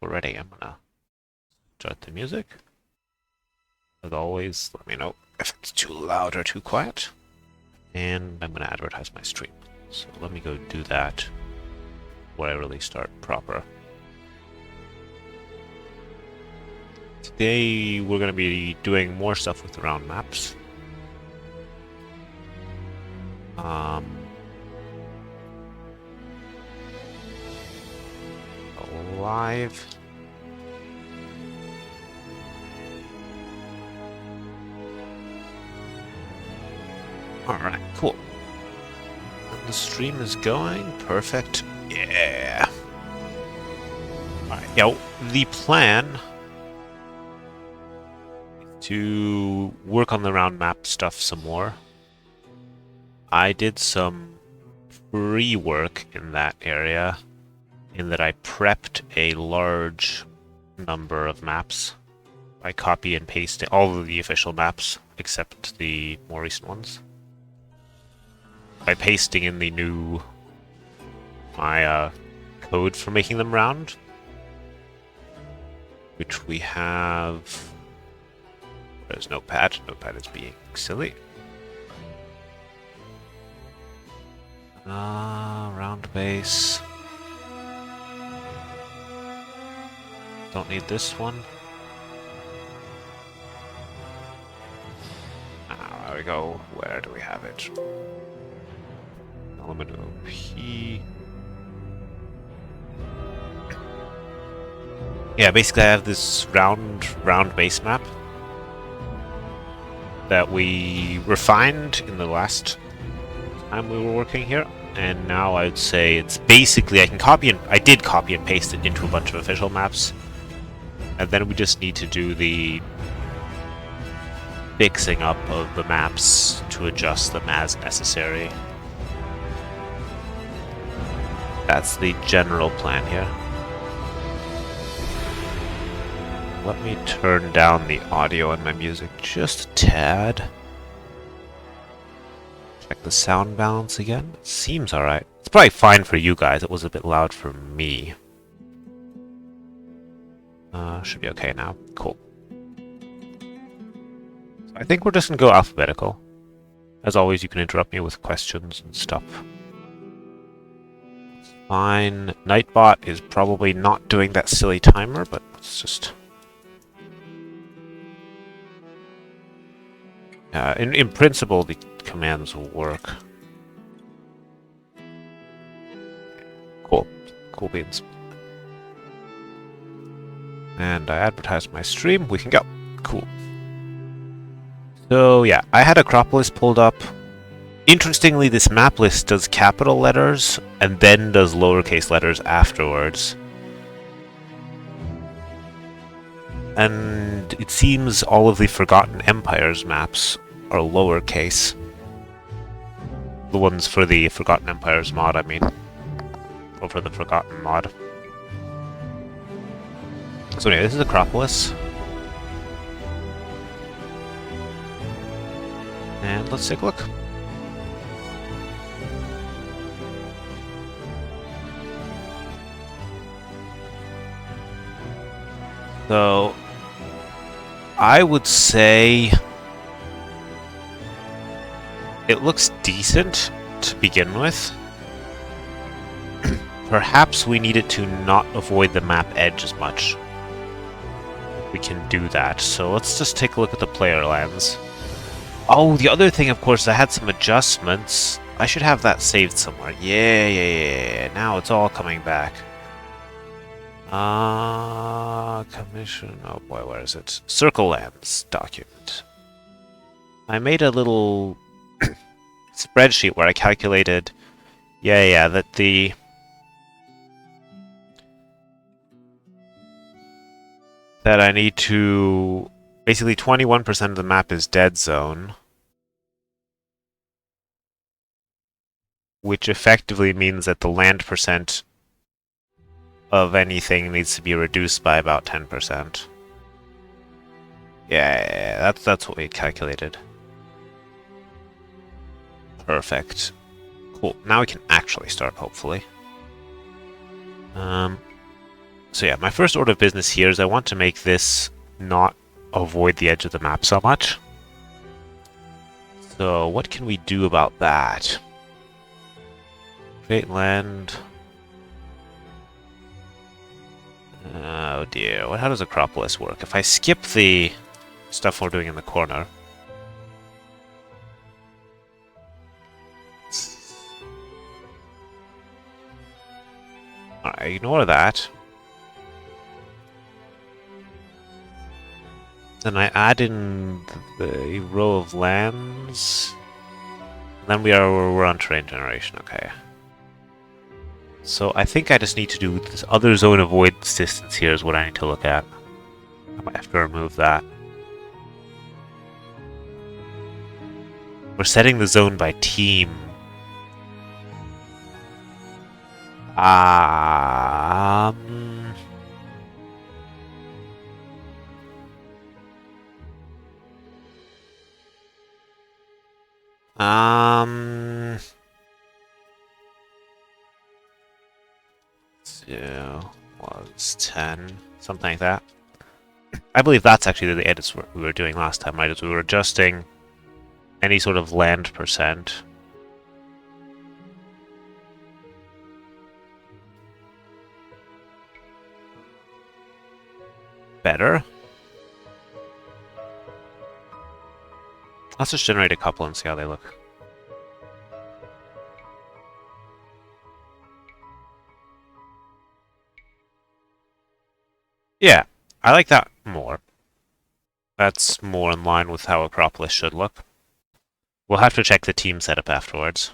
we're ready, I'm gonna start the music. As always, let me know if it's too loud or too quiet. And I'm gonna advertise my stream. So let me go do that before I really start proper. Today we're gonna be doing more stuff with round maps. Live. Alright, cool. And the stream is going. Perfect. Yeah. Alright, yeah, the plan is to work on the round map stuff some more. I did some pre-work in that area, in that I prepped a large number of maps by copy and pasting all of the official maps, except the more recent ones. By pasting in the new my code for making them round, which we have. Where's Notepad? Notepad is being silly. Round base. Don't need this one. There we go. Where do we have it? Element OP. Yeah, basically I have this round base map that we refined in the last time we were working here, and now I'd say it's basically I did copy and paste it into a bunch of official maps, and then we just need to do the fixing up of the maps to adjust them as necessary. That's the general plan here. Let me turn down the audio and my music just a tad. Check the sound balance again. Seems alright. It's probably fine for you guys. It was a bit loud for me. Should be okay now. Cool. So I think we're just gonna go alphabetical. As always, you can interrupt me with questions and stuff. Fine. Nightbot is probably not doing that silly timer, but let's just... in principle, the commands will work. Cool. Cool beans. And I advertised my stream. We can go. Cool. So yeah, I had Acropolis pulled up. Interestingly, this map list does capital letters and then does lowercase letters afterwards. And it seems all of the Forgotten Empires maps are lowercase. The ones for the Forgotten Empires mod, I mean. Over the Forgotten mod. So anyway, this is Acropolis. And let's take a look. So, I would say it looks decent to begin with. Perhaps we needed to not avoid the map edge as much. We can do that. So let's just take a look at the player lands. Oh, the other thing, of course, I had some adjustments. I should have that saved somewhere. Yeah. Now it's all coming back. Commission. Oh boy, where is it? Circle Lands document. I made a little spreadsheet where I calculated. That I need to. Basically, 21% of the map is dead zone, which effectively means that the land percent of anything needs to be reduced by about 10%. Yeah, that's what we calculated. Perfect. Cool. Now we can actually start, hopefully. So yeah, my first order of business here is I want to make this not avoid the edge of the map so much. So what can we do about that? Create land. Oh dear, how does Acropolis work? If I skip the stuff we're doing in the corner. Alright, ignore that. Then I add in the row of lands. Then we're on terrain generation, okay. So I think I just need to do this other zone avoidance distance here is what I need to look at. I might have to remove that. We're setting the zone by team. So was 10, something like that. I believe that's actually the edits we were doing last time, right? As we were adjusting any sort of land percent. Better. Let's just generate a couple and see how they look. Yeah, I like that more. That's more in line with how Acropolis should look. We'll have to check the team setup afterwards.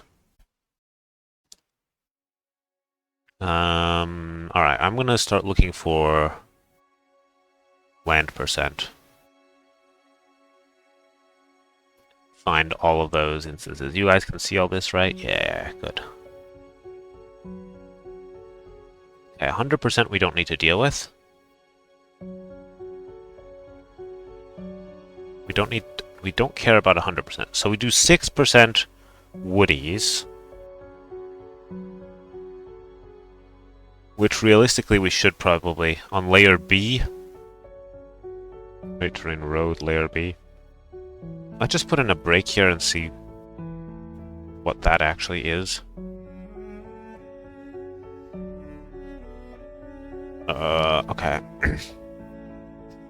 Alright, I'm gonna start looking for land percent. Find all of those instances. You guys can see all this, right? Yeah, good. Okay, 100% we don't need to deal with. We don't care about 100%. So we do 6% woodies. Which realistically we should probably, on layer B. Great Terrain Road, layer B. I'll just put in a break here and see what that actually is. Okay.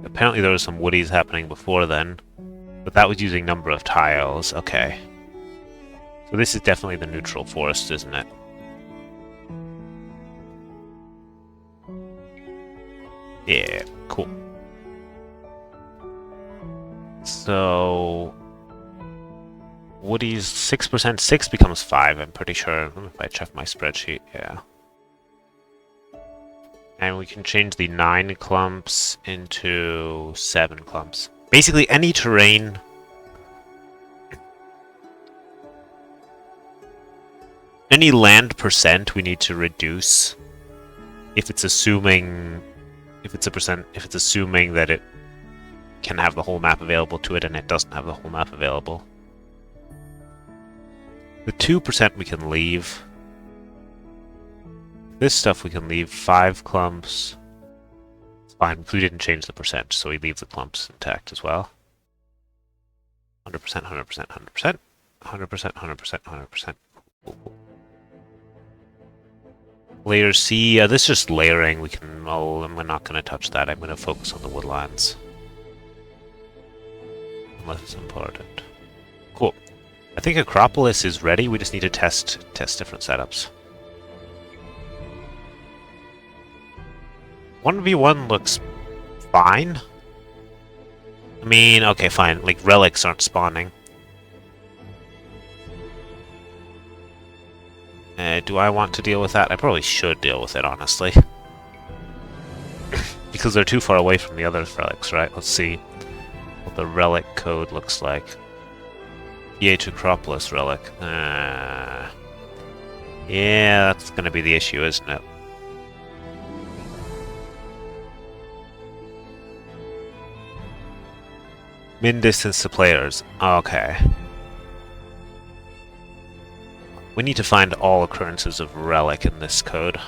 Apparently there was some woodies happening before then, but that was using number of tiles. Okay. So this is definitely the neutral forest, isn't it? Yeah, cool. So woodies 6%, 6 becomes 5, I'm pretty sure. If I check my spreadsheet, yeah. And we can change the 9 clumps into 7 clumps. Basically, any terrain... Any land percent we need to reduce if it's assuming... If it's assuming that it can have the whole map available to it and it doesn't have the whole map available. The 2% we can leave. This stuff we can leave 5 clumps. It's fine because we didn't change the percent, so we leave the clumps intact as well. 100%, 100%, 100%, 100%, 100%, 100%. Layer C, this is just layering. We can. Oh, I'm not going to touch that. I'm going to focus on the woodlands, unless it's important. Cool. I think Acropolis is ready. We just need to test different setups. 1v1 looks fine. I mean, okay, fine. Like, relics aren't spawning. Do I want to deal with that? I probably should deal with it, honestly. Because they're too far away from the other relics, right? Let's see what the relic code looks like. PH Acropolis relic. Yeah, that's going to be the issue, isn't it? Min distance to players. Okay. We need to find all occurrences of relic in this code.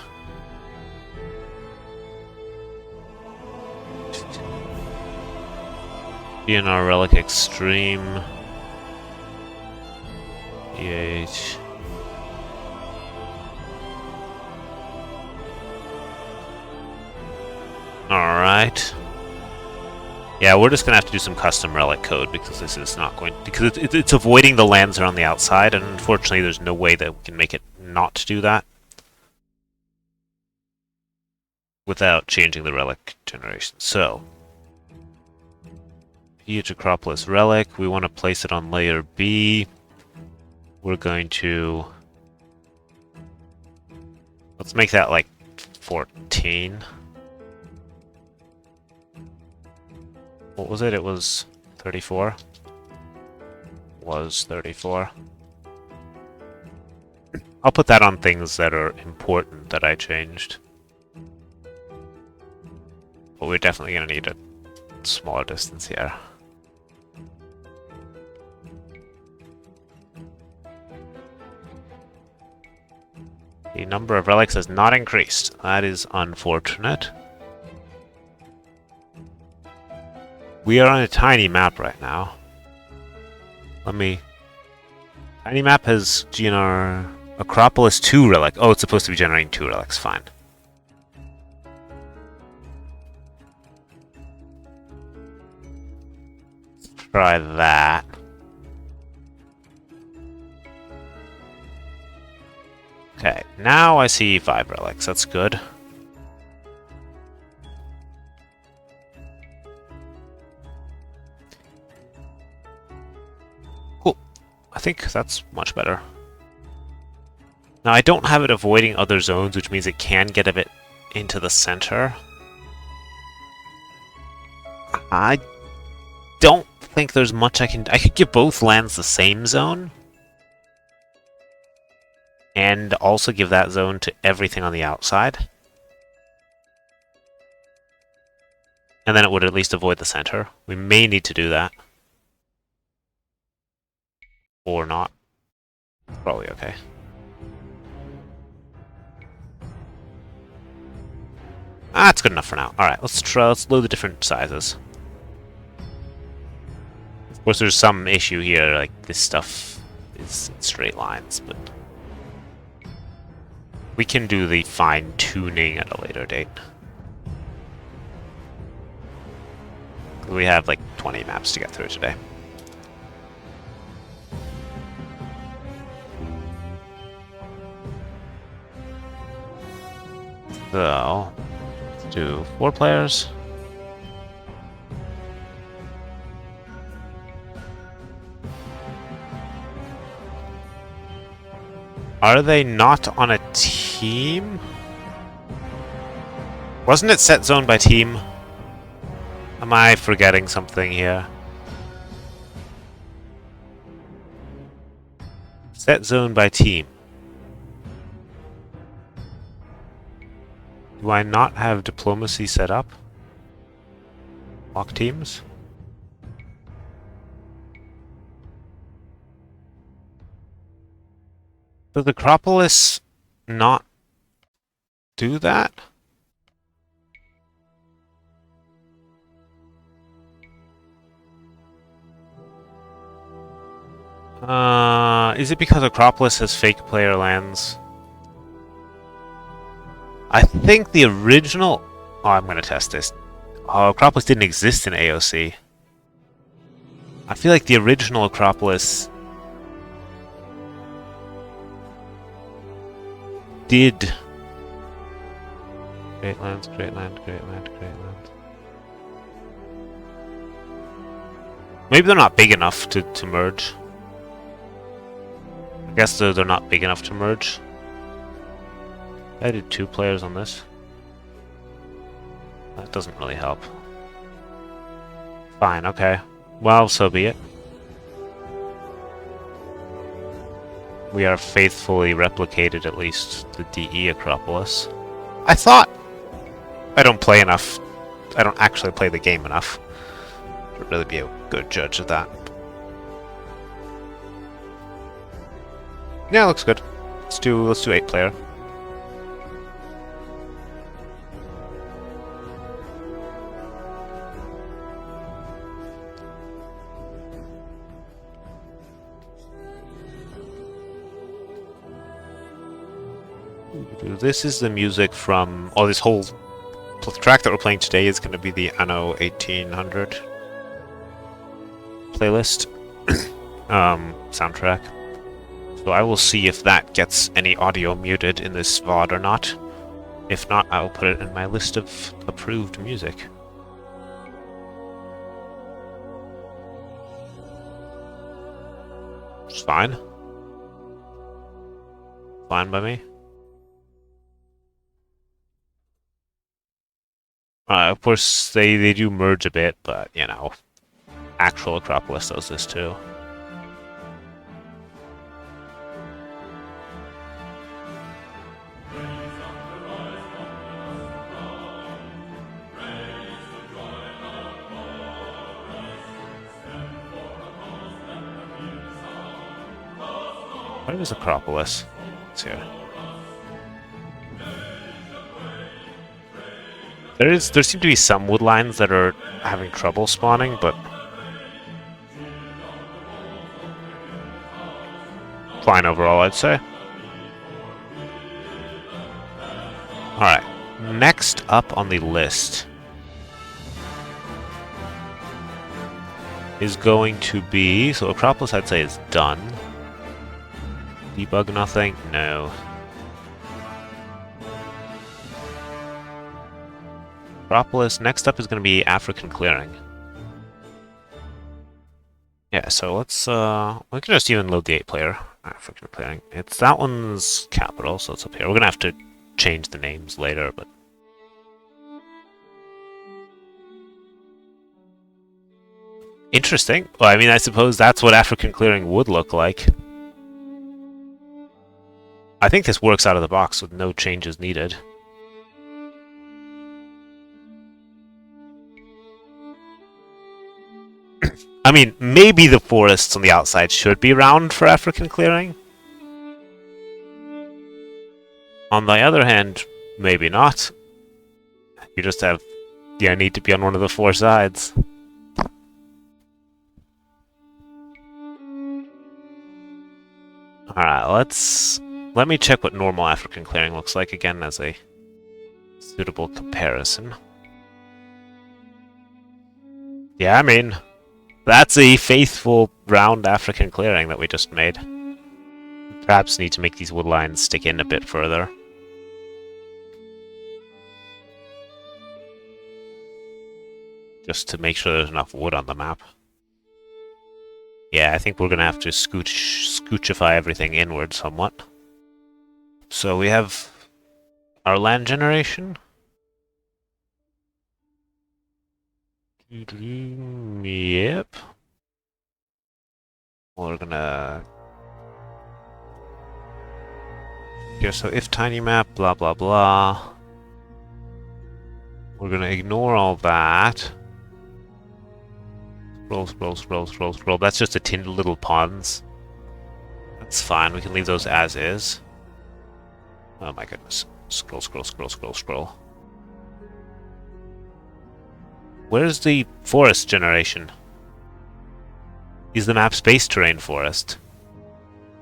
GNR Relic Extreme. EH. Alright. Yeah, we're just gonna have to do some custom relic code because this is not going... because it's avoiding the lands that are on the outside, and unfortunately there's no way that we can make it not do that without changing the relic generation. So, PH Acropolis Relic, we want to place it on layer B. We're going to... let's make that like 14. What was it? It was 34? Was 34. I'll put that on things that are important that I changed. But we're definitely going to need a smaller distance here. The number of relics has not increased. That is unfortunate. We are on a tiny map right now. Tiny map has GNR Acropolis 2 relic. Oh, it's supposed to be generating 2 relics. Fine. Let's try that. Okay, now I see 5 relics. That's good. I think that's much better. Now, I don't have it avoiding other zones, which means it can get a bit into the center. I don't think there's much I can... I could give both lands the same zone. And also give that zone to everything on the outside. And then it would at least avoid the center. We may need to do that. Or not. Probably okay. Ah, that's good enough for now. Alright, let's load the different sizes. Of course, there's some issue here, like this stuff is in straight lines, but we can do the fine-tuning at a later date. We have like 20 maps to get through today. So, let's do 4 players. Are they not on a team? Wasn't it set zone by team? Am I forgetting something here? Set zone by team. Do I not have diplomacy set up? Lock teams? Does Acropolis not do that? Is it because Acropolis has fake player lands? I think the original... Oh, I'm going to test this. Oh, Acropolis didn't exist in AOC. I feel like the original Acropolis did... Great lands, great land, great land, great land. Maybe they're not big enough to merge. I guess they're not big enough to merge. I did 2 players on this. That doesn't really help. Fine, okay. Well, so be it. We are faithfully replicated at least the DE Acropolis. I thought I don't play enough. I don't actually play the game enough to really be a good judge of that. Yeah, looks good. Let's do 8 player. This is the music from... Oh, this whole track that we're playing today is going to be the Anno 1800 playlist soundtrack. So I will see if that gets any audio muted in this VOD or not. If not, I will put it in my list of approved music. It's fine. Fine by me. Of course, they do merge a bit, but, you know, actual Acropolis does this too. Where is Acropolis? It's here. There seem to be some woodlines that are having trouble spawning, but fine overall, I'd say. Alright, next up on the list is going to be... So Acropolis, I'd say, is done. Debug nothing? No. Acropolis. Next up is going to be African Clearing. Yeah, so let's, we can just even load the 8-player African Clearing. It's that one's capital, so it's up here. We're going to have to change the names later, but... Interesting. Well, I mean, I suppose that's what African Clearing would look like. I think this works out of the box with no changes needed. I mean, maybe the forests on the outside should be round for African Clearing. On the other hand, maybe not. You just have... Yeah, need to be on one of the 4 sides. Alright, let me check what normal African Clearing looks like again as a suitable comparison. Yeah, I mean, that's a faithful round African Clearing that we just made. Perhaps need to make these wood lines stick in a bit further. Just to make sure there's enough wood on the map. Yeah, I think we're going to have to scoochify everything inward somewhat. So we have our land generation. Yep. We're gonna... Yeah, so if tiny map, blah blah blah. We're gonna ignore all that. Scroll, scroll, scroll, scroll, scroll. That's just a tin little ponds. That's fine, we can leave those as is. Oh my goodness. Scroll, scroll, scroll, scroll, scroll. Where's the forest generation? Is the map's base terrain forest?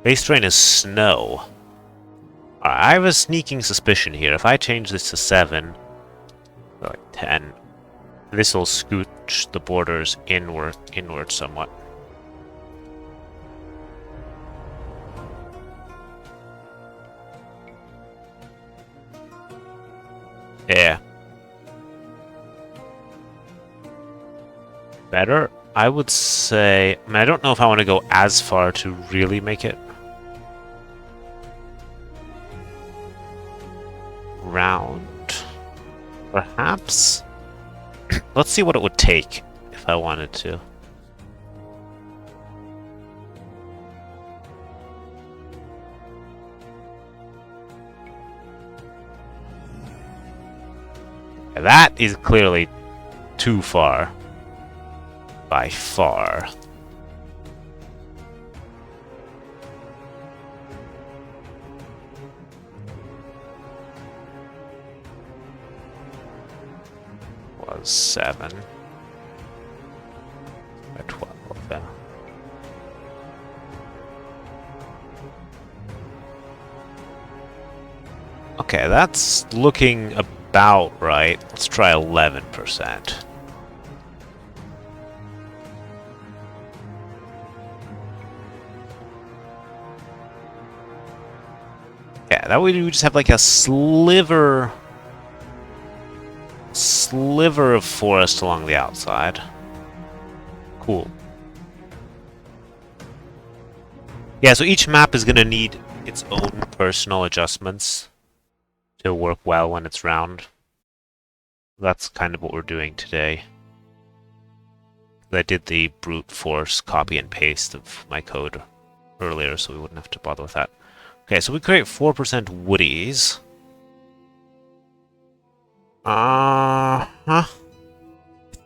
Base terrain is snow. Alright, I have a sneaking suspicion here. If I change this to 7, like 10, this will scooch the borders inward somewhat. Yeah. Better? I would say... I mean, I don't know if I want to go as far to really make it round. Perhaps? Let's see what it would take if I wanted to. That is clearly too far. By far. Was 7. Or 12 then. Okay, that's looking about right. Let's try 11%. Yeah, that way we just have like a sliver of forest along the outside. Cool. Yeah, so each map is going to need its own personal adjustments to work well when it's round. That's kind of what we're doing today. I did the brute force copy and paste of my code earlier, so we wouldn't have to bother with that. Okay, so we create 4% woodies.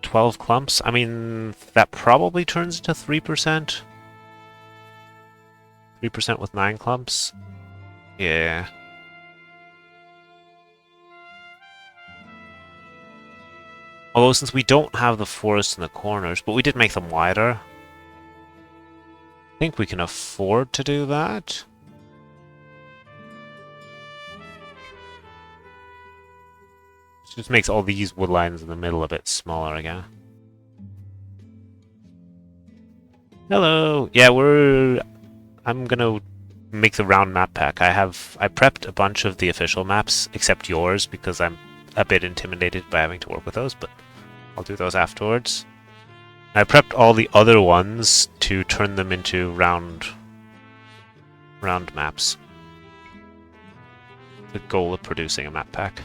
12 clumps. I mean, that probably turns into 3%. 3% with 9 clumps. Yeah. Although since we don't have the forest in the corners, but we did make them wider, I think we can afford to do that. It just makes all these wood lines in the middle a bit smaller again. Hello! Yeah, I'm gonna make the round map pack. I prepped a bunch of the official maps, except yours, because I'm a bit intimidated by having to work with those, but I'll do those afterwards. I prepped all the other ones to turn them into round maps. The goal of producing a map pack.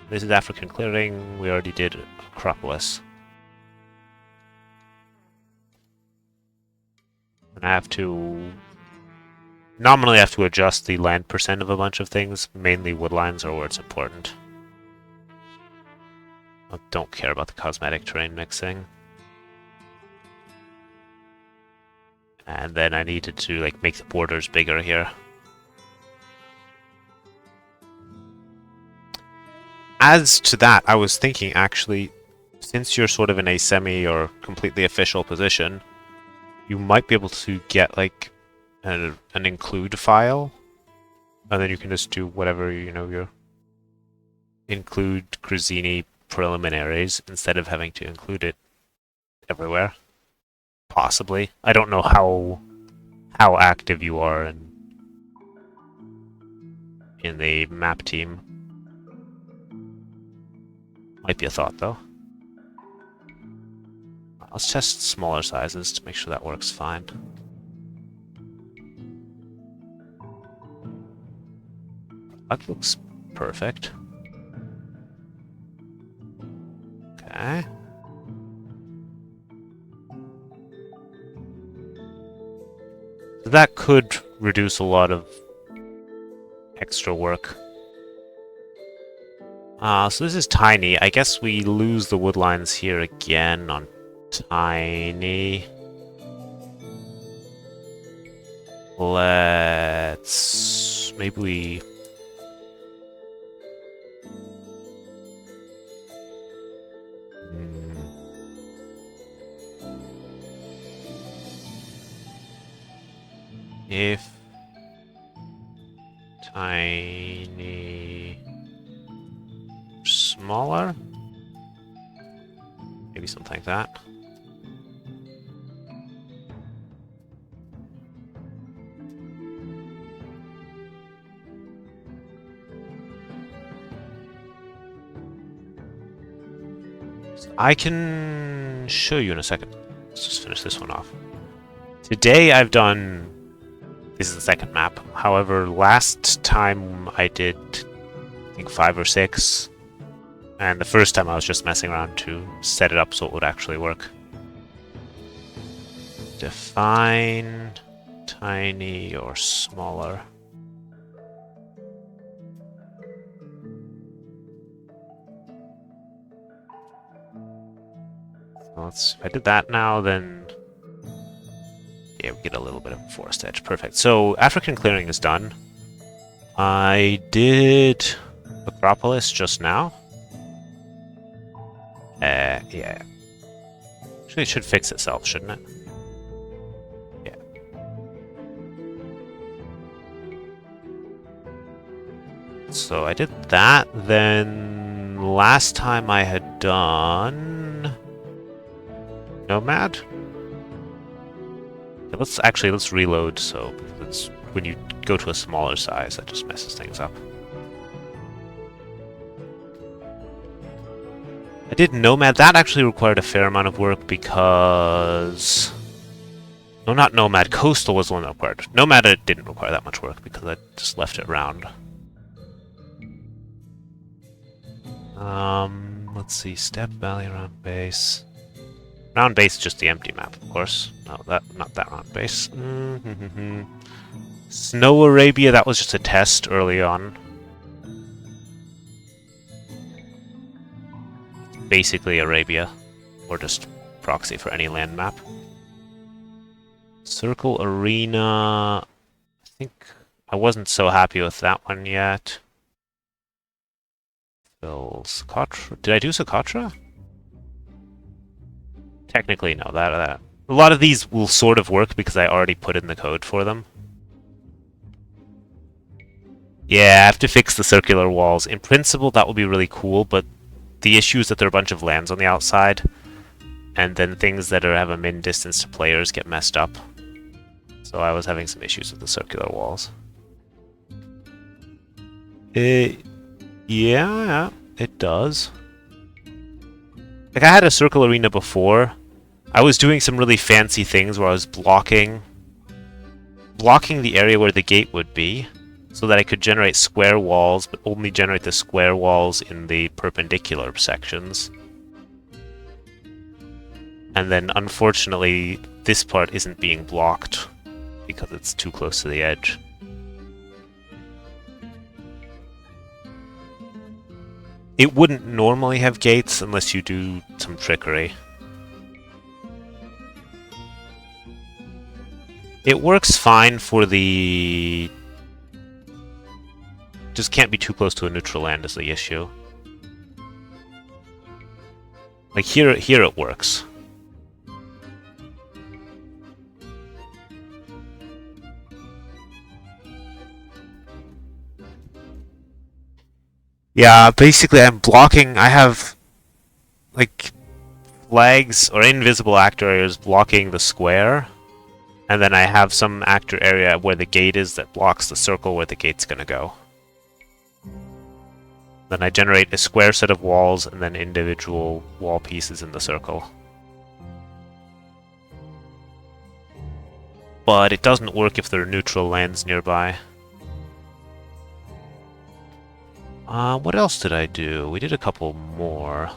This is African Clearing. We already did Acropolis. And I have to... Nominally I have to adjust the land percent of a bunch of things. Mainly woodlines are where it's important. I don't care about the cosmetic terrain mixing. And then I needed to like make the borders bigger here. As to that, I was thinking actually, since you're sort of in a semi or completely official position, you might be able to get like an include file, and then you can just do whatever, you know, your include Grisini preliminaries instead of having to include it everywhere. Possibly. I don't know how active you are in the map team. Might be a thought though. Let's test smaller sizes to make sure that works fine. That looks perfect. Okay. So that could reduce a lot of extra work. So this is tiny. I guess we lose the wood lines here again on tiny. Let's... maybe we... If... tiny... smaller? Maybe something like that. I can show you in a second. Let's just finish this one off. Today I've done... This is the second map. However, last time I did, I think 5 or 6. And the first time I was just messing around to set it up so it would actually work. Define tiny or smaller. So if I did that now, then yeah, we get a little bit of a forest edge. Perfect. So African Clearing is done. I did Acropolis just now. Yeah. Actually, it should fix itself, shouldn't it? Yeah. So I did that, then last time I had done Nomad. Yeah, let's reload, so it's when you go to a smaller size that just messes things up. I did Nomad. That actually required a fair amount of work because... No, not Nomad. Coastal was the one that required. Nomad it didn't require that much work because I just left it round. Let's see. Steppe Valley round base. Round base is just the empty map, of course. No, not that round base. Snow Arabia, that was just a test early on. Basically Arabia, or just proxy for any land map. Circle Arena, I think I wasn't so happy with that one yet. Socotra. Did I do Socotra? Technically, no. That a lot of these will sort of work because I already put in the code for them. Yeah, I have to fix the circular walls. In principle, that would be really cool, but the issue is that there are a bunch of lands on the outside, and then things that have a min distance to players get messed up. So I was having some issues with the circular walls. Yeah, it does. Like, I had a circle arena before. I was doing some really fancy things where I was blocking the area where the gate would be, so that I could generate square walls, but only generate the square walls in the perpendicular sections. And then, unfortunately, this part isn't being blocked because it's too close to the edge. It wouldn't normally have gates unless you do some trickery. It works fine for the... Just can't be too close to a neutral land is the issue. Like here it works. Yeah, basically I'm blocking, I have like flags or invisible actor areas blocking the square, and then I have some actor area where the gate is that blocks the circle where the gate's gonna go. Then I generate a square set of walls and then individual wall pieces in the circle. But it doesn't work if there are neutral lands nearby. What else did I do? We did a couple more.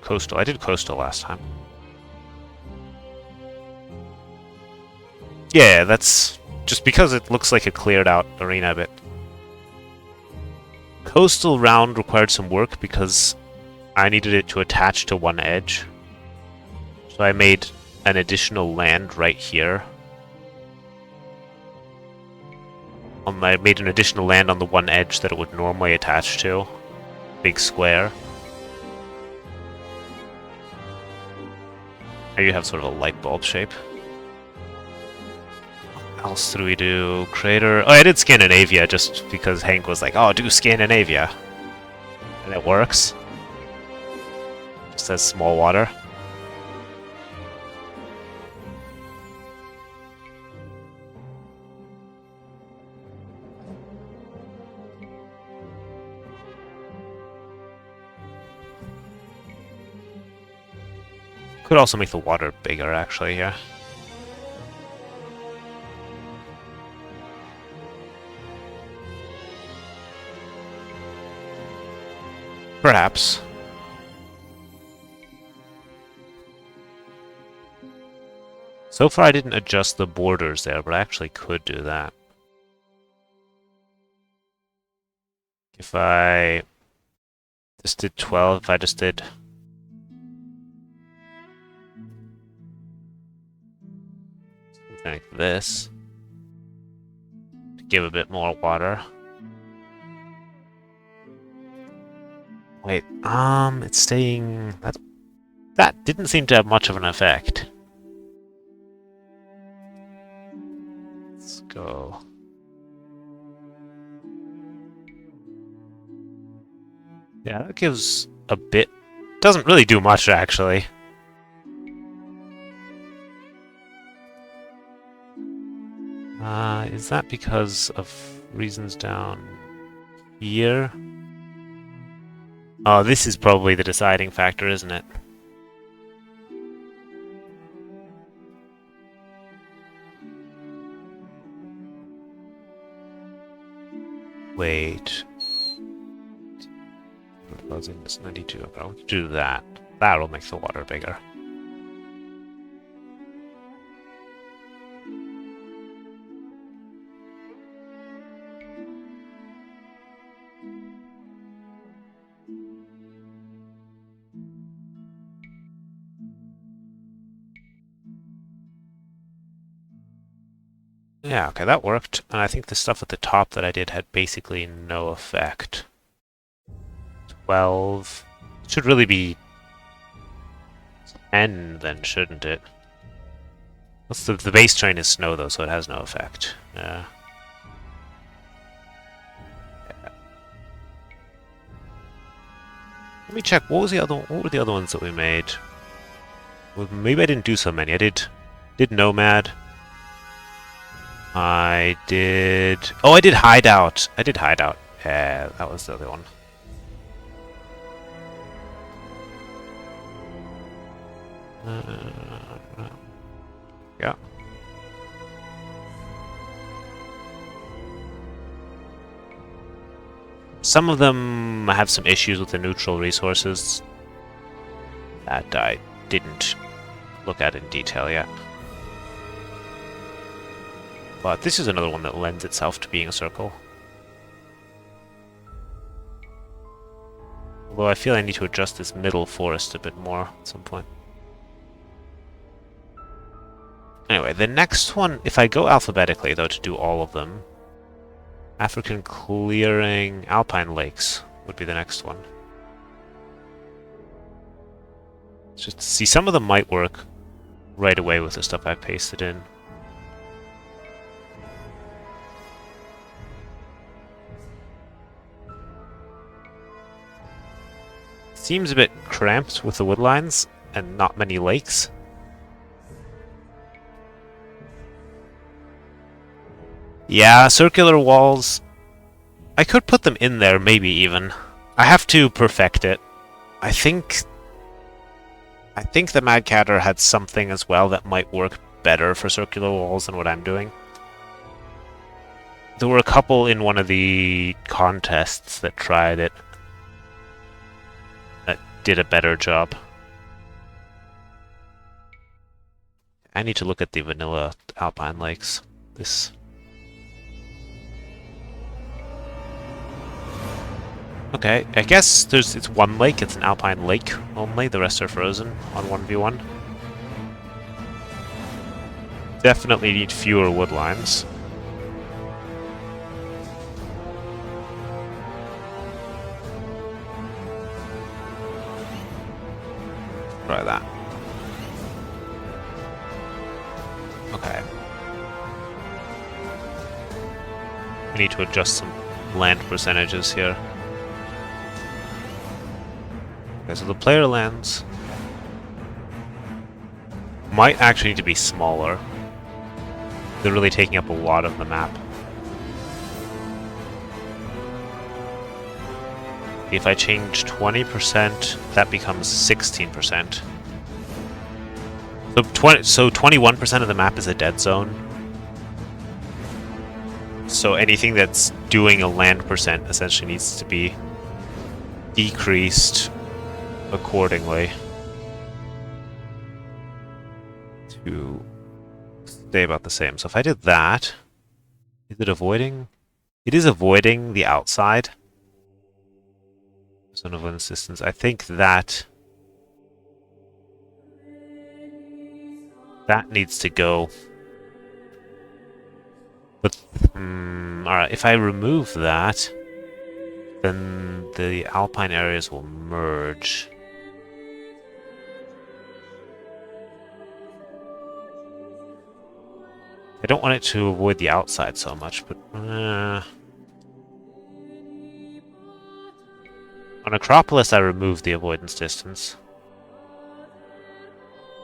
Coastal. I did Coastal last time. Yeah, that's just because it looks like a cleared out arena a bit. Coastal round required some work because I needed it to attach to one edge. So I made an additional land right here. I made an additional land on the one edge that it would normally attach to. Big square. Here you have sort of a light bulb shape. What else did we do? Crater. Oh, I did Scandinavia just because Hank was like, oh, do Scandinavia. And it works. Just has small water. Could also make the water bigger, actually, yeah. Perhaps. So far I didn't adjust the borders there, but I actually could do that. If I just did 12, if I just did... like this to give a bit more water. Wait, it's staying... That didn't seem to have much of an effect. Let's go. Yeah, that gives a bit. Doesn't really do much, actually. Is that because of reasons down here? Oh, this is probably the deciding factor, isn't it? Wait. Closing this 92. Okay, I'll do that. That'll make the water bigger. Yeah, okay, that worked. And I think the stuff at the top that I did had basically no effect. 12. Should really be 10 then, shouldn't it? What's the base train is snow though, so it has no effect. Yeah. Let me check. What were the other ones that we made? Well, maybe I didn't do so many. I did Nomad. I did. Oh, I did Hideout. I did Hideout. Yeah, that was the other one. Yeah. Some of them have some issues with the neutral resources that I didn't look at in detail yet. But this is another one that lends itself to being a circle. Although I feel I need to adjust this middle forest a bit more at some point. Anyway, the next one, if I go alphabetically though to do all of them, African clearing, Alpine lakes would be the next one. Just see, some of them might work right away with the stuff I pasted in. Seems a bit cramped with the wood lines and not many lakes. Yeah, circular walls. I could put them in there, maybe even. I have to perfect it. I think the Mad Catter had something as well that might work better for circular walls than what I'm doing. There were a couple in one of the contests that tried it that did a better job. I need to look at the vanilla Alpine lakes. This. Okay, I guess it's one lake, it's an Alpine lake only, the rest are frozen on 1v1. Definitely need fewer wood lines. Try that. Okay. We need to adjust some land percentages here. Okay, so the player lands might actually need to be smaller. They're really taking up a lot of the map. If I change 20%, that becomes 16%. So 21% of the map is a dead zone. So anything that's doing a land percent essentially needs to be decreased accordingly to stay about the same. So if I did that, is it avoiding? It is avoiding the outside. Zone of insistence. I think that needs to go. But alright, if I remove that, then the Alpine areas will merge. I don't want it to avoid the outside so much, but On Acropolis, I removed the avoidance distance.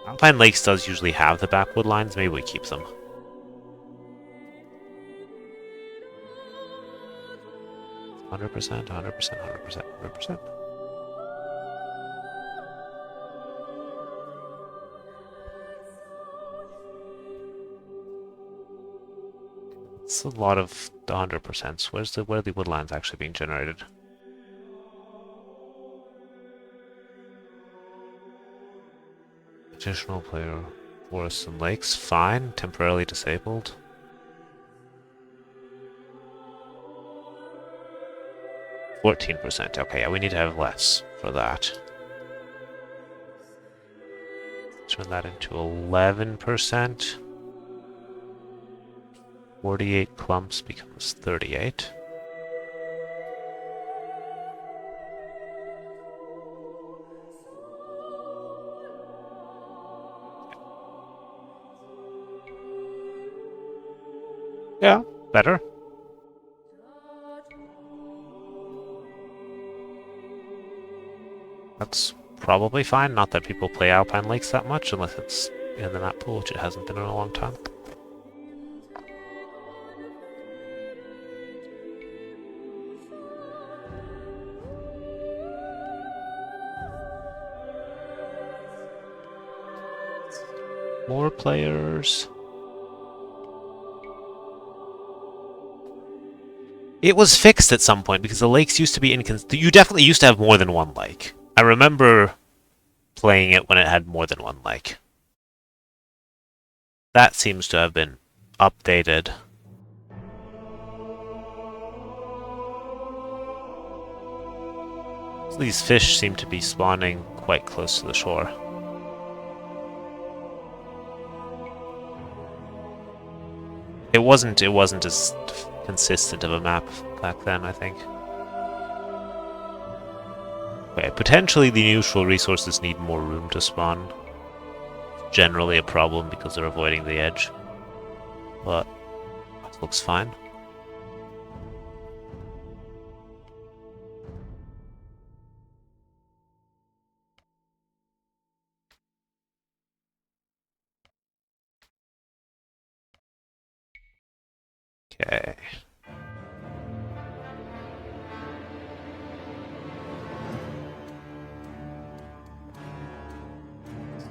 Alpine Lakes does usually have the backwood lines. Maybe we keep them. $100%, 100%, 100%, 100%. It's a lot of the 100%. Where are the woodlands actually being generated? Additional player forests and lakes. Fine. Temporarily disabled. %. Okay, yeah, we need to have less for that. Turn that into 11%. 48 clumps becomes 38. Yeah, better. That's probably fine. Not that people play Alpine Lakes that much, unless it's in the map pool, which it hasn't been in a long time. More players. It was fixed at some point because the lakes used to be inconsistent. You definitely used to have more than one lake. I remember playing it when it had more than one lake. That seems to have been updated. So these fish seem to be spawning quite close to the shore. It wasn't as consistent of a map back then, I think. Okay, potentially the neutral resources need more room to spawn. Generally a problem because they're avoiding the edge. But it looks fine. Okay.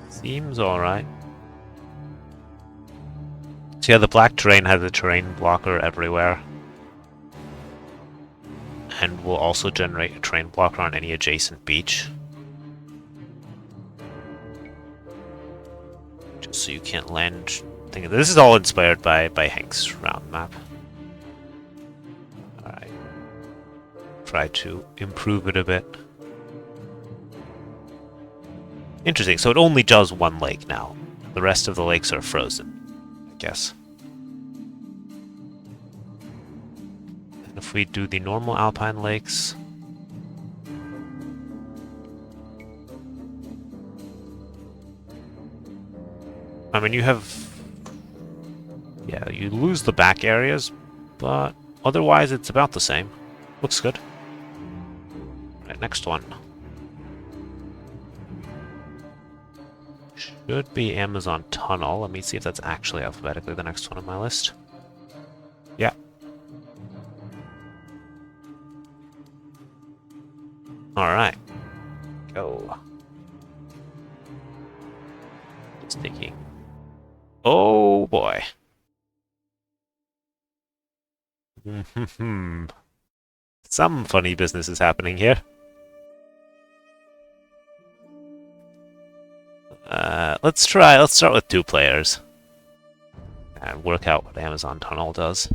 Seems alright. So yeah, the black terrain has a terrain blocker everywhere. And will also generate a terrain blocker on any adjacent beach. Just so you can't land... This is all inspired by Hank's round map. Alright. Try to improve it a bit. Interesting, so it only does one lake now. The rest of the lakes are frozen, I guess. And if we do the normal alpine lakes... I mean, you have... Yeah, you lose the back areas, but otherwise it's about the same. Looks good. Right, next one. Should be Amazon Tunnel. Let me see if that's actually alphabetically the next one on my list. Yeah. Alright. Go. It's taking... Oh boy. Some funny business is happening here. Let's start with 2 players. And work out what Amazon Tunnel does.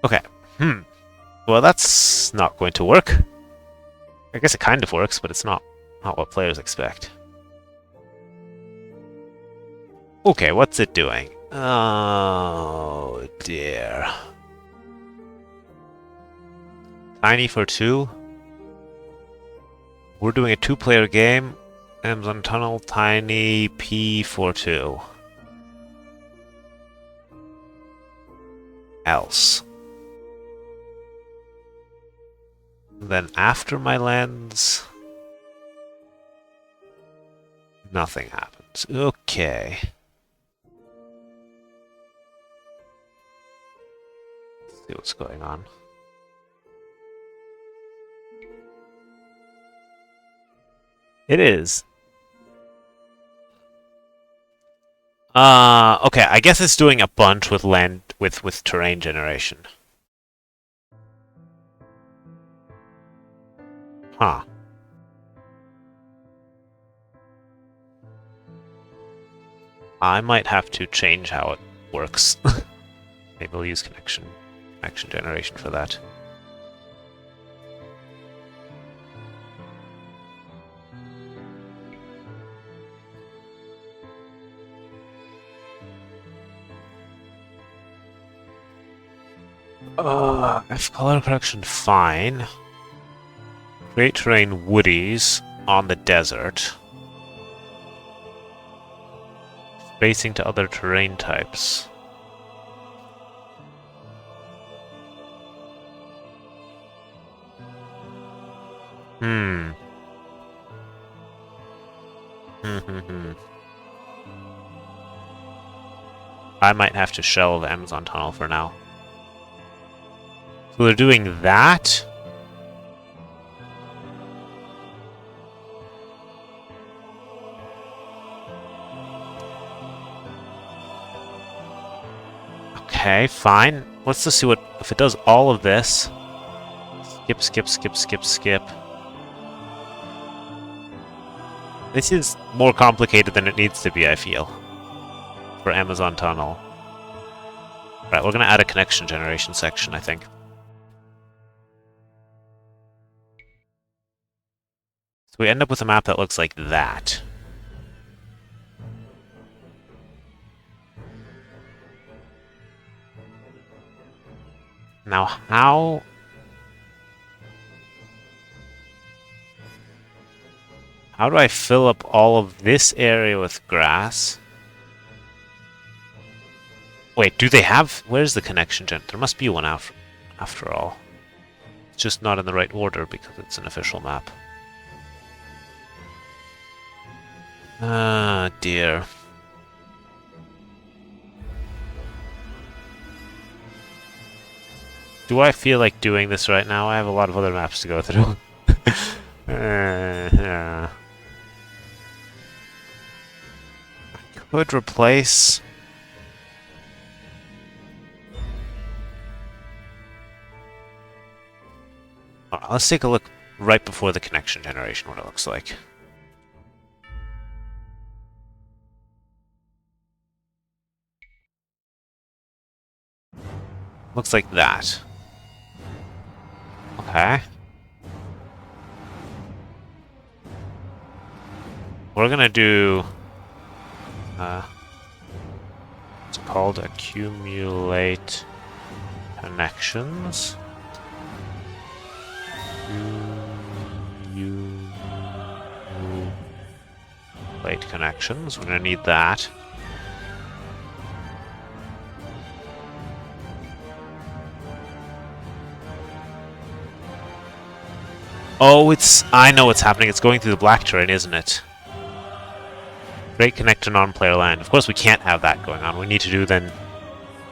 Okay. Well, that's not going to work. I guess it kind of works, but it's not what players expect. Okay, what's it doing? Oh, dear. Tiny for 2. We're doing a 2-player game. Amazon Tunnel, Tiny, P for 2. else. Then after my lands, nothing happens. Okay. Let's see what's going on. It is. Okay, I guess it's doing a bunch with land with terrain generation. Huh. I might have to change how it works. Maybe we'll use connection generation for that. If color correction, fine. Create terrain woodies on the desert. Spacing to other terrain types. I might have to shelve Amazon Tunnel for now. So they're doing that. Okay, fine. Let's just see what if it does all of this. Skip, skip, skip, skip, skip. This is more complicated than it needs to be, I feel, for Amazon Tunnel. Right, we're gonna add a connection generation section, I think. So we end up with a map that looks like that. Now, how do I fill up all of this area with grass? Wait, do they have... Where's the connection gen? There must be one after all. It's just not in the right order because it's an official map. Ah, dear. Do I feel like doing this right now? I have a lot of other maps to go through. Yeah. I could replace... Alright, let's take a look right before the connection generation, what it looks like. Looks like that. Okay. We're gonna do... it's called accumulate connections. Accumulate connections. We're gonna need that. Oh, it's... I know what's happening. It's going through the black terrain, isn't it? Great connect to non-player land. Of course, we can't have that going on. We need to do then...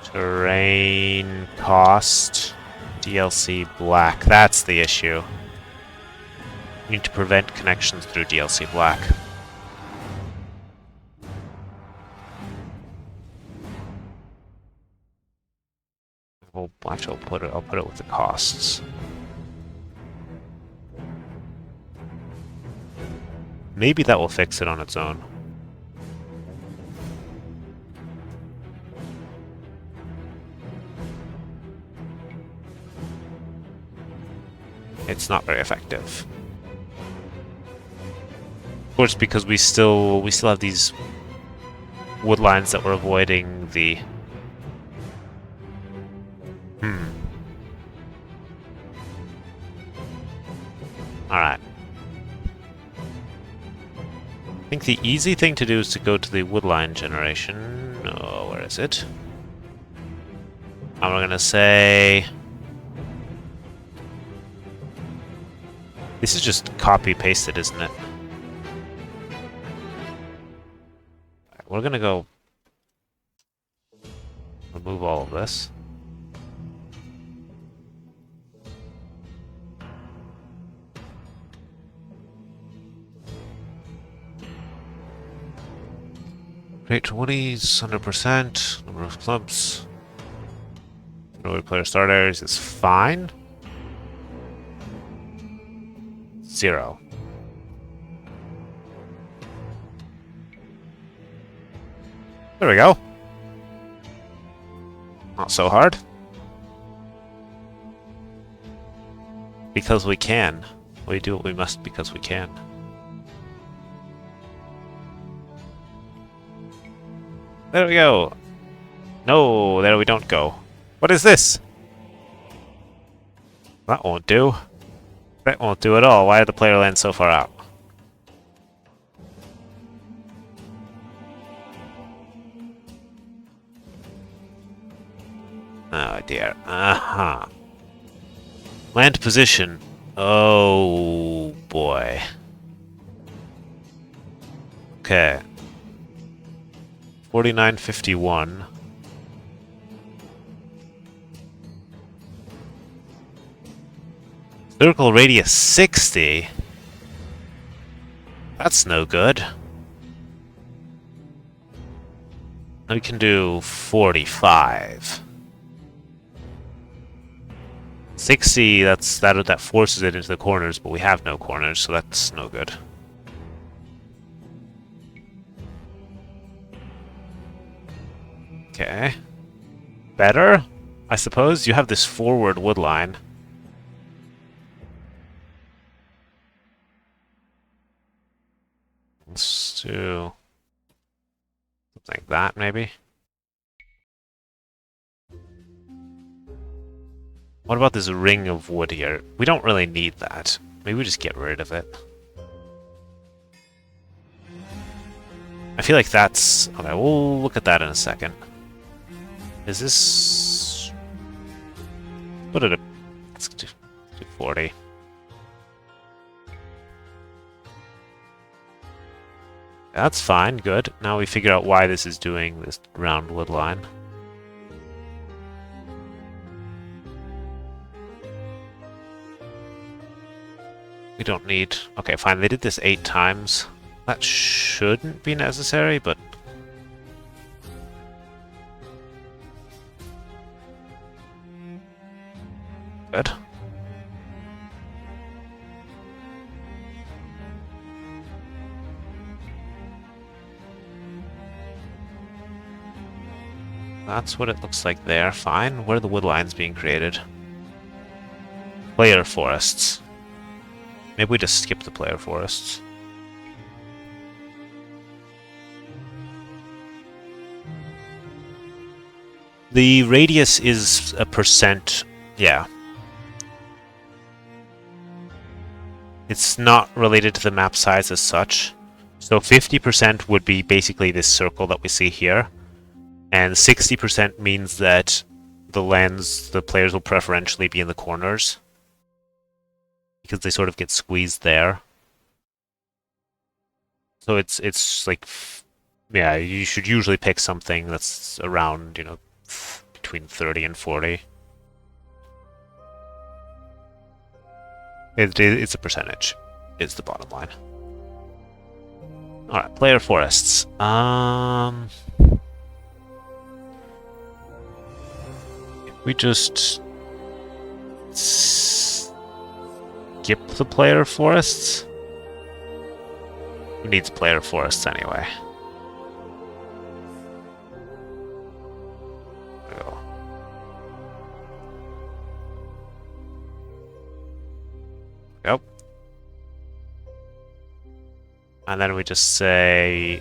Terrain cost... DLC black. That's the issue. We need to prevent connections through DLC black. Well, actually, I'll put it with the costs. Maybe that will fix it on its own. It's not very effective. Of course, because we still have these wood lines that we're avoiding the... Alright. I think the easy thing to do is to go to the wood line generation. Oh, where is it? I'm gonna say... This is just copy-pasted, isn't it? We're gonna go... remove all of this. Create 20s, 100%. Number of clubs. No player start areas is fine. 0. There we go. Not so hard. Because we can. We do what we must because we can. There we go. No, there we don't go. What is this? That won't do. That won't do at all. Why did the player land so far out? Oh dear. Uh-huh. Land position. Oh boy. Okay. 4951. Circle radius 60? That's no good. We can do 45. 60, that forces it into the corners, but we have no corners, so that's no good. Okay. Better, I suppose. You have this forward wood line. Let's do something like that, maybe. What about this ring of wood here? We don't really need that. Maybe we just get rid of it. I feel like that's... Okay, we'll look at that in a second. Is this... What did it... Let's do 40. That's fine, good. Now we figure out why this is doing this round wood line. We don't need... Okay, fine, they did this 8 times. That shouldn't be necessary, but... Good. That's what it looks like there. Fine. Where are the wood lines being created? Player forests. Maybe we just skip the player forests. The radius is a percent. Yeah. It's not related to the map size as such. So 50% would be basically this circle that we see here. And 60% means that the players will preferentially be in the corners. Because they sort of get squeezed there. So it's like, yeah, you should usually pick something that's around, you know, between 30 and 40. It's a percentage, is the bottom line. Alright, player forests. We just skip the player forests? Who needs player forests anyway? There we go. Yep. And then we just say...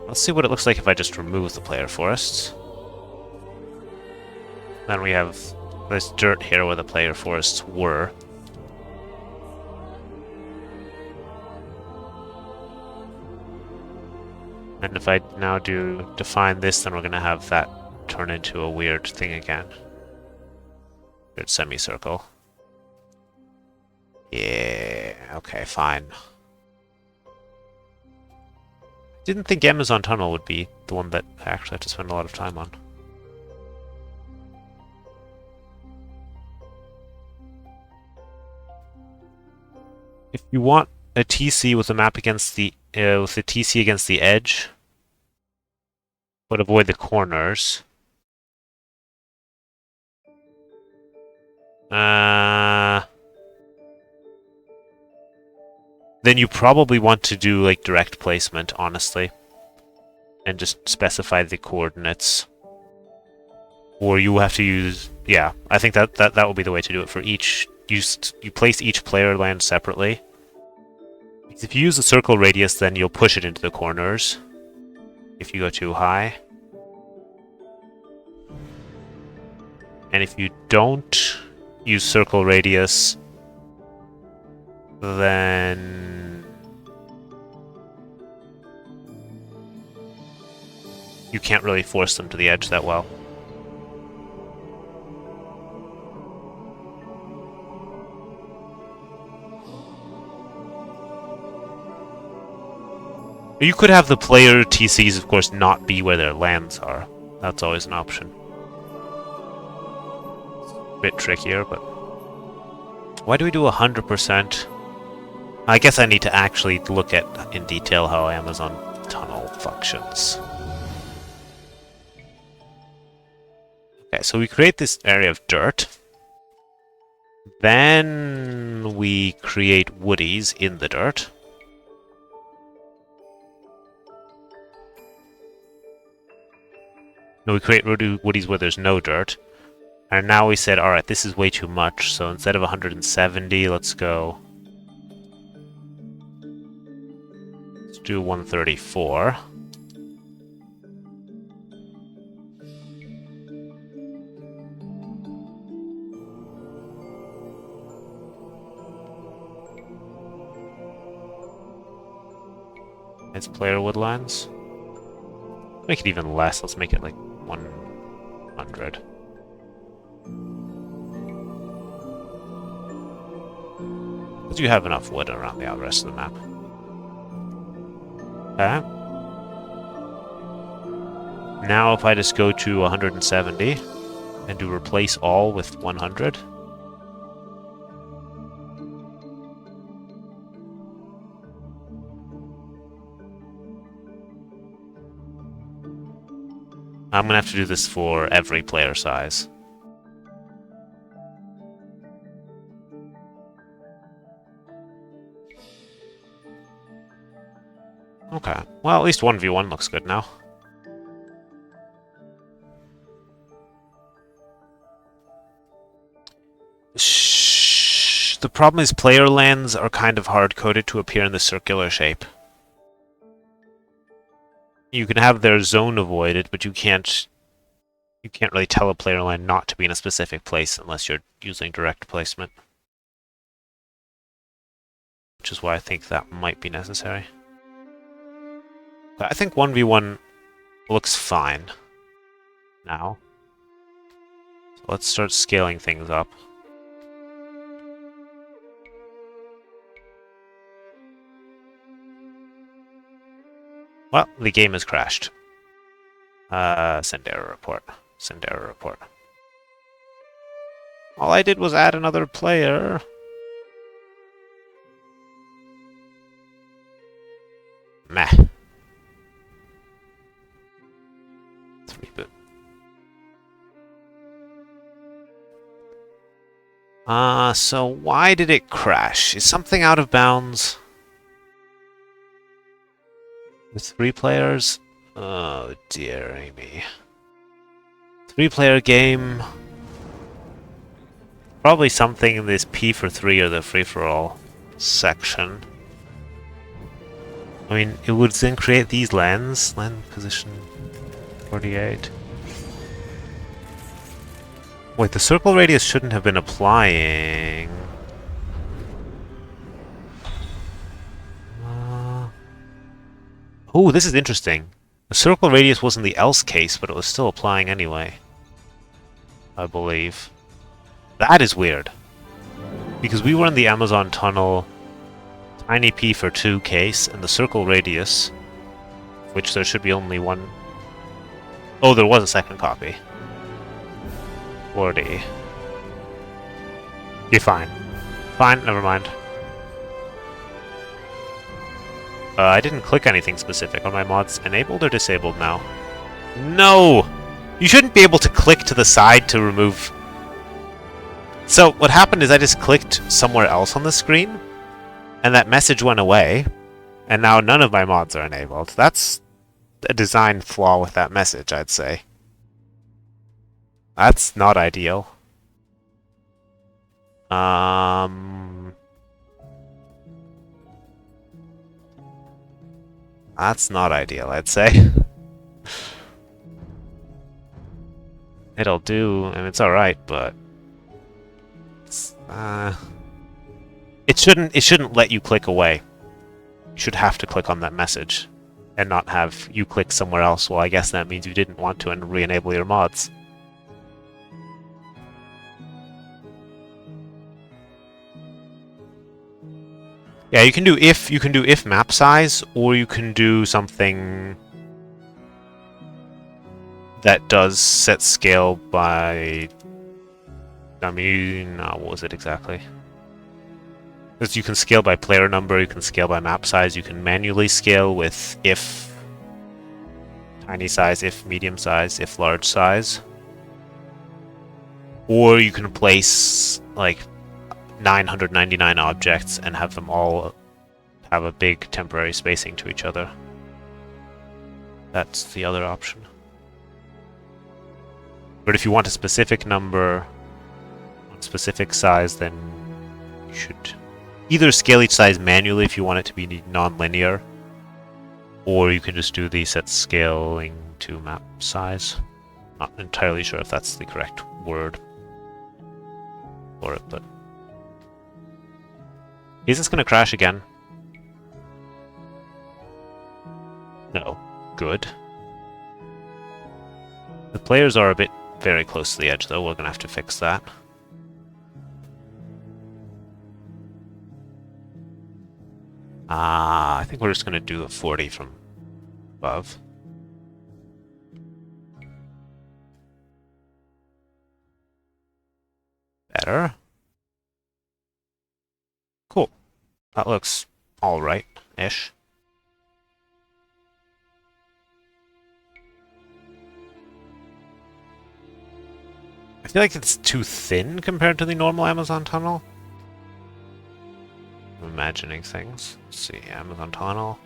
Let's see what it looks like if I just remove the player forests. Then we have this dirt here where the player forests were. And if I now do define this, then we're going to have that turn into a weird thing again. Weird semicircle. Yeah, okay, fine. Didn't think Amazon Tunnel would be the one that I actually have to spend a lot of time on. If you want a TC with a map against the with a TC against the edge, but avoid the corners. Then you probably want to do like direct placement, honestly, and just specify the coordinates. Or you have to use, yeah, I think that will be the way to do it for each. You place each player land separately. If you use the circle radius, then you'll push it into the corners if you go too high. And if you don't use circle radius, then you can't really force them to the edge that well. You could have the player TCs, of course, not be where their lands are. That's always an option. It's a bit trickier, but... Why do we do 100%? I guess I need to actually look at in detail how Amazon Tunnel functions. Okay, so we create this area of dirt. Then we create woodies in the dirt. No, we create woodies where there's no dirt. And now we said, alright, this is way too much, so instead of 170, let's go... Let's do 134. It's player woodlines. Make it even less, let's make it like 100. Because you have enough wood around the rest of the map. Okay. Now if I just go to 170 and do replace all with 100. I'm gonna have to do this for every player size. Okay, well at least 1v1 looks good now. The problem is player lands are kind of hard-coded to appear in the circular shape. You can have their zone avoided, but you can't really tell a player land not to be in a specific place unless you're using direct placement. Which is why I think that might be necessary. But I think 1v1 looks fine now. So let's start scaling things up. Well, the game has crashed. Send error report. Send error report. All I did was add another player. Meh. Let's reboot. So why did it crash? Is something out of bounds? With 3 players? Oh dear, Amy. 3-player game. Probably something in this P for 3 or the free-for-all section. I mean, it would then create these lands. Land position 48. Wait, the circle radius shouldn't have been applying. Oh, this is interesting. The circle radius wasn't the else case, but it was still applying anyway. I believe. That is weird. Because we were in the Amazon tunnel, tiny p for 2 case, and the circle radius, which there should be only one. Oh, there was a second copy. 40. Okay, fine. Fine, never mind. I didn't click anything specific. Are my mods enabled or disabled now? No! You shouldn't be able to click to the side to remove... So, what happened is I just clicked somewhere else on the screen, and that message went away, and now none of my mods are enabled. That's a design flaw with that message, I'd say. That's not ideal. That's not ideal, I'd say. It'll do, and it's alright, but... It shouldn't let you click away. You should have to click on that message, and not have you click somewhere else. Well, I guess that means you didn't want to and re-enable your mods. Yeah, you can do if map size, or you can do something that does set scale by... I mean, what was it exactly? Because you can scale by player number, you can scale by map size, you can manually scale with if tiny size, if medium size, if large size. Or you can place, like, 999 objects and have them all have a big temporary spacing to each other. That's the other option. But if you want a specific number, a specific size, then you should either scale each size manually if you want it to be non-linear, or you can just do the set scaling to map size. Not entirely sure if that's the correct word for it, but... Is this gonna crash again? No. Good. The players are a bit very close to the edge, though. We're gonna have to fix that. I think we're just gonna do the 40 from above. Better. Cool. That looks alright-ish. I feel like it's too thin compared to the normal Amazon tunnel. I'm imagining things. Let's see, Amazon tunnel.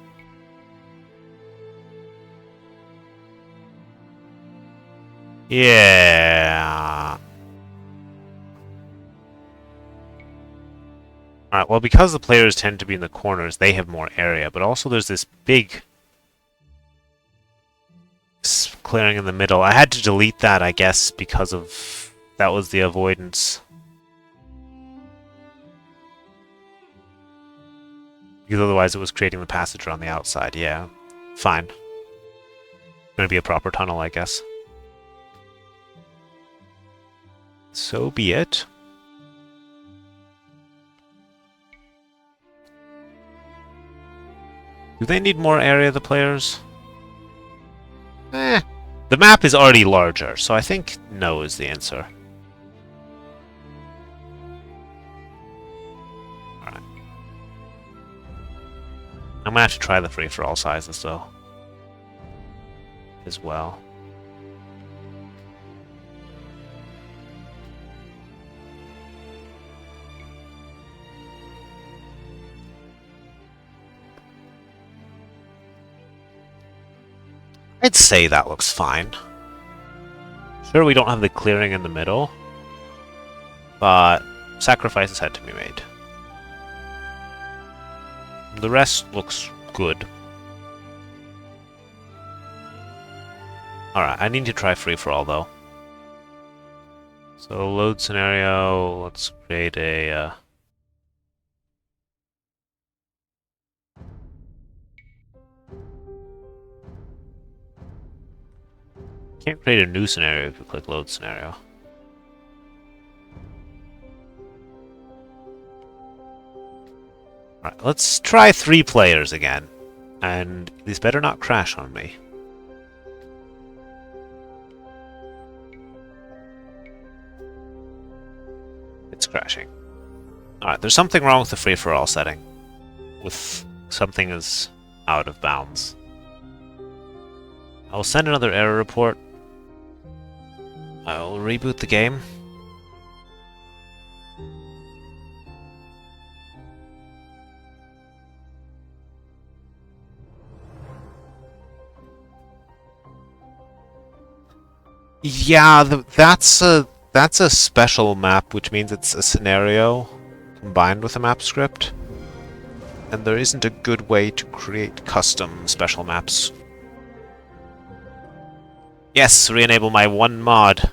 Yeah. Alright, well, because the players tend to be in the corners, they have more area, but also there's this big clearing in the middle. I had to delete that, I guess, because of... that was the avoidance. Because otherwise it was creating the passage around the outside, yeah. Fine. Gonna be a proper tunnel, I guess. So be it. Do they need more area, the players? The map is already larger, so I think no is the answer. Alright. I'm gonna have to try the free-for-all sizes, though. As well. I'd say that looks fine. Sure, we don't have the clearing in the middle, but sacrifices had to be made. The rest looks good. Alright, I need to try free-for-all, though. So, load scenario, let's create a... Can't create a new scenario if you click load scenario. Alright, let's try 3 players again. And these better not crash on me. It's crashing. Alright, there's something wrong with the free-for-all setting. With something is out of bounds. I'll send another error report. I'll reboot the game. Yeah, that's a special map, which means it's a scenario combined with a map script. And there isn't a good way to create custom special maps. Yes, re-enable my one mod.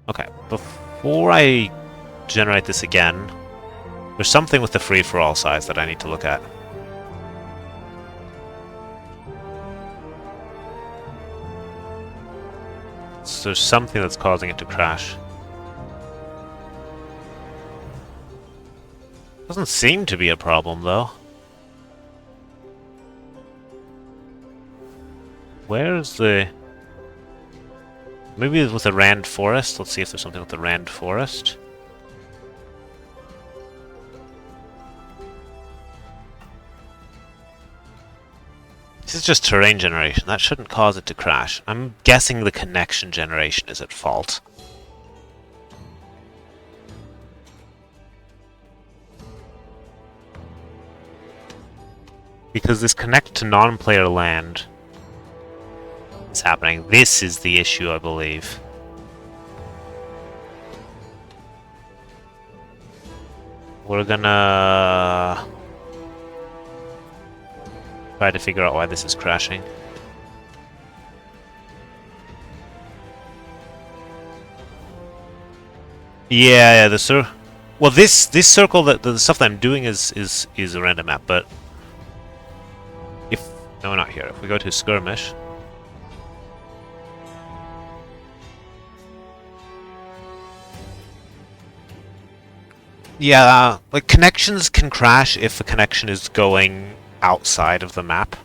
Okay, before I generate this again, there's something with the free-for-all size that I need to look at. So there's something that's causing it to crash. Doesn't seem to be a problem, though. Where's the... Maybe it's with the Rand Forest? Let's see if there's something with the Rand Forest. This is just terrain generation. That shouldn't cause it to crash. I'm guessing the connection generation is at fault. Because this connect to non-player land is happening. This is the issue, I believe. We're gonna try to figure out why this is crashing. Yeah, well, this circle, the stuff that I'm doing is a random map, but no, not here. If we go to skirmish, yeah, like connections can crash if a connection is going outside of the map.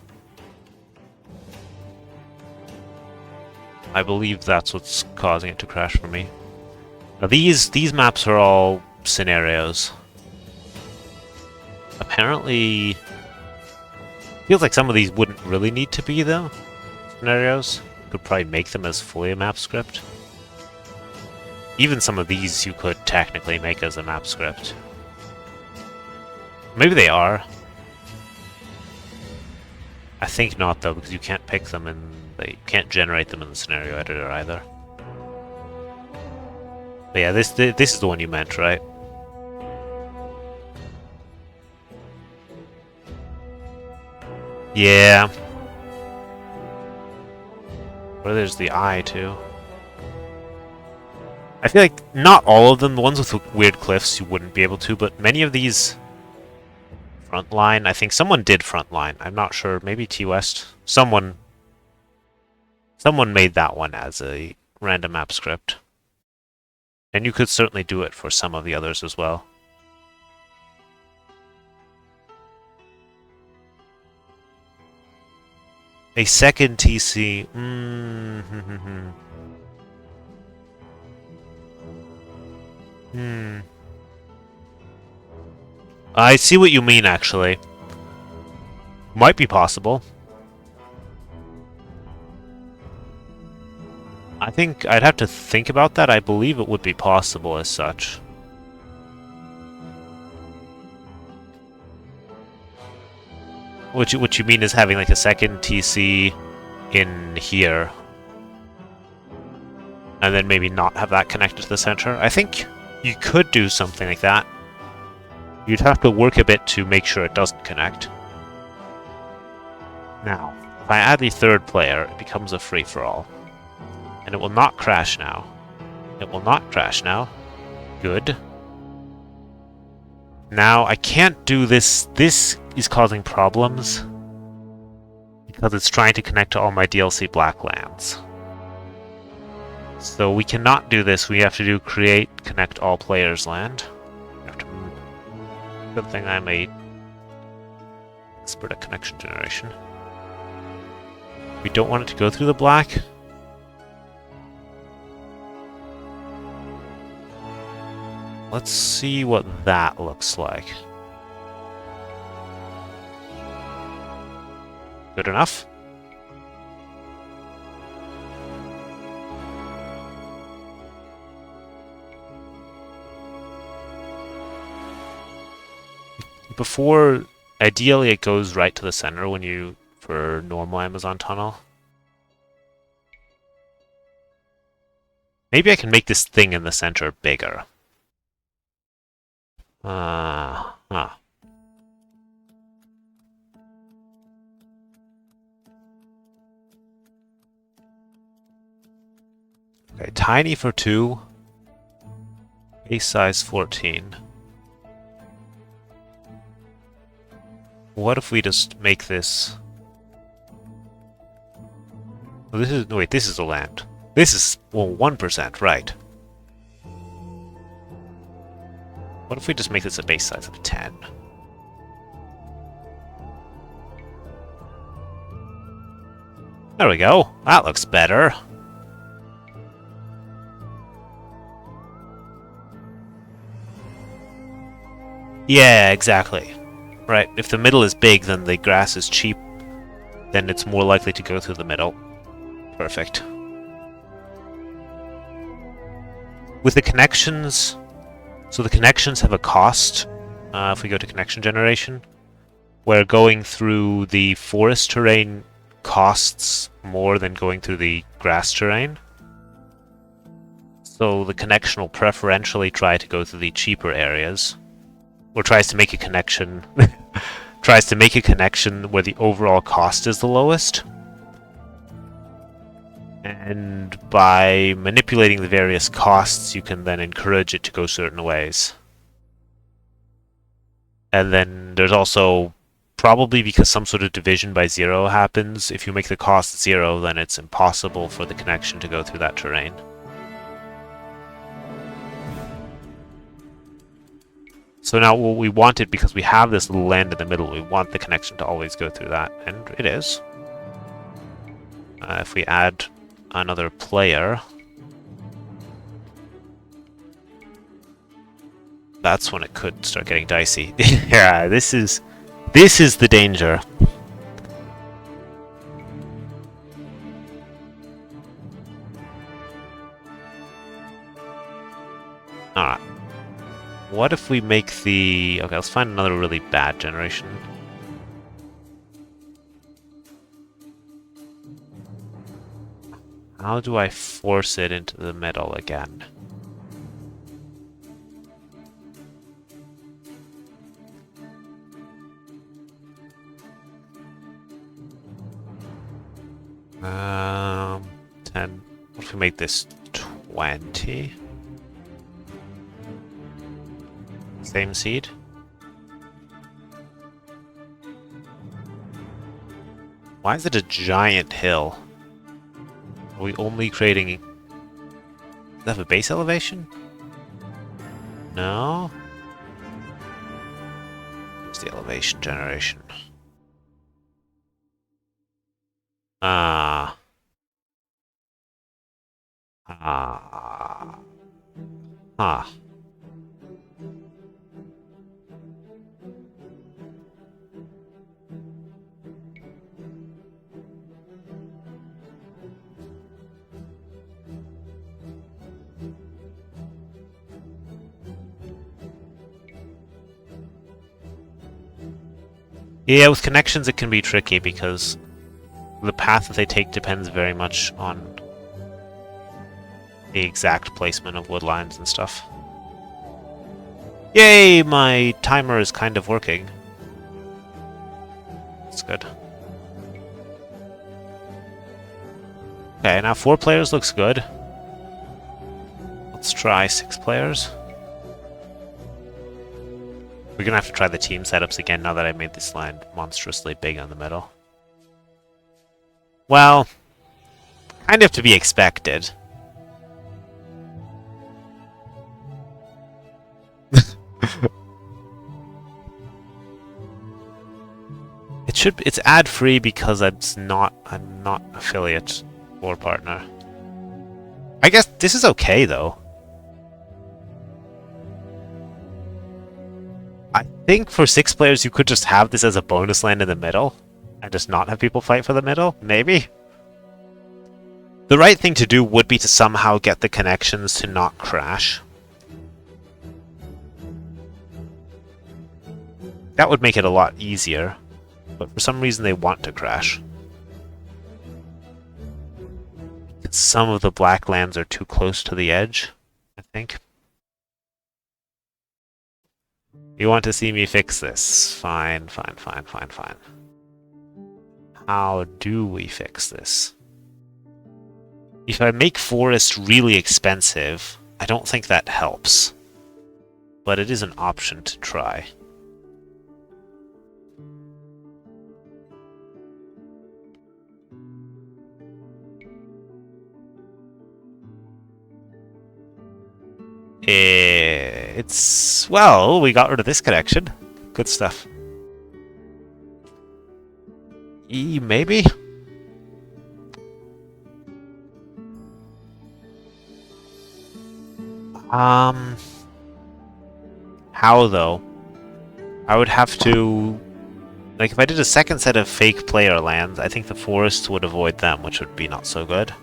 I believe that's what's causing it to crash for me. Now these maps are all scenarios. Apparently, feels like some of these wouldn't really need to be though. Scenarios could probably make them as fully a map script. Even some of these you could technically make as a map script. Maybe they are. I think not though, because you can't pick them and you can't generate them in the scenario editor either. But yeah, this is the one you meant, right? Yeah. Or there's the eye too. I feel like not all of them, the ones with weird cliffs you wouldn't be able to, but many of these Frontline, I think someone did Frontline. I'm not sure, maybe T-West. Someone made that one as a random map script. And you could certainly do it for some of the others as well. A second TC. I see what you mean, actually. Might be possible. I think I'd have to think about that. I believe it would be possible as such. What you mean is having like a second TC in here. And then maybe not have that connected to the center. I think you could do something like that. You'd have to work a bit to make sure it doesn't connect. Now, if I add the third player, it becomes a free-for-all. And it will not crash now. It will not crash now. Good. Now, I can't do this. This is causing problems. because it's trying to connect to all my DLC Black lands. So we cannot do this. We have to do create connect all players land. Good thing I'm a expert at connection generation. We don't want it to go through the black. Let's see what that looks like. Good enough. Before, ideally it goes right to the center when you, for normal Amazon tunnel. Maybe I can make this thing in the center bigger. Okay, tiny for 2. Base size 14. What if we just make this... Oh, this is... No, wait, this is the land. This is, well, 1%, right. What if we just make this a base size of 10? There we go. That looks better. Yeah, exactly. Right, if the middle is big, then the grass is cheap, then it's more likely to go through the middle. Perfect. With the connections, so the connections have a cost, if we go to connection generation, where going through the forest terrain costs more than going through the grass terrain. So the connection will preferentially try to go through the cheaper areas. Or tries to make a connection tries to make a connection where the overall cost is the lowest. And by manipulating the various costs, you can then encourage it to go certain ways. And then there's also, probably because some sort of division by 0 happens, if you make the cost 0, then it's impossible for the connection to go through that terrain. So now what we wanted, because we have this little land in the middle, we want the connection to always go through that, and it is. If we add another player, that's when it could start getting dicey. Yeah, this is the danger. Alright. What if we make the... Okay, let's find another really bad generation. How do I force it into the middle again? Um, 10. What if we make this 20? Same seed. Why is it a giant hill? Are we only creating... Does it have a base elevation? No? What's the elevation generation? Ah. Yeah, with connections it can be tricky because the path that they take depends very much on the exact placement of wood lines and stuff. Yay! My timer is kind of working. That's good. Okay, now 4 players looks good. Let's try 6 players. We're gonna have to try the team setups again now that I made this line monstrously big on the middle. Well, kind of to be expected. It's ad free because I'm not affiliate or partner. I guess this is okay though. I think for 6 players you could just have this as a bonus land in the middle and just not have people fight for the middle, maybe? The right thing to do would be to somehow get the connections to not crash. That would make it a lot easier, but for some reason they want to crash. Some of the black lands are too close to the edge, I think. You want to see me fix this? Fine, fine, fine, fine, fine. How do we fix this? If I make forest really expensive, I don't think that helps. But it is an option to try. It's... well, we got rid of this connection. Good stuff. E, maybe? How, though? I would have to... like, if I did a second set of fake player lands, I think the forests would avoid them, which would be not so good.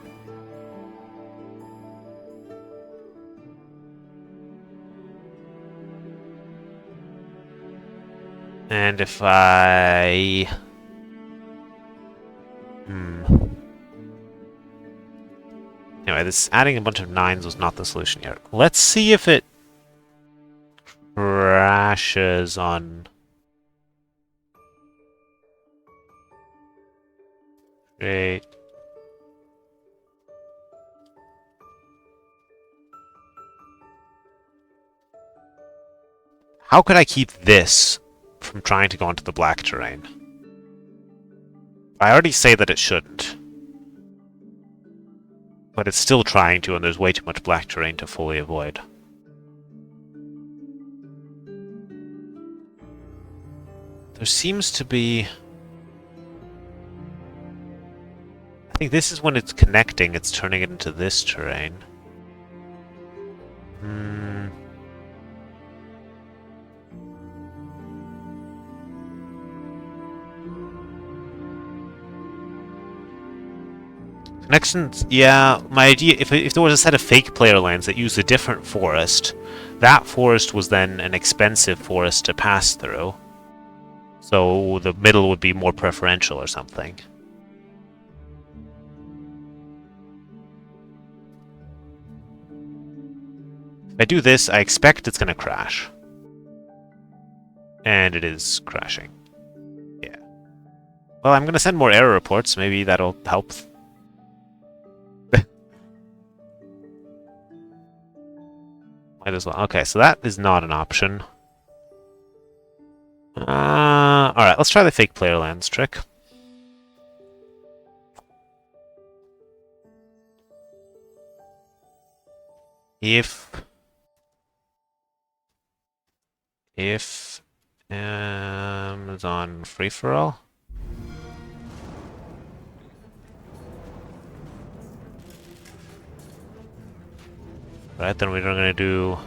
And if I... Anyway, this adding a bunch of 9s was not the solution here. Let's see if it crashes on... Great. How could I keep this from trying to go into the black terrain? I already say that it shouldn't. But it's still trying to, and there's way too much black terrain to fully avoid. There seems to be... I think this is when it's connecting, it's turning it into this terrain. Connections, yeah, my idea, if there was a set of fake player lands that used a different forest, that forest was then an expensive forest to pass through. So the middle would be more preferential or something. If I do this, I expect it's going to crash. And it is crashing. Yeah. Well, I'm going to send more error reports, maybe that'll help. Might as well. Okay, so that is not an option. Alright, let's try the fake player lands trick. If Amazon free-for-all. Right, then we're gonna do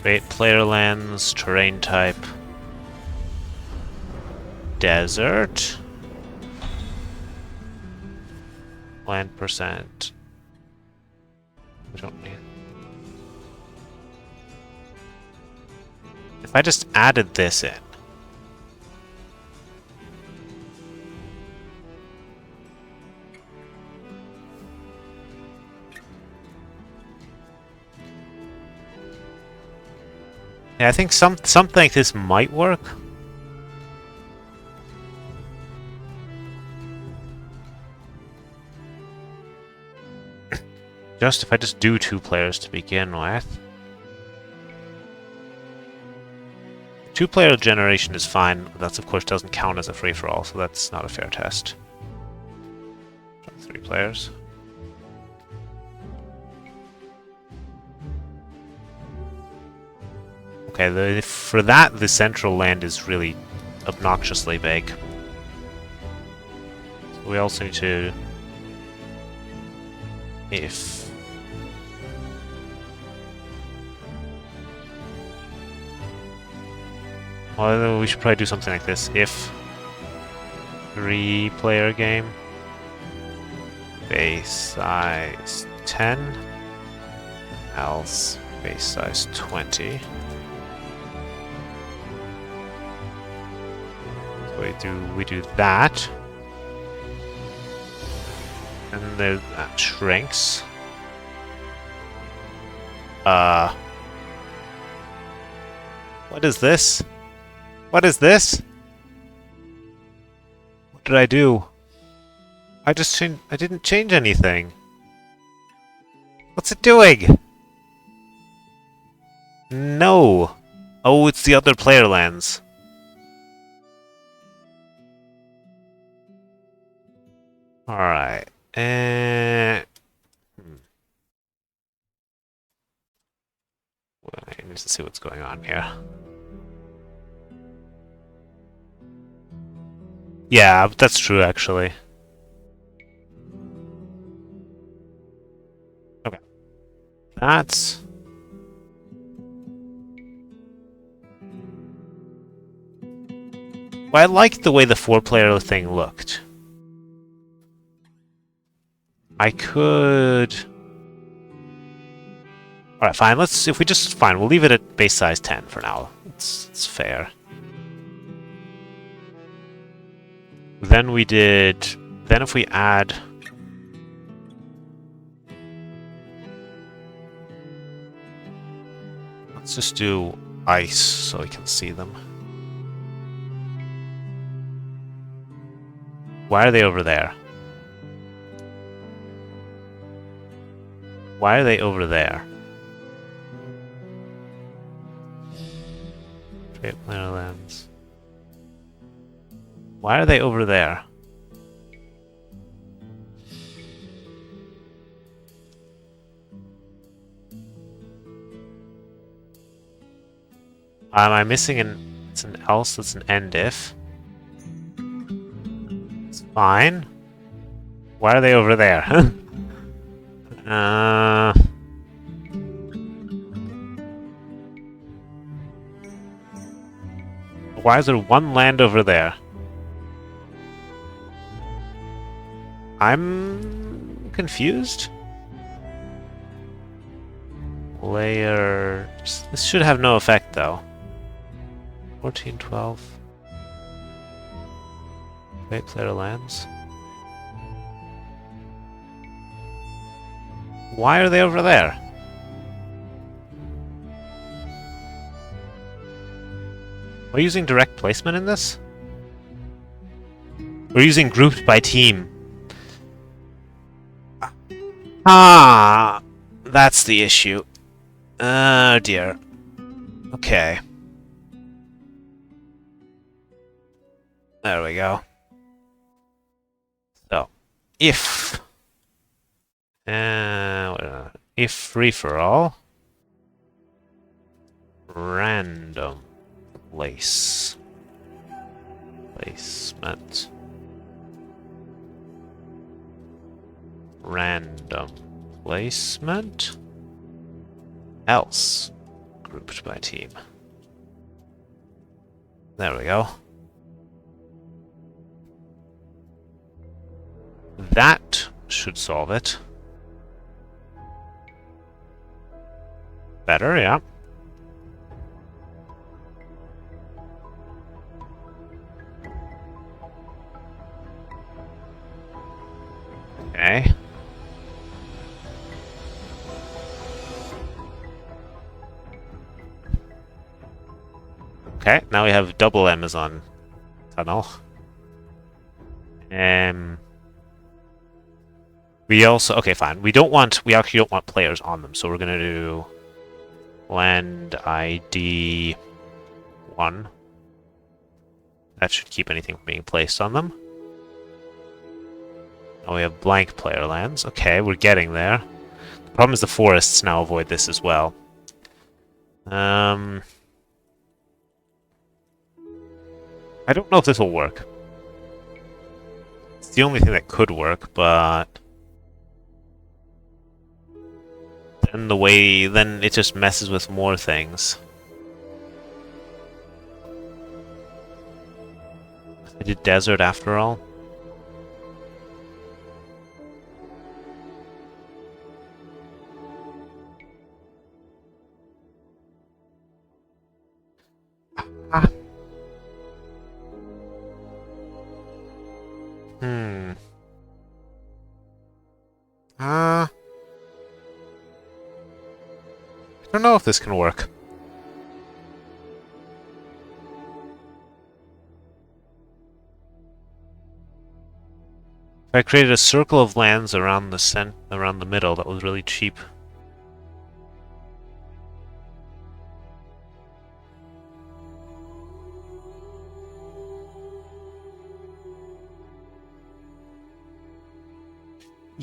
great player lands, terrain type, desert, land percent. We don't need. If I just added this in. Yeah, I think something like this might work. Just if I just do 2 players to begin with. Two-player generation is fine. That, of course, doesn't count as a free-for-all, so that's not a fair test. 3 players. Okay, for that, the central land is really obnoxiously big. So we also need to... If... Well, we should probably do something like this. If 3-player game, base size 10, else base size 20. So we do that, and then that shrinks. What is this? What is this? What did I do? I didn't change anything. What's it doing? No. Oh, it's the other player lands. Alright. I need to see what's going on here. Yeah, that's true, actually. Okay. That's... Well, I liked the way the 4-player thing looked. I could... Alright, fine, we'll leave it at base size 10 for now. It's fair. Then if we add... Let's just do ice so we can see them. Why are they over there? Why are they over there? Trade player lands. Why are they over there? Am I missing it's an else that's an end if? It's fine. Why are they over there? Why is there one land over there? I'm confused. Layers. This should have no effect though. 14, 12. Wait, player lands. Why are they over there? Are we using direct placement in this? We're using grouped by team. Ah, that's the issue. Oh dear. Okay. There we go. So, if free-for-all, random placement, random placement, else grouped by team. There we go. That should solve it. Better, yeah. Okay. Okay, now we have double Amazon tunnel. We also, okay, fine. We actually don't want players on them, so we're gonna do land ID 1. That should keep anything from being placed on them. Now we have blank player lands. Okay, we're getting there. The problem is the forests now avoid this as well. I don't know if this will work. It's the only thing that could work, but then it just messes with more things. I did desert after all. I don't know if this can work. If I created a circle of lands around the middle, that was really cheap.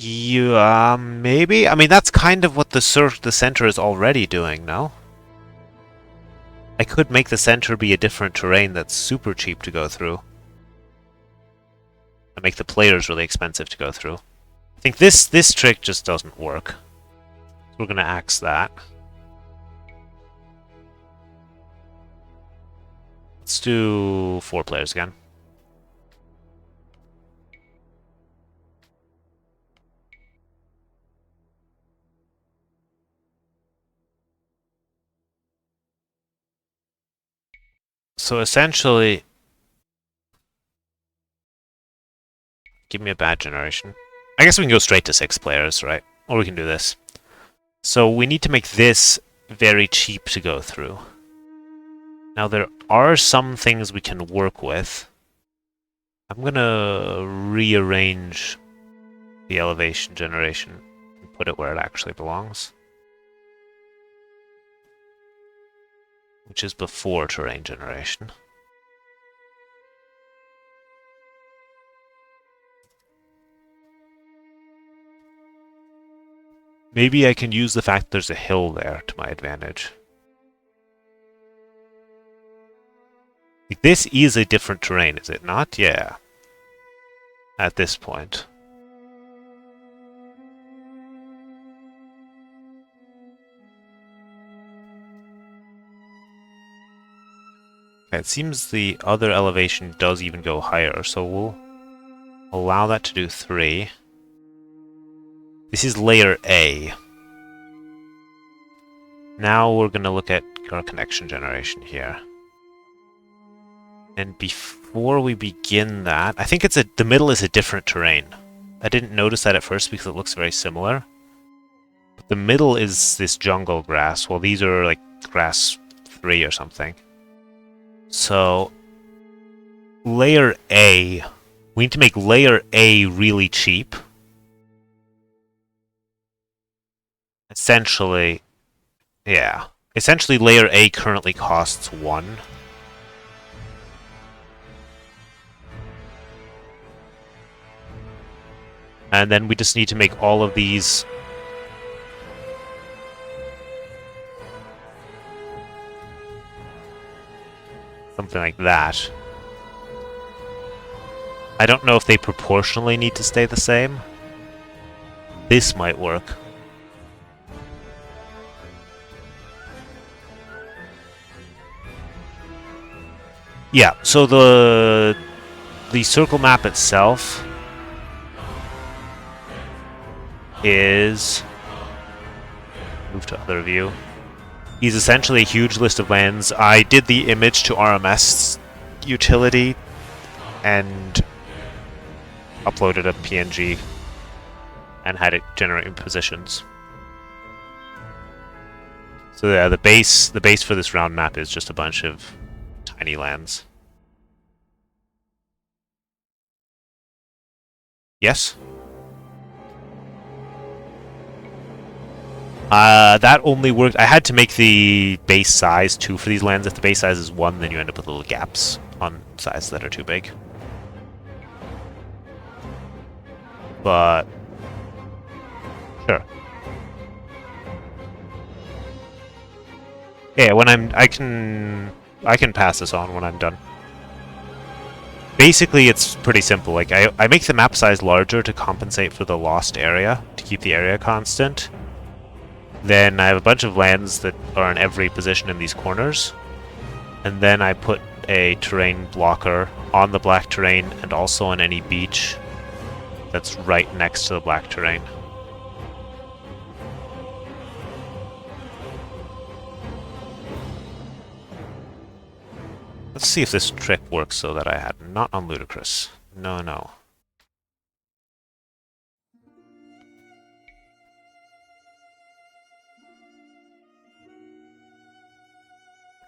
Yeah, maybe. I mean, that's kind of what the center is already doing, no? I could make the center be a different terrain that's super cheap to go through. And make the players really expensive to go through. I think this trick just doesn't work. So we're gonna axe that. Let's do 4 players again. So essentially, give me a bad generation. I guess we can go straight to 6 players, right? Or we can do this. So we need to make this very cheap to go through. Now there are some things we can work with. I'm gonna rearrange the elevation generation and put it where it actually belongs. Which is before terrain generation. Maybe I can use the fact there's a hill there to my advantage. Like, this is a different terrain, is it not? Yeah. At this point. Okay, it seems the other elevation does even go higher, so we'll allow that to do 3. This is layer A. Now we're going to look at our connection generation here. And before we begin that, I think the middle is a different terrain. I didn't notice that at first because it looks very similar. But the middle is this jungle grass, while these are like grass 3 or something. So, layer A. We need to make layer A really cheap. Essentially, yeah. Essentially, layer A currently costs 1. And then we just need to make all of these something like that. I don't know if they proportionally need to stay the same. This might work. Yeah, so the circle map itself is move to other view. Is essentially a huge list of lands. I did the image to RMS utility and uploaded a PNG and had it generate positions. So yeah, the base for this round map is just a bunch of tiny lands. Yes? That only worked. I had to make the base size 2 for these lands. If the base size is 1, then you end up with little gaps on sizes that are too big. But sure. Yeah, when I can pass this on when I'm done. Basically, it's pretty simple. Like I make the map size larger to compensate for the lost area, to keep the area constant. Then I have a bunch of lands that are in every position in these corners. And then I put a terrain blocker on the black terrain and also on any beach that's right next to the black terrain. Let's see if this trick works so that I had not on Ludicrous. No, no.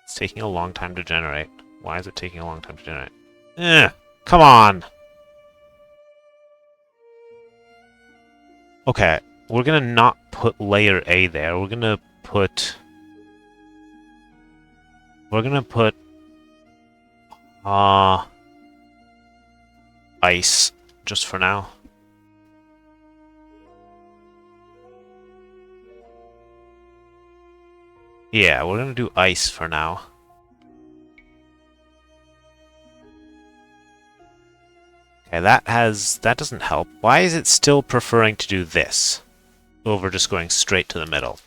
It's taking a long time to generate. Why is it taking a long time to generate? Come on! Okay, we're gonna not put layer A there. We're gonna put ice just for now. Yeah, we're gonna do ice for now. Okay, that doesn't help. Why is it still preferring to do this over just going straight to the middle?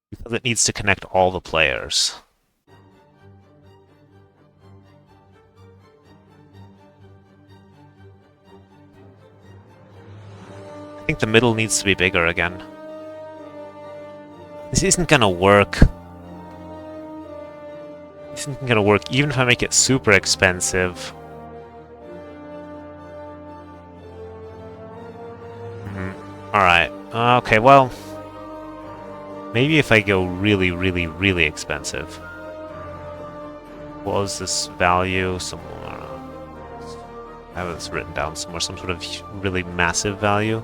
Because it needs to connect all the players. I think the middle needs to be bigger again. This isn't gonna work. This isn't gonna work even if I make it super expensive. Alright. Okay, well... maybe if I go really, really, really expensive. What was this value? I have this written down somewhere. Some sort of really massive value.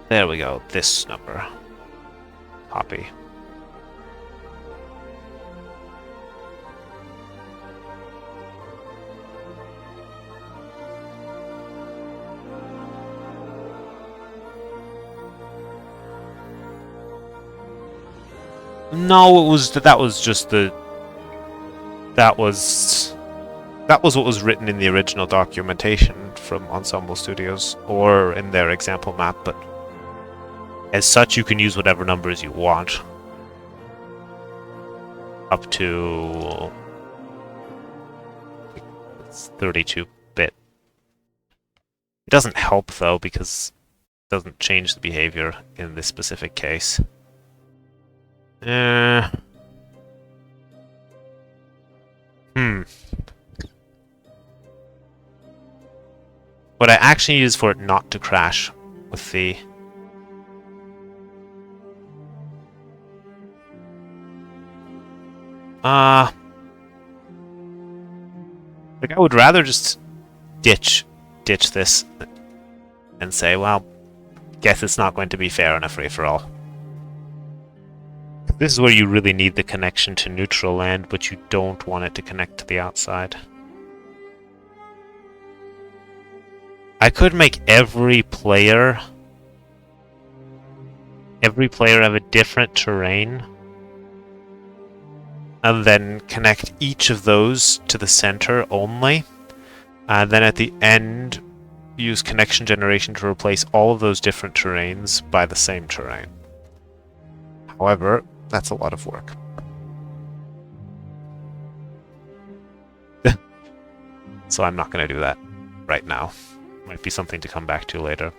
There we go. This number. Copy. No, it was that was just the that was what was written in the original documentation from Ensemble Studios or in their example map, but as such you can use whatever numbers you want up to 32-bit. It doesn't help though because it doesn't change the behavior in this specific case. What I actually need is for it not to crash with the... like I would rather just ditch this and say, well, guess it's not going to be fair in a free-for-all. This is where you really need the connection to neutral land, but you don't want it to connect to the outside. I could make every player have a different terrain, and then connect each of those to the center only, and then at the end use connection generation to replace all of those different terrains by the same terrain. However, that's a lot of work. So I'm not going to do that right now. Might be something to come back to later.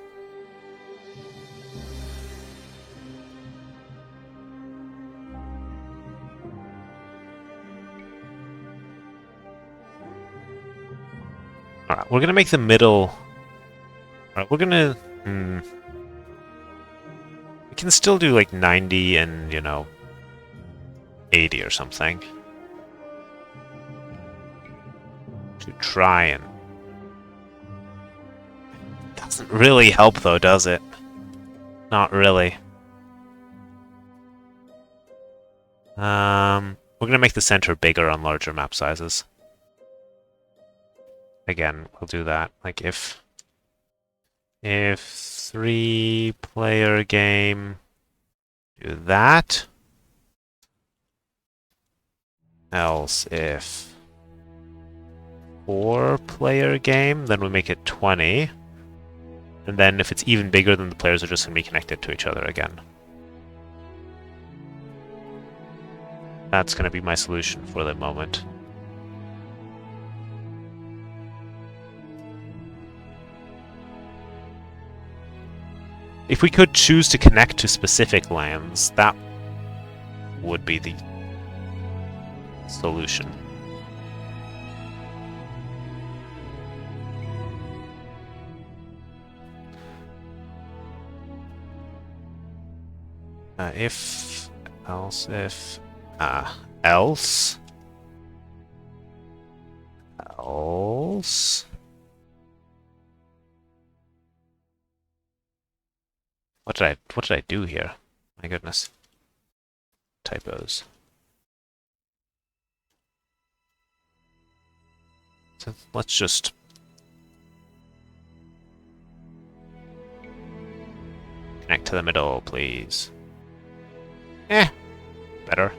Alright, we're going to make the middle... Alright, we're going to... We can still do like 90 and, you know, 80 or something. To try and Doesn't really help though, does it? Not really. We're gonna make the center bigger on larger map sizes. Again, we'll do that. Like if 3-player game, do that. Else if 4-player game, then we make it 20. And then if it's even bigger, then the players are just going to be connected to each other again. That's going to be my solution for the moment. If we could choose to connect to specific lands, that would be the solution. Else. What did I do here? My goodness. Typos. So let's just connect to the middle, please. Better.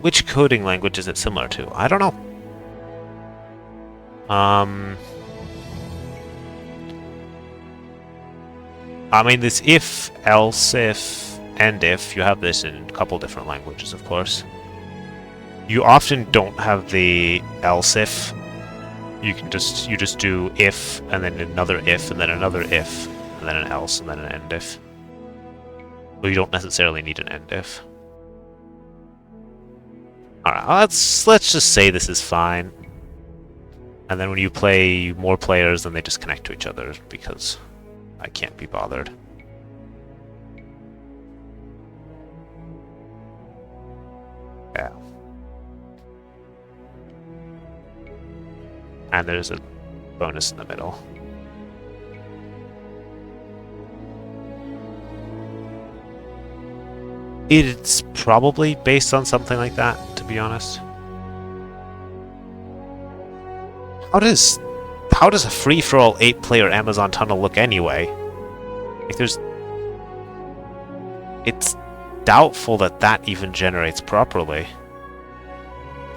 Which coding language is it similar to? I don't know. I mean, this if, else if, and if, you have this in a couple different languages, of course. You often don't have the else if. You just do if, and then another if, and then another if, and then an else, and then an end if. But you don't necessarily need an end if. Alright, let's just say this is fine. And then when you play more players, then they just connect to each other, because I can't be bothered. Yeah. And there's a bonus in the middle. It's probably based on something like that, to be honest. How does a free-for-all 8-player Amazon tunnel look anyway? Like it's doubtful that even generates properly.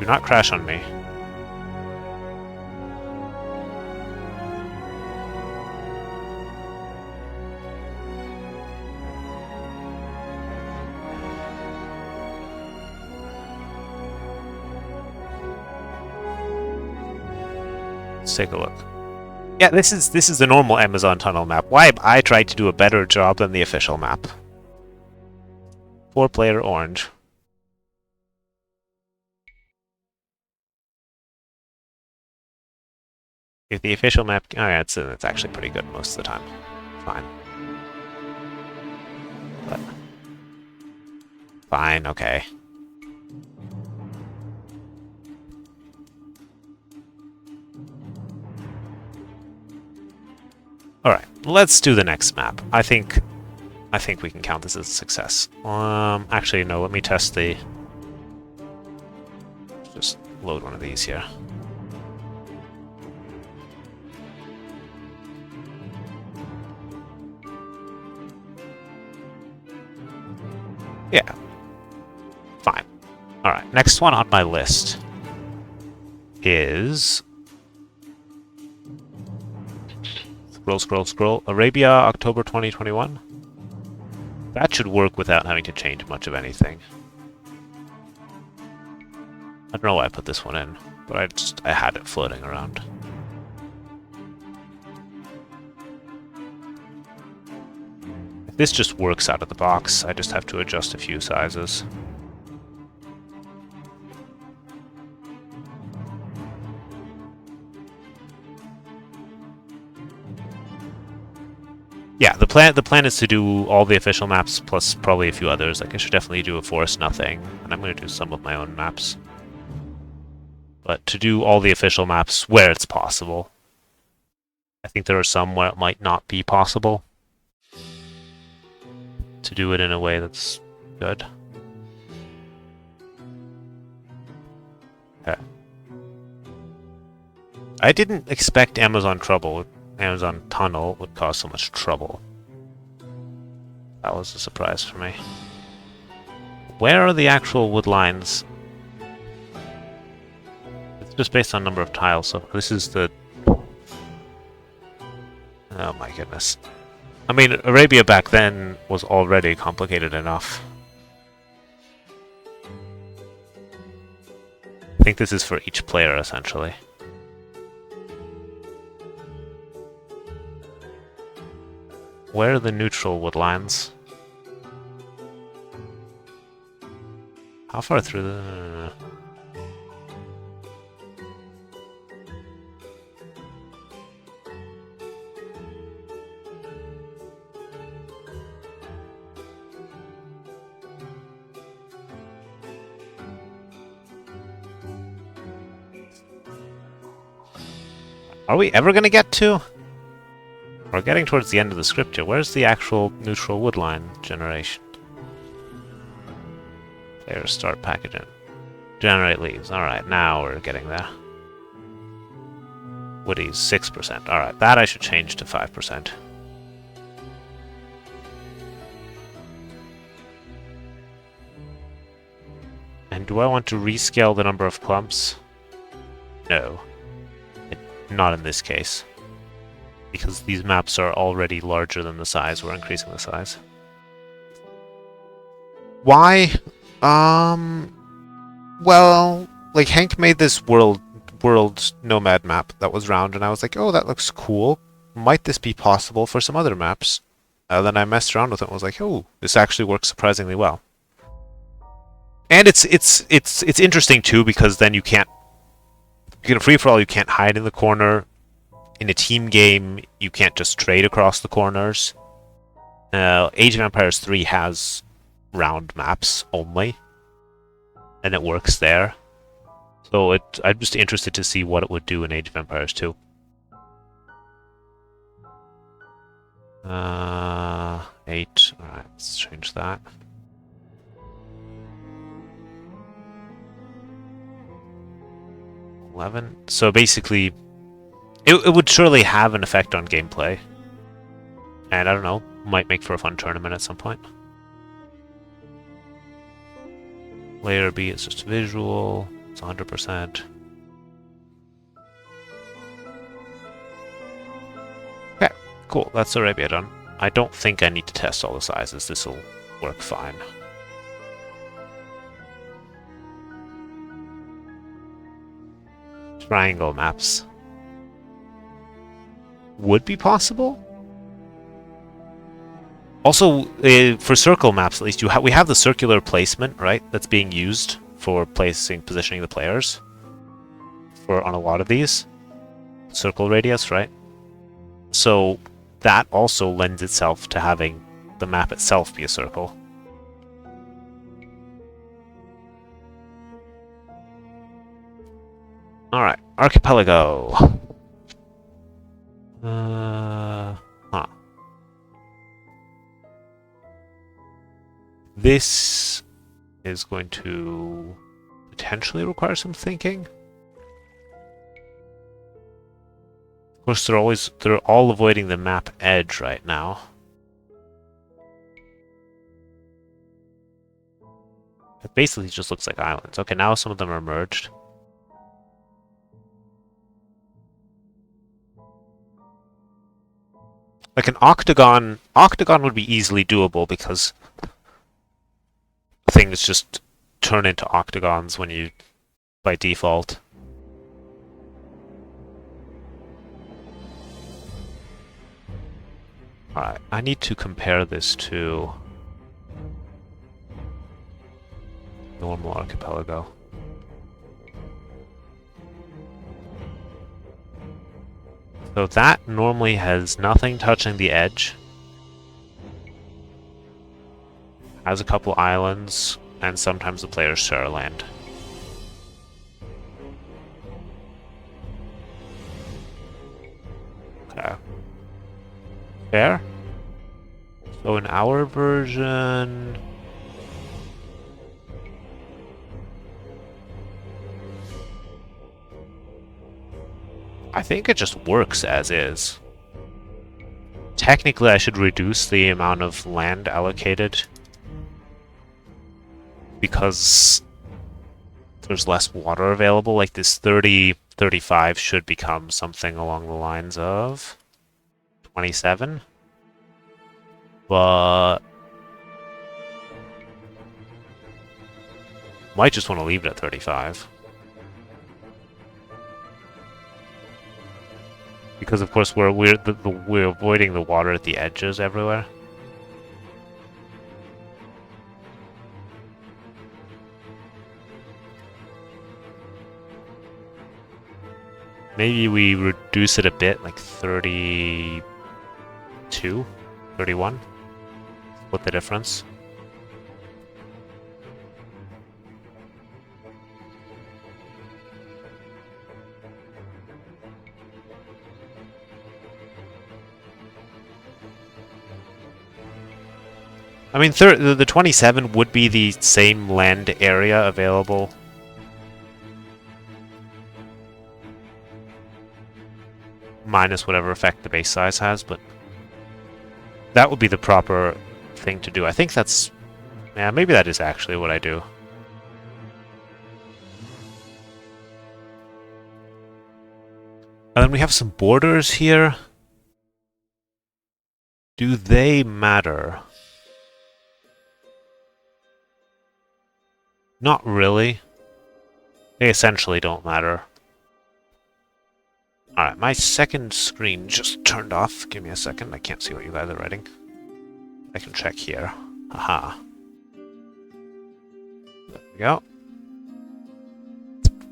Do not crash on me. Let's take a look. Yeah, this is the normal Amazon tunnel map. Why have I tried to do a better job than the official map? 4-player orange. If the official map, oh yeah, it's actually pretty good most of the time. Fine. But fine, okay. Alright, let's do the next map. I think we can count this as a success. Actually, no, let me test the... Just load one of these here. Yeah. Fine. Alright, next one on my list is... Scroll. Arabia, October 2021. That should work without having to change much of anything. I don't know why I put this one in, but I had it floating around. If this just works out of the box, I just have to adjust a few sizes. Yeah, the plan is to do all the official maps plus probably a few others. Like I should definitely do a Forest Nothing, and I'm going to do some of my own maps. but to do all the official maps where it's possible. I think there are some where it might not be possible to do it in a way that's good. Okay. I didn't expect Amazon Tunnel would cause so much trouble. That was a surprise for me. Where are the actual wood lines? It's just based on number of tiles, so this is the... Oh my goodness. I mean, Arabia back then was already complicated enough. I think this is for each player, essentially. Where are the neutral wood lines? How far through the... Are we ever gonna get to? We're getting towards the end of the script here. Where's the actual neutral wood line generation? Players start packaging. Generate leaves. Alright, now we're getting there. Woodies, 6%. Alright, that I should change to 5%. And do I want to rescale the number of clumps? No. Not in this case. Because these maps are already larger than the size. We're increasing the size. Why? Well, like Hank made this world nomad map that was round, and I was like, oh, that looks cool. Might this be possible for some other maps? Then I messed around with it and was like, oh, this actually works surprisingly well. And it's interesting too, because then you can't... If you get a free-for-all, you can't hide in the corner. In a team game, you can't just trade across the corners. Age of Empires 3 has round maps only, and it works there. So I'm just interested to see what it would do in Age of Empires 2. 8. Alright, let's change that. So basically, it would surely have an effect on gameplay. And I don't know, might make for a fun tournament at some point. Layer B is just visual, it's 100%. Okay, cool, that's Arabia done. I don't think I need to test all the sizes, this will work fine. Triangle maps would be possible. Also, for circle maps at least, we have the circular placement, right? That's being used for positioning the players. On a lot of these. Circle radius, right? So that also lends itself to having the map itself be a circle. Alright, Archipelago. This is going to potentially require some thinking. Of course, they're all avoiding the map edge right now. It basically just looks like islands. Okay, now some of them are merged. Like an octagon would be easily doable because things just turn into octagons when you, by default. Alright, I need to compare this to normal archipelago. So that normally has nothing touching the edge. Has a couple islands, and sometimes the players share land. Okay. Fair. So in our version... I think it just works as is. Technically, I should reduce the amount of land allocated because there's less water available. Like this 30, 35 should become something along the lines of 27. But might just want to leave it at 35. Because of course we're avoiding the water at the edges everywhere. Maybe we reduce it a bit, like 32, 31. Split the difference. I mean, the 27 would be the same land area available. Minus whatever effect the base size has, but that would be the proper thing to do. I think that's... yeah, maybe that is actually what I do. And then we have some borders here. Do they matter? Not really. They essentially don't matter. Alright, my second screen just turned off. Give me a second. I can't see what you guys are writing. I can check here. Aha. There we go.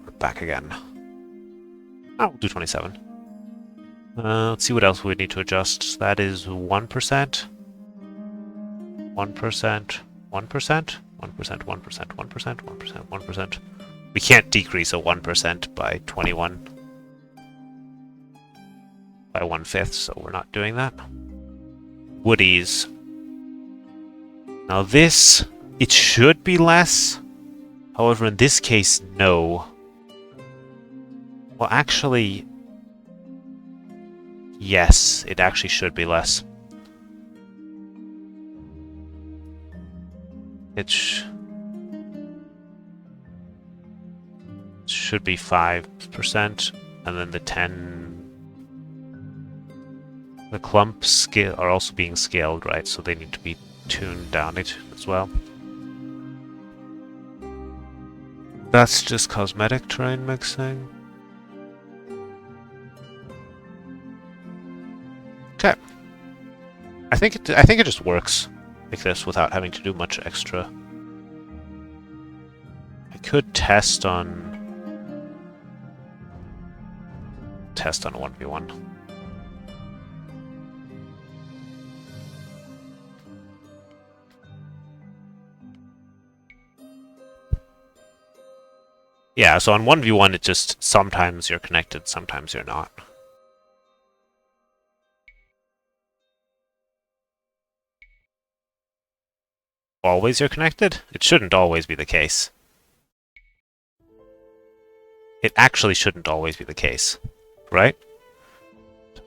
We're back again. Oh, we'll do 27. Let's see what else we need to adjust. That is 1%. 1%. 1%. 1%. 1%, 1%, 1%, 1%, 1%. We can't decrease a 1% by 21 by 1/5, so we're not doing that. Woodies. Now this, it should be less. However, in this case, no. Well, actually, yes, it actually should be less. It should be 5%, and then the 10... the clumps scale are also being scaled, right? So they need to be tuned down it as well. That's just cosmetic terrain mixing. Okay. I think it just works like this without having to do much extra. I could test on a 1v1. Yeah, so on 1v1 it just sometimes you're connected, sometimes you're not. Always you're connected? It shouldn't always be the case. It actually shouldn't always be the case, right?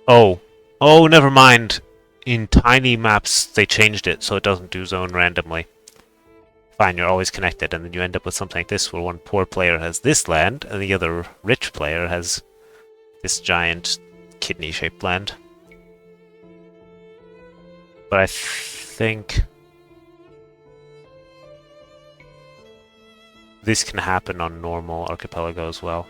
Oh, never mind. In tiny maps, they changed it so it doesn't do zone randomly. Fine, you're always connected, and then you end up with something like this, where one poor player has this land, and the other rich player has this giant kidney-shaped land. But I think this can happen on normal Archipelago as well.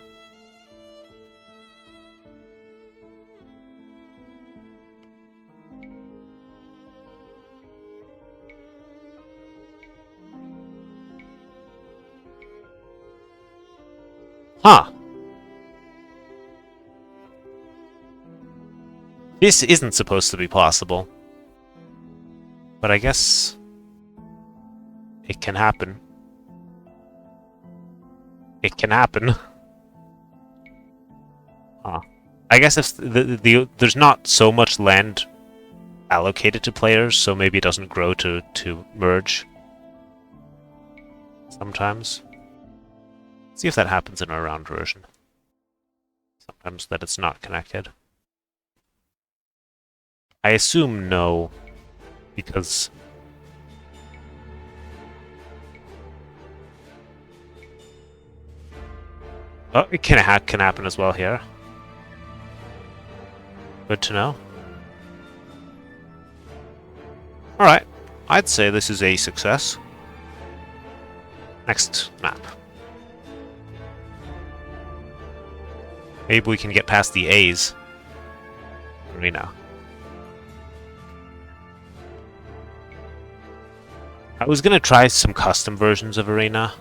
Huh. This isn't supposed to be possible. But I guess it can happen. It can happen. Huh. I guess if there's not so much land allocated to players, so maybe it doesn't grow to merge sometimes. See if that happens in our round version. Sometimes that it's not connected. I assume no, because oh, it can happen as well here. Good to know. Alright, I'd say this is a success. Next map. Maybe we can get past the A's. Arena. I was gonna try some custom versions of Arena.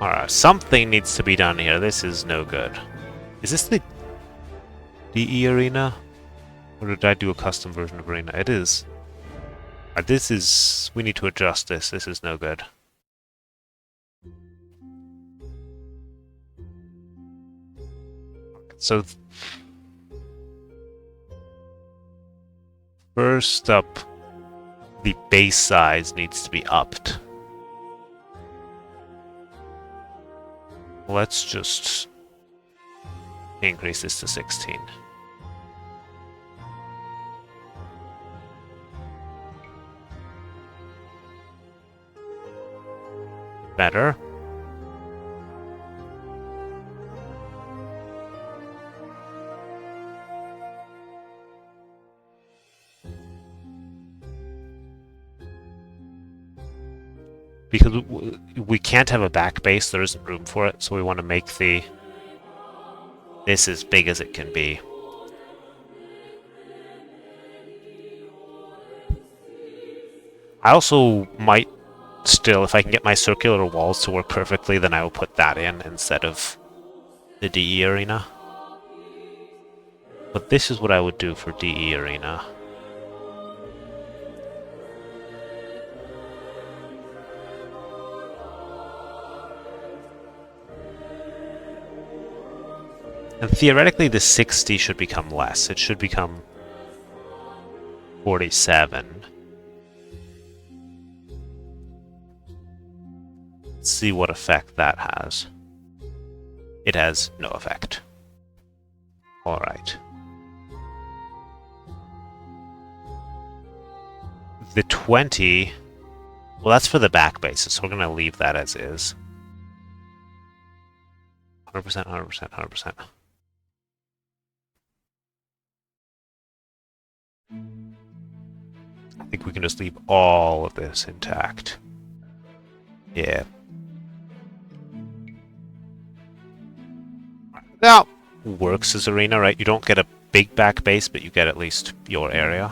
Alright, something needs to be done here. This is no good. Is this the DE Arena? Or did I do a custom version of Arena? It is. This is... we need to adjust this. This is no good. So... first up, the base size needs to be upped. Let's just increase this to 16. Better. Because we can't have a back base, there isn't room for it, so we want to make this as big as it can be. I also might still, if I can get my circular walls to work perfectly, then I will put that in instead of the DE Arena. But this is what I would do for DE Arena. And theoretically, the 60 should become less. It should become 47. Let's see what effect that has. It has no effect. Alright. The 20... well, that's for the back bases, so we're going to leave that as is. 100%, 100%, 100%. I think we can just leave all of this intact. Yeah. That works as Arena, right? You don't get a big back base, but you get at least your area.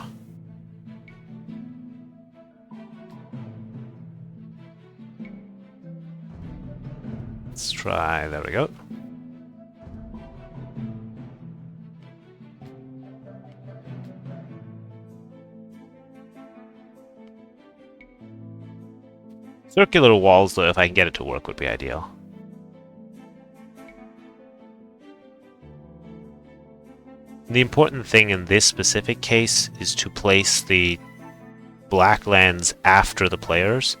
Let's try, there we go. Circular walls, though, if I can get it to work, would be ideal. The important thing in this specific case is to place the black lands after the players,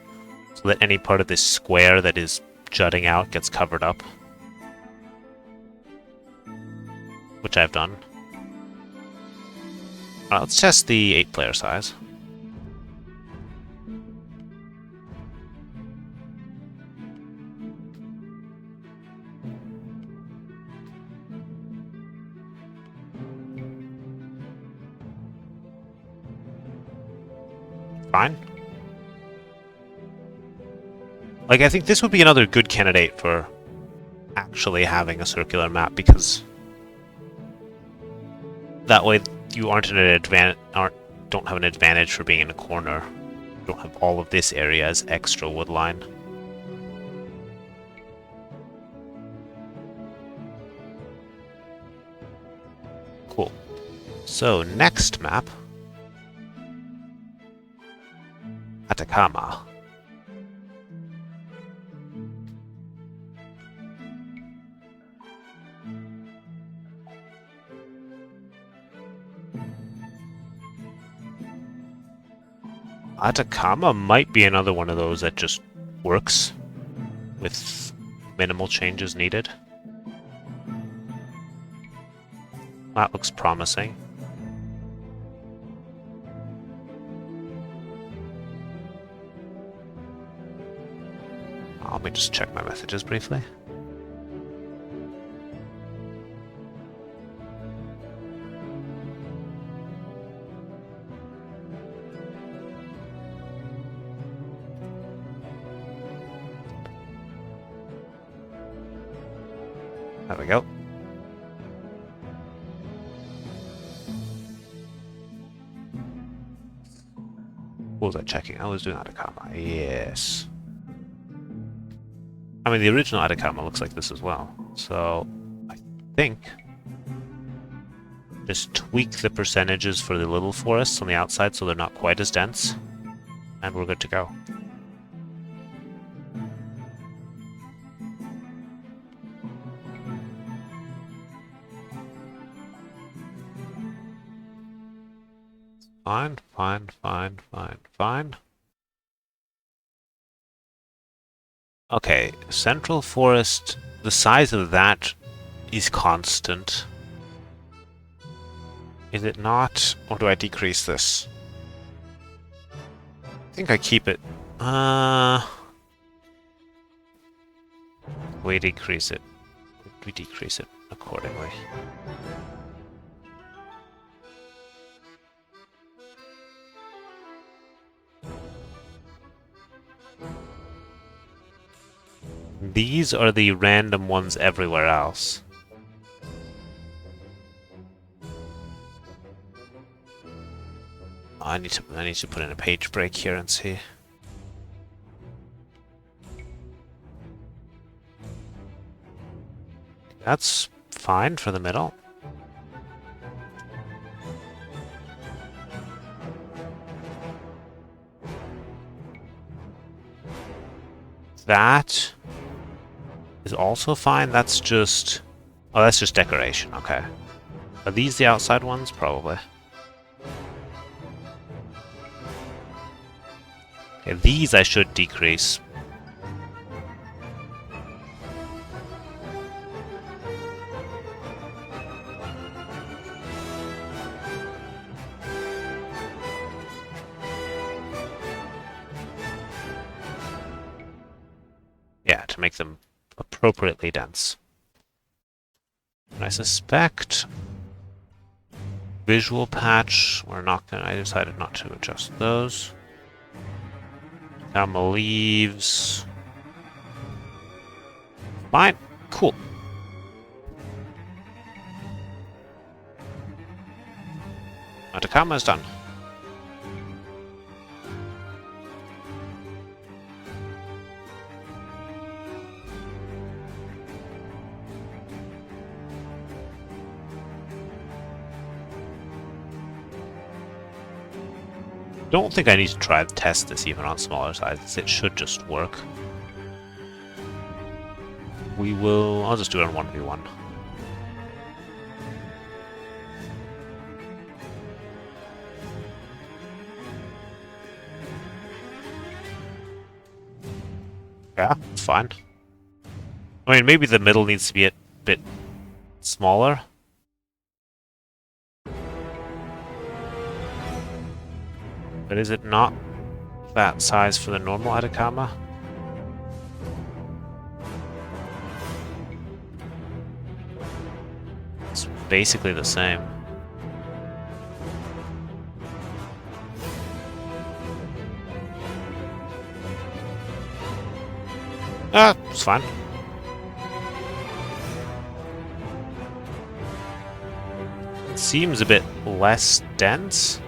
so that any part of this square that is jutting out gets covered up. Which I've done. Alright, let's test the 8-player size. Fine. Like, I think this would be another good candidate for actually having a circular map, because that way you aren't in an don't have an advantage for being in a corner. You don't have all of this area as extra wood line. Cool. So, next map. Atacama. Atacama might be another one of those that just works with minimal changes needed. That looks promising. Let me just check my messages briefly. There we go. What was I checking? I was doing Atacama. Yes. I mean, the original Atacama looks like this as well. So, I think just tweak the percentages for the little forests on the outside so they're not quite as dense, and we're good to go. Fine, fine, fine, fine, fine. Okay, Central Forest, the size of that is constant. Is it not? Or do I decrease this? I think I keep it. We decrease it. We decrease it accordingly. These are the random ones everywhere else. I need to put in a page break here and see. That's fine for the middle. That is also fine. That's just... Oh, that's just decoration. Okay. Are these the outside ones? Probably. Okay, these I should decrease. Yeah, to make them appropriately dense. And I suspect visual patch, we're not gonna, I decided not to adjust those. Gamma leaves. Fine, cool. Atacama is done. Don't think I need to try to test this even on smaller sizes. It should just work. I'll just do it on 1v1. Yeah, it's fine. I mean, maybe the middle needs to be a bit smaller. But is it not that size for the normal Atacama? It's basically the same. It's fine. It seems a bit less dense.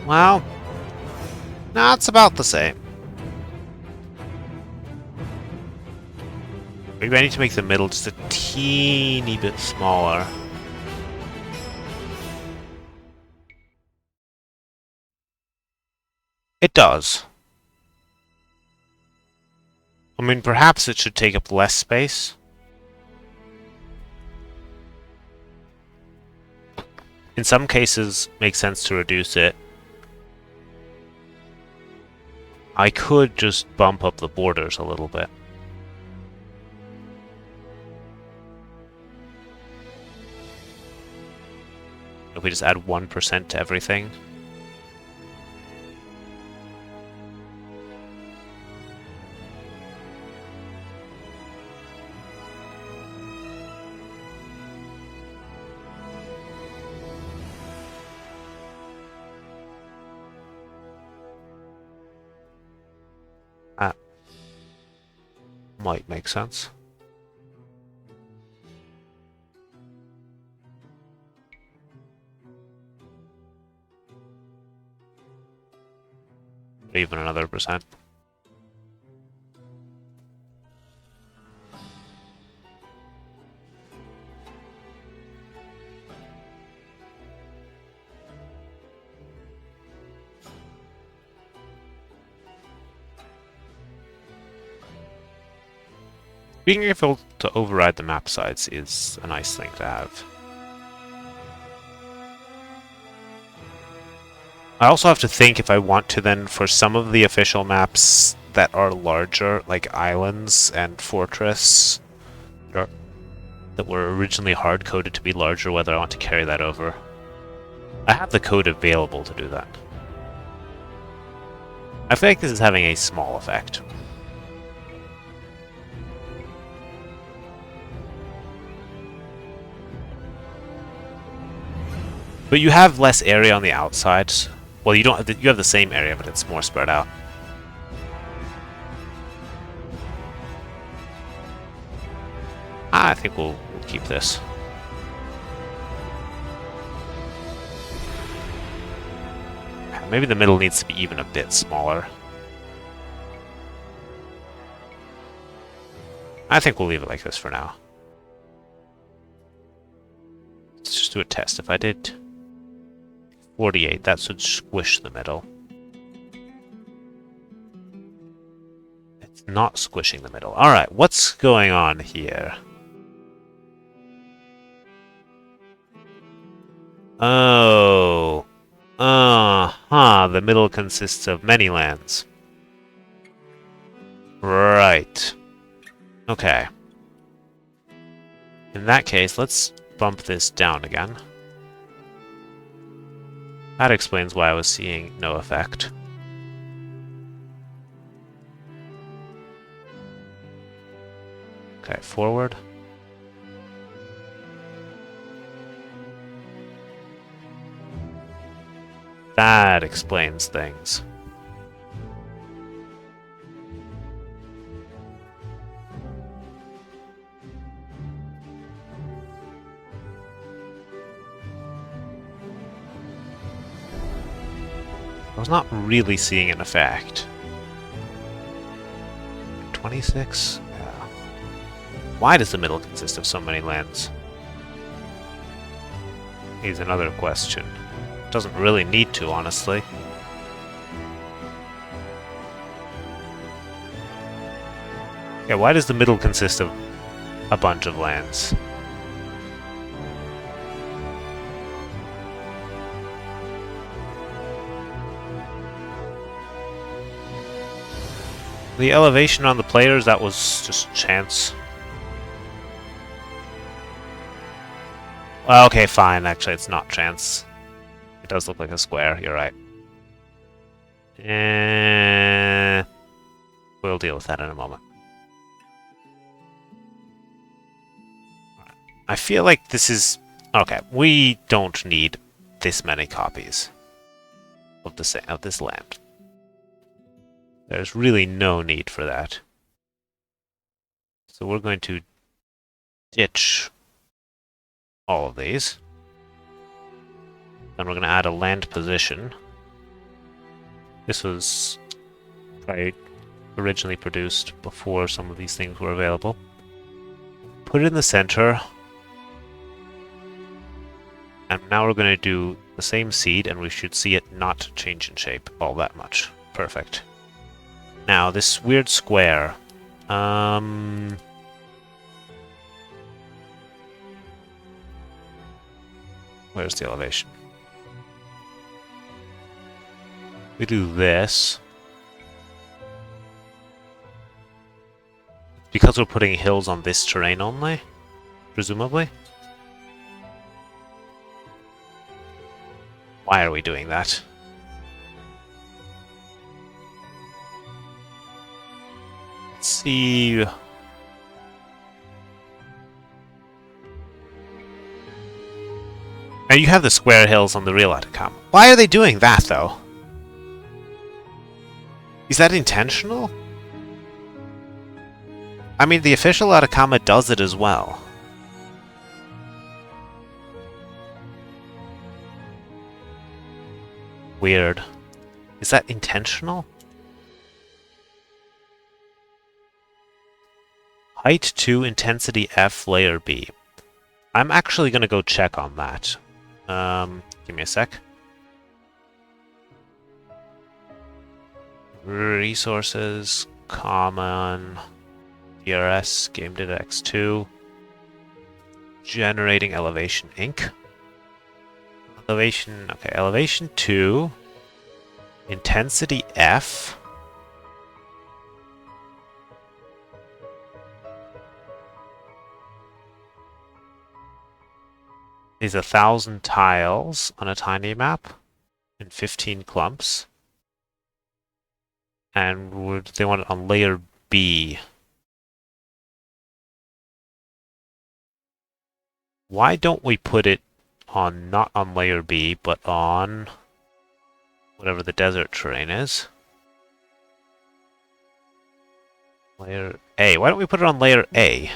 Well, no, it's about the same. Maybe I need to make the middle just a teeny bit smaller. It does. I mean, perhaps it should take up less space. In some cases, it makes sense to reduce it. I could just bump up the borders a little bit. If we just add 1% to everything. That might make sense. Even another percent. Being able to override the map size is a nice thing to have. I also have to think if I want to then, for some of the official maps that are larger, like Islands and Fortress, that were originally hard-coded to be larger, whether I want to carry that over. I have the code available to do that. I feel like this is having a small effect. But you have less area on the outside. Well, you don't. You have the same area, but it's more spread out. I think we'll keep this. Maybe the middle needs to be even a bit smaller. I think we'll leave it like this for now. Let's just do a test. If I did 48, that should squish the middle. It's not squishing the middle. Alright, what's going on here? Oh. The middle consists of many lands. Right. Okay. In that case, let's bump this down again. That explains why I was seeing no effect. Okay, forward. That explains things. I was not really seeing an effect. 26? Yeah. Why does the middle consist of so many lands? Is another question. Doesn't really need to, honestly. Yeah, why does the middle consist of a bunch of lands? The elevation on the players, that was just chance. Well, okay, fine. Actually, it's not chance. It does look like a square, you're right. We'll deal with that in a moment. I feel like this is... Okay, we don't need this many copies of this land. There's really no need for that. So we're going to ditch all of these. Then we're going to add a land position. This was probably originally produced before some of these things were available. put it in the center. And now we're going to do the same seed, and we should see it not change in shape all that much. Perfect. Now, this weird square. Where's the elevation? We do this. Because we're putting hills on this terrain only, presumably. Why are we doing that? Let's see. Now you have the square hills on the real Atacama. Why are they doing that, though? Is that intentional? I mean, the official Atacama does it as well. Weird. Is that intentional? Height 2, intensity F, layer B. I'm actually going to go check on that. Give me a sec. Resources, common, DRS, game data X2, generating elevation Inc. Elevation, okay, elevation 2, intensity F. Is 1,000 tiles on a tiny map in 15 clumps. And they want it on layer B. Why don't we put it on, not on layer B, but on whatever the desert terrain is? Layer A. Why don't we put it on layer A?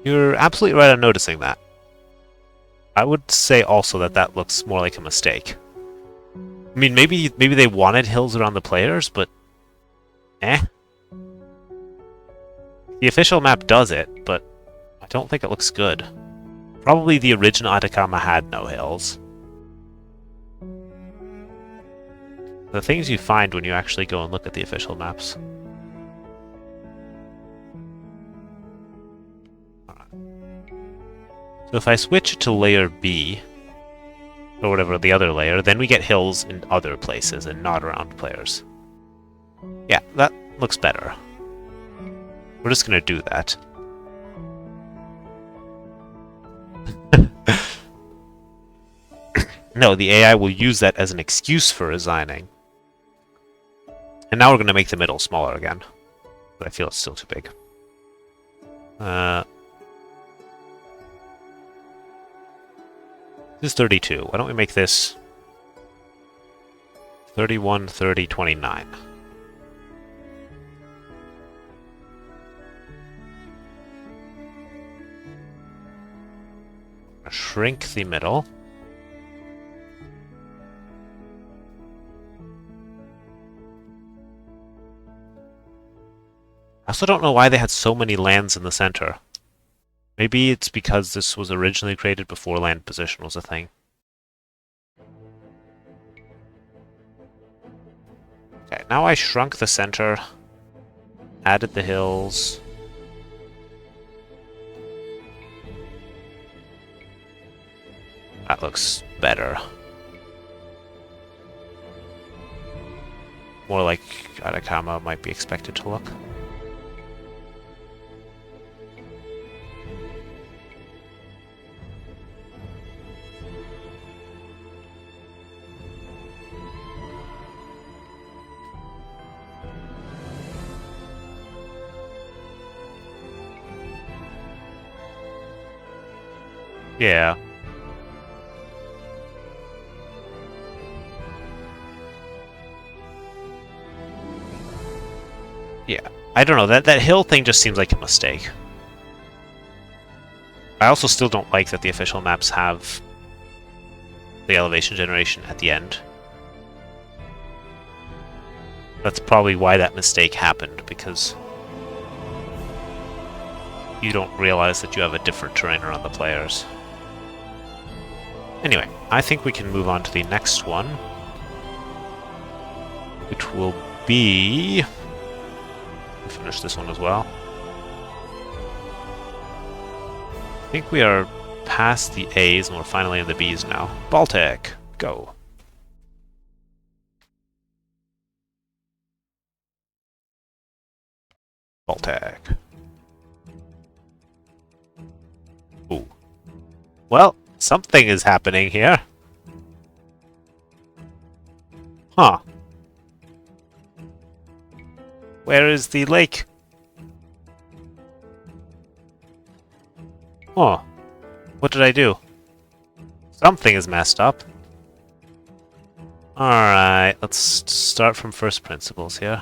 You're absolutely right on noticing that. I would say also that that looks more like a mistake. I mean, maybe they wanted hills around the players, but eh. The official map does it, but I don't think it looks good. Probably the original Atacama had no hills. The things you find when you actually go and look at the official maps. So if I switch to layer B, or whatever the other layer, then we get hills in other places and not around players. Yeah, that looks better. We're just gonna do that. No, the AI will use that as an excuse for resigning. And now we're gonna make the middle smaller again. But I feel it's still too big. This is 32. Why don't we make this 31, 30, 29? Shrink the middle. I also don't know why they had so many lands in the center. Maybe it's because this was originally created before land position was a thing. Okay, now I shrunk the center, added the hills. That looks better. More like Atacama might be expected to look. Yeah. Yeah. I don't know, that hill thing just seems like a mistake. I also still don't like that the official maps have the elevation generation at the end. That's probably why that mistake happened, because you don't realize that you have a different terrain around the players. Anyway, I think we can move on to the next one, which will be... We'll finish this one as well. I think we are past the A's and we're finally in the B's now. Baltic, go. Baltic. Ooh. Well, something is happening here. Huh. Where is the lake? Oh. What did I do? Something is messed up. Alright, let's start from first principles here.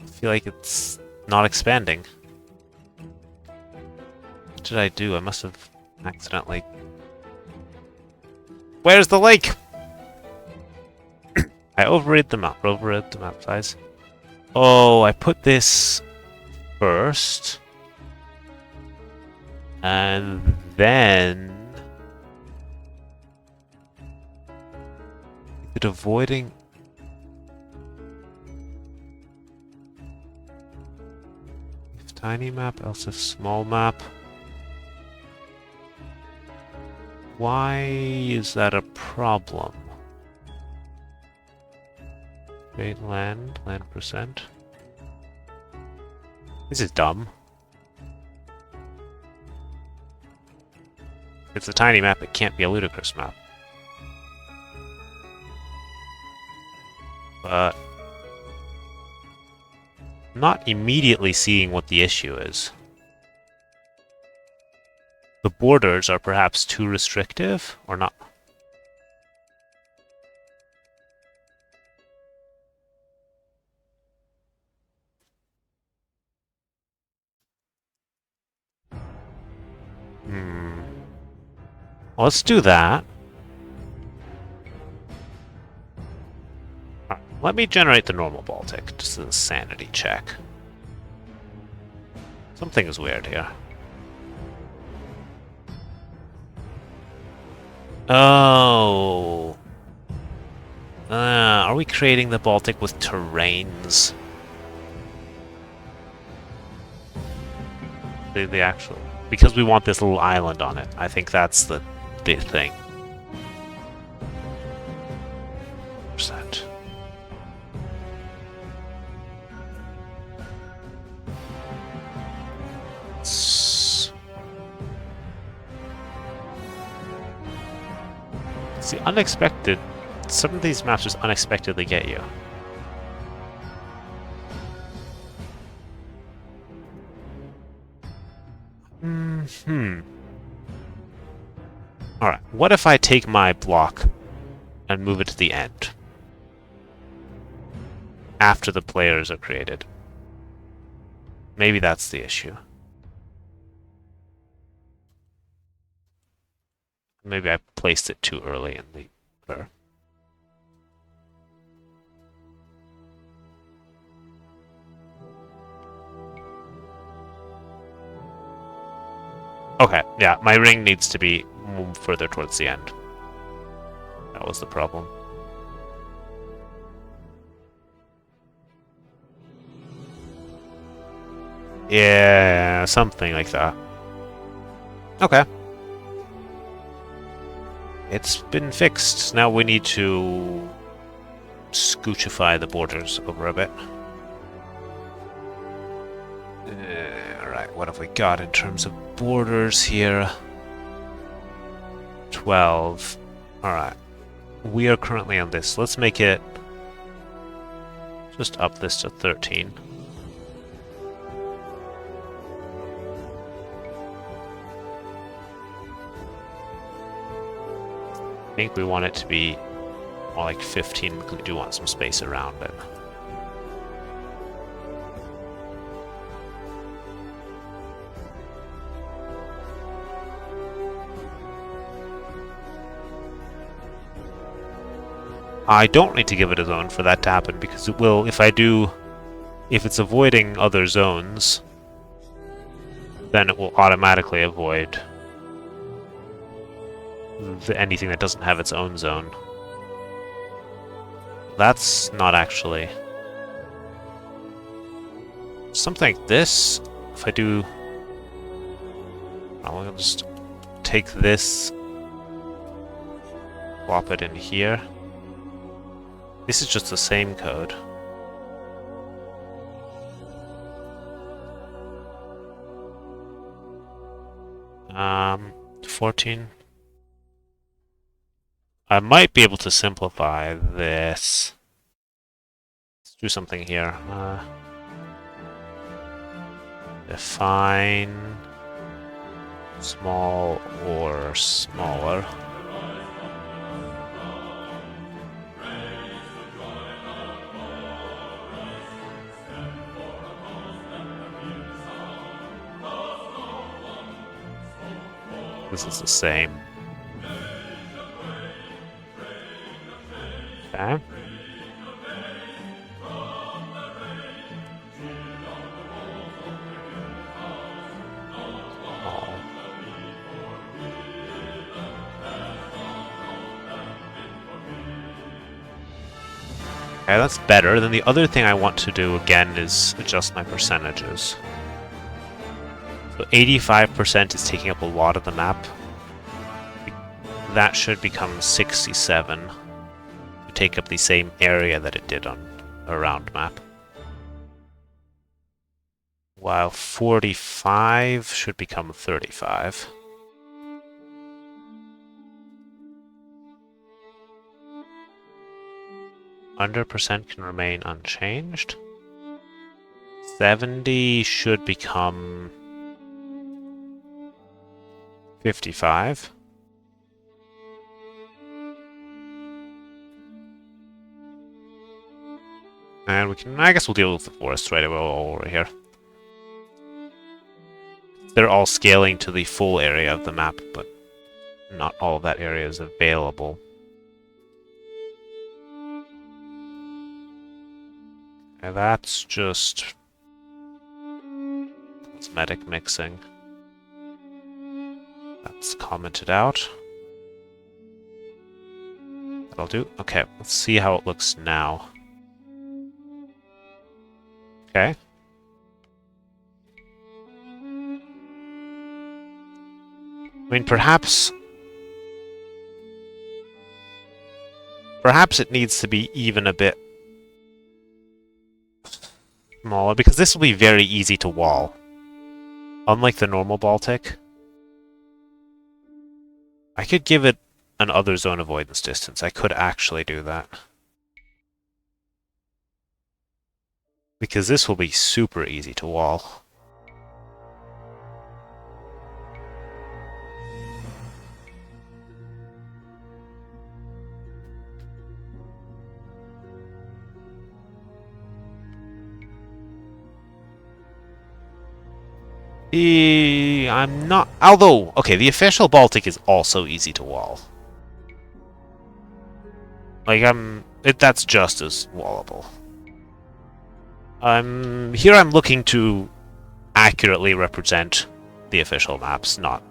I feel like it's not expanding. What did I do? I must have accidentally... Where's the lake? I overrid the map size. Oh, I put this first. And then... Is it avoiding... If tiny map, else if small map. Why is that a problem? Create land percent. This is dumb. If it's a tiny map, it can't be a ludicrous map. But... I'm not immediately seeing what the issue is. The borders are perhaps too restrictive, or not? Well, let's do that. Right, let me generate the normal Baltic, just as a sanity check. Something is weird here. Oh. Are we creating the Baltic with terrains? The actual... Because we want this little island on it. I think that's the thing. Percent. It's the unexpected. Some of these maps just unexpectedly get you. Alright, what if I take my block and move it to the end? After the players are created. Maybe that's the issue. Maybe I placed it too early in the curve. Okay, yeah, my ring needs to be moved further towards the end. That was the problem. Yeah, something like that. Okay. It's been fixed. Now we need to scoochify the borders over a bit. Alright, what have we got in terms of borders here? 12. Alright. We are currently on this. Let's make it... just up this to 13. I think we want it to be more like 15 because we do want some space around it. I don't need to give it a zone for that to happen, because it will, if it's avoiding other zones, then it will automatically avoid anything that doesn't have its own zone. That's not actually... Something like this, if I do... I'll just take this, swap it in here. This is just the same code. 14. I might be able to simplify this. Let's do something here. Define small or smaller. This is the same. Okay. Okay, that's better. Then the other thing I want to do again is adjust my percentages. So 85% is taking up a lot of the map. That should become 67 to take up the same area that it did on a round map. While 45 should become 35. Under percent can remain unchanged. 70 should become 55. And we can, I guess we'll deal with the forest right over here. They're all scaling to the full area of the map, but not all of that area is available. And that's just cosmetic mixing. That's commented out. That'll do. Okay, let's see how it looks now. Okay. I mean, perhaps it needs to be even a bit smaller, because this will be very easy to wall. Unlike the normal Baltic, I could give it an other zone avoidance distance. I could actually do that. Because this will be super easy to wall. I'm not... Although, okay, the official Baltic is also easy to wall. Like, that's just as wallable. Here I'm looking to accurately represent the official maps, not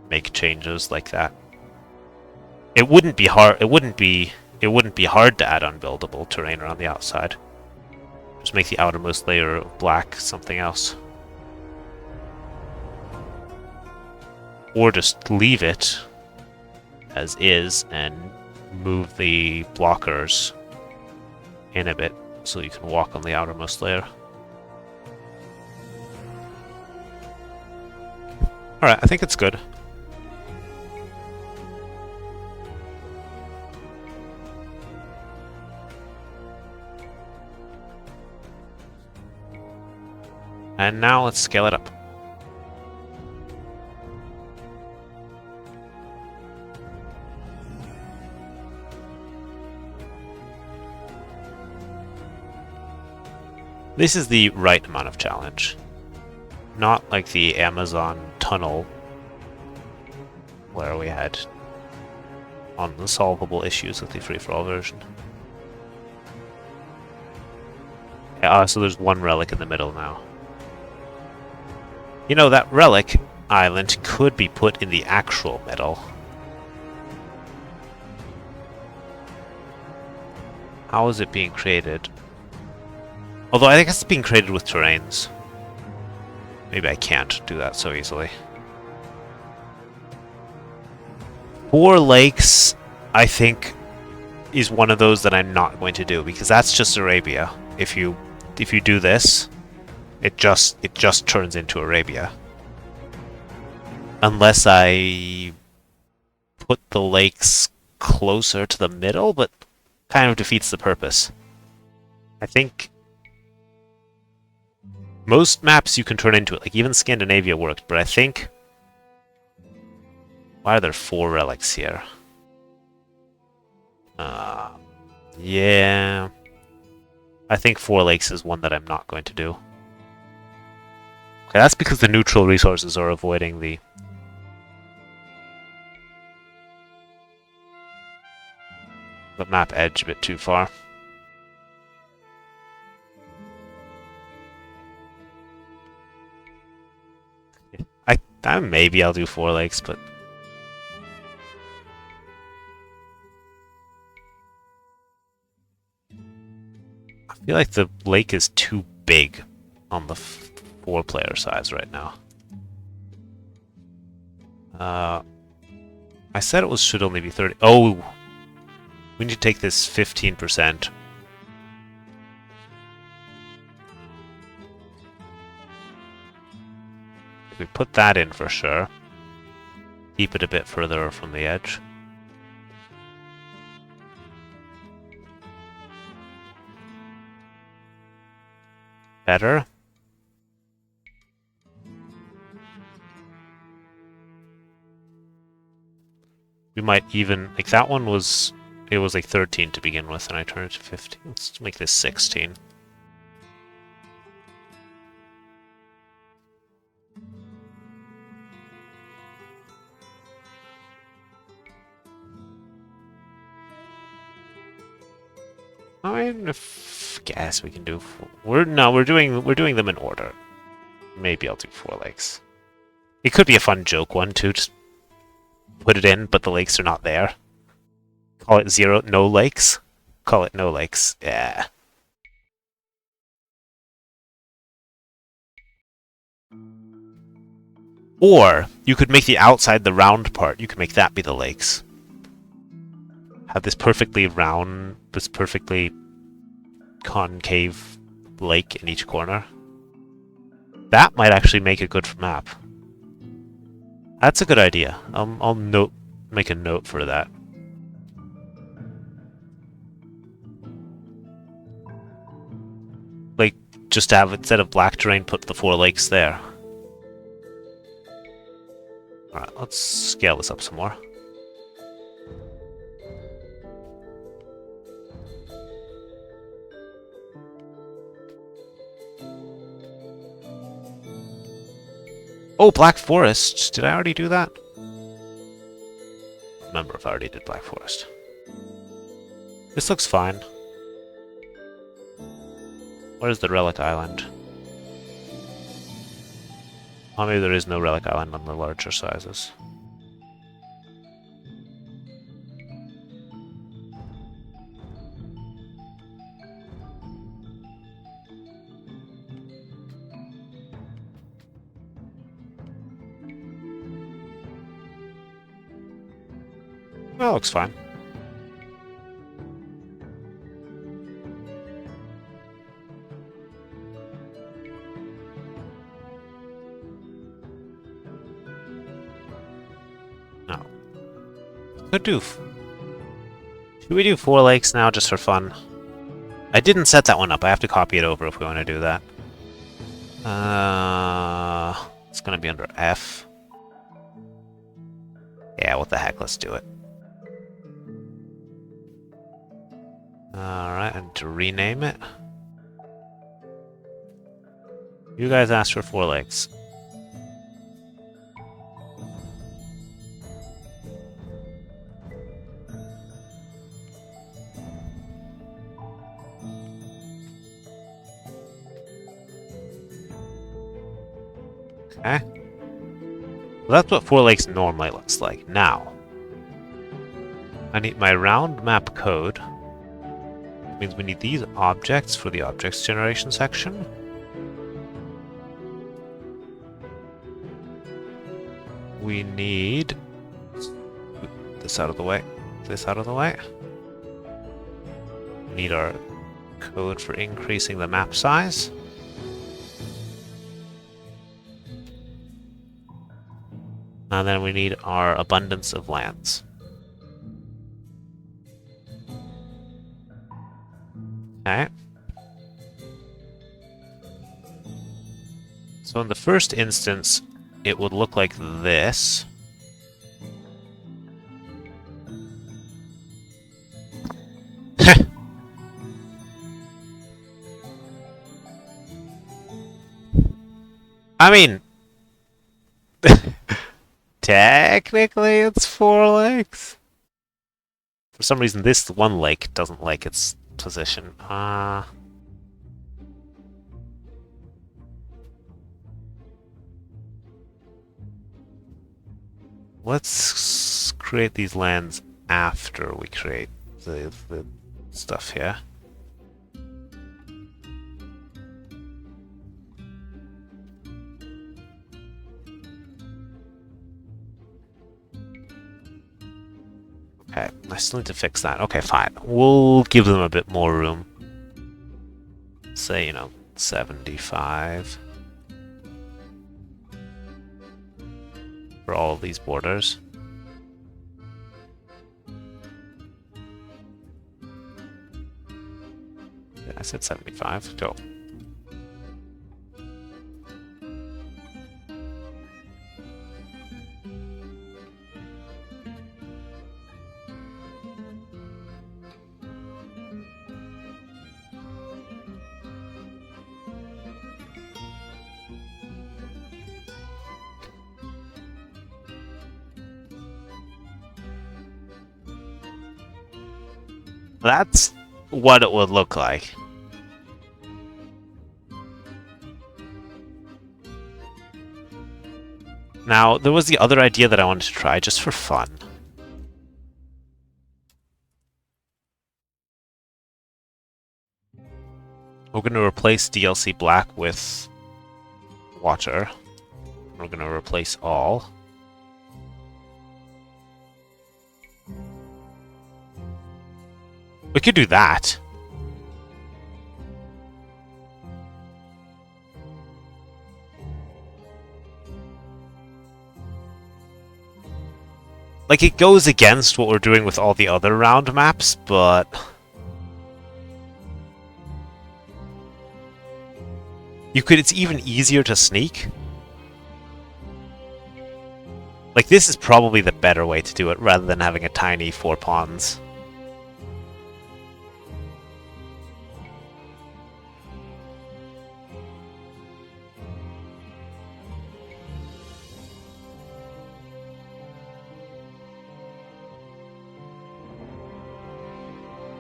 make changes like that. It wouldn't be hard. It wouldn't be hard to add unbuildable terrain around the outside. Just make the outermost layer of black something else. Or just leave it as is and move the blockers in a bit so you can walk on the outermost layer. Alright, I think it's good. And now let's scale it up. This is the right amount of challenge. Not like the Amazon tunnel where we had unsolvable issues with the free-for-all version. So there's one relic in the middle now. You know, that relic island could be put in the actual middle. How is it being created? Although I guess it's being created with terrains. Maybe I can't do that so easily. 4 lakes, I think, is one of those that I'm not going to do, because that's just Arabia. If you do this, it just turns into Arabia. Unless I put the lakes closer to the middle, but kind of defeats the purpose. I think most maps you can turn into it, like even Scandinavia worked, but I think... Why are there 4 relics here? Yeah... I think 4 lakes is one that I'm not going to do. Okay, that's because the neutral resources are avoiding the... map edge a bit too far. Maybe I'll do 4 lakes, but... I feel like the lake is too big on the 4-player size right now. I said it should only be 30. Oh! We need to take this 15%. If we put that in for sure. Keep it a bit further from the edge. Better. We might even... Like, that one was... It was like 13 to begin with, and I turned it to 15. Let's make this 16. I guess we can do... We're doing them in order. Maybe I'll do 4 lakes. It could be a fun joke one too. Just put it in, but the lakes are not there. Call it no lakes. Call it no lakes. Yeah. Or you could make the outside, the round part. You could make that be the lakes. Have this perfectly round, this perfectly concave lake in each corner. That might actually make a good map. That's a good idea. I'll make a note for that. Like, just have, instead of black terrain, put the 4 lakes there. Alright, let's scale this up some more. Oh, Black Forest! Did I already do that? I remember if I already did Black Forest. This looks fine. Where's the Relic Island? Oh, maybe there is no Relic Island on the larger sizes. That looks fine. No. Could do. Should we do 4 lakes now just for fun? I didn't set that one up. I have to copy it over if we want to do that. It's gonna be under F. Yeah, what the heck, let's do it. Alright, and to rename it. You guys asked for 4 lakes. Okay. Well, that's what Four Lakes normally looks like. Now, I need my round map code. It means we need these objects for the objects generation section. We need this out of the way. This out of the way. We need our code for increasing the map size. And then we need our abundance of lands. Okay. So in the first instance, it would look like this. I mean, technically it's Four Lakes. For some reason, this one lake doesn't like its position. Let's create these lands after we create the stuff here. Okay, I still need to fix that. Okay, fine. We'll give them a bit more room. Say, 75. For all of these borders. Yeah, I said 75. Go. That's what it would look like. Now, there was the other idea that I wanted to try just for fun. We're going to replace DLC Black with water. We're going to replace all. We could do that. Like, it goes against what we're doing with all the other round maps, but... it's even easier to sneak. Like, this is probably the better way to do it, rather than having a tiny 4 pawns.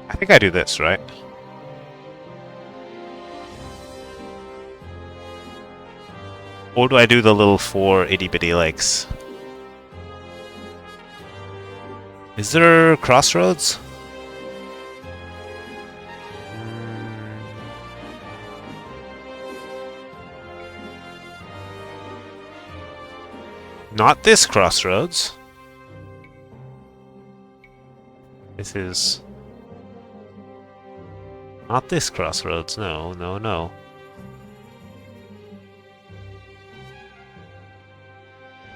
I think I do this, right? Or do I do the little 4 itty-bitty lakes? Is there crossroads? Not this crossroads. This is... not this crossroads, no, no, no.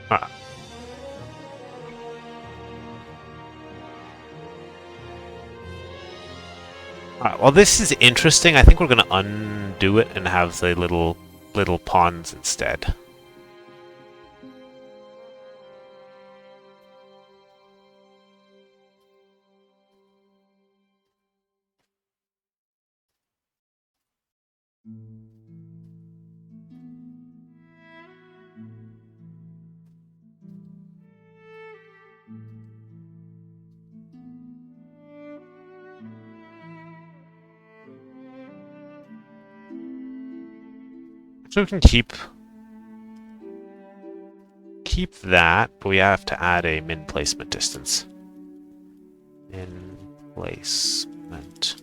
Ah. Alright, well this is interesting. I think we're gonna undo it and have the little ponds instead. So we can keep keep that, but we have to add a min placement distance. Min placement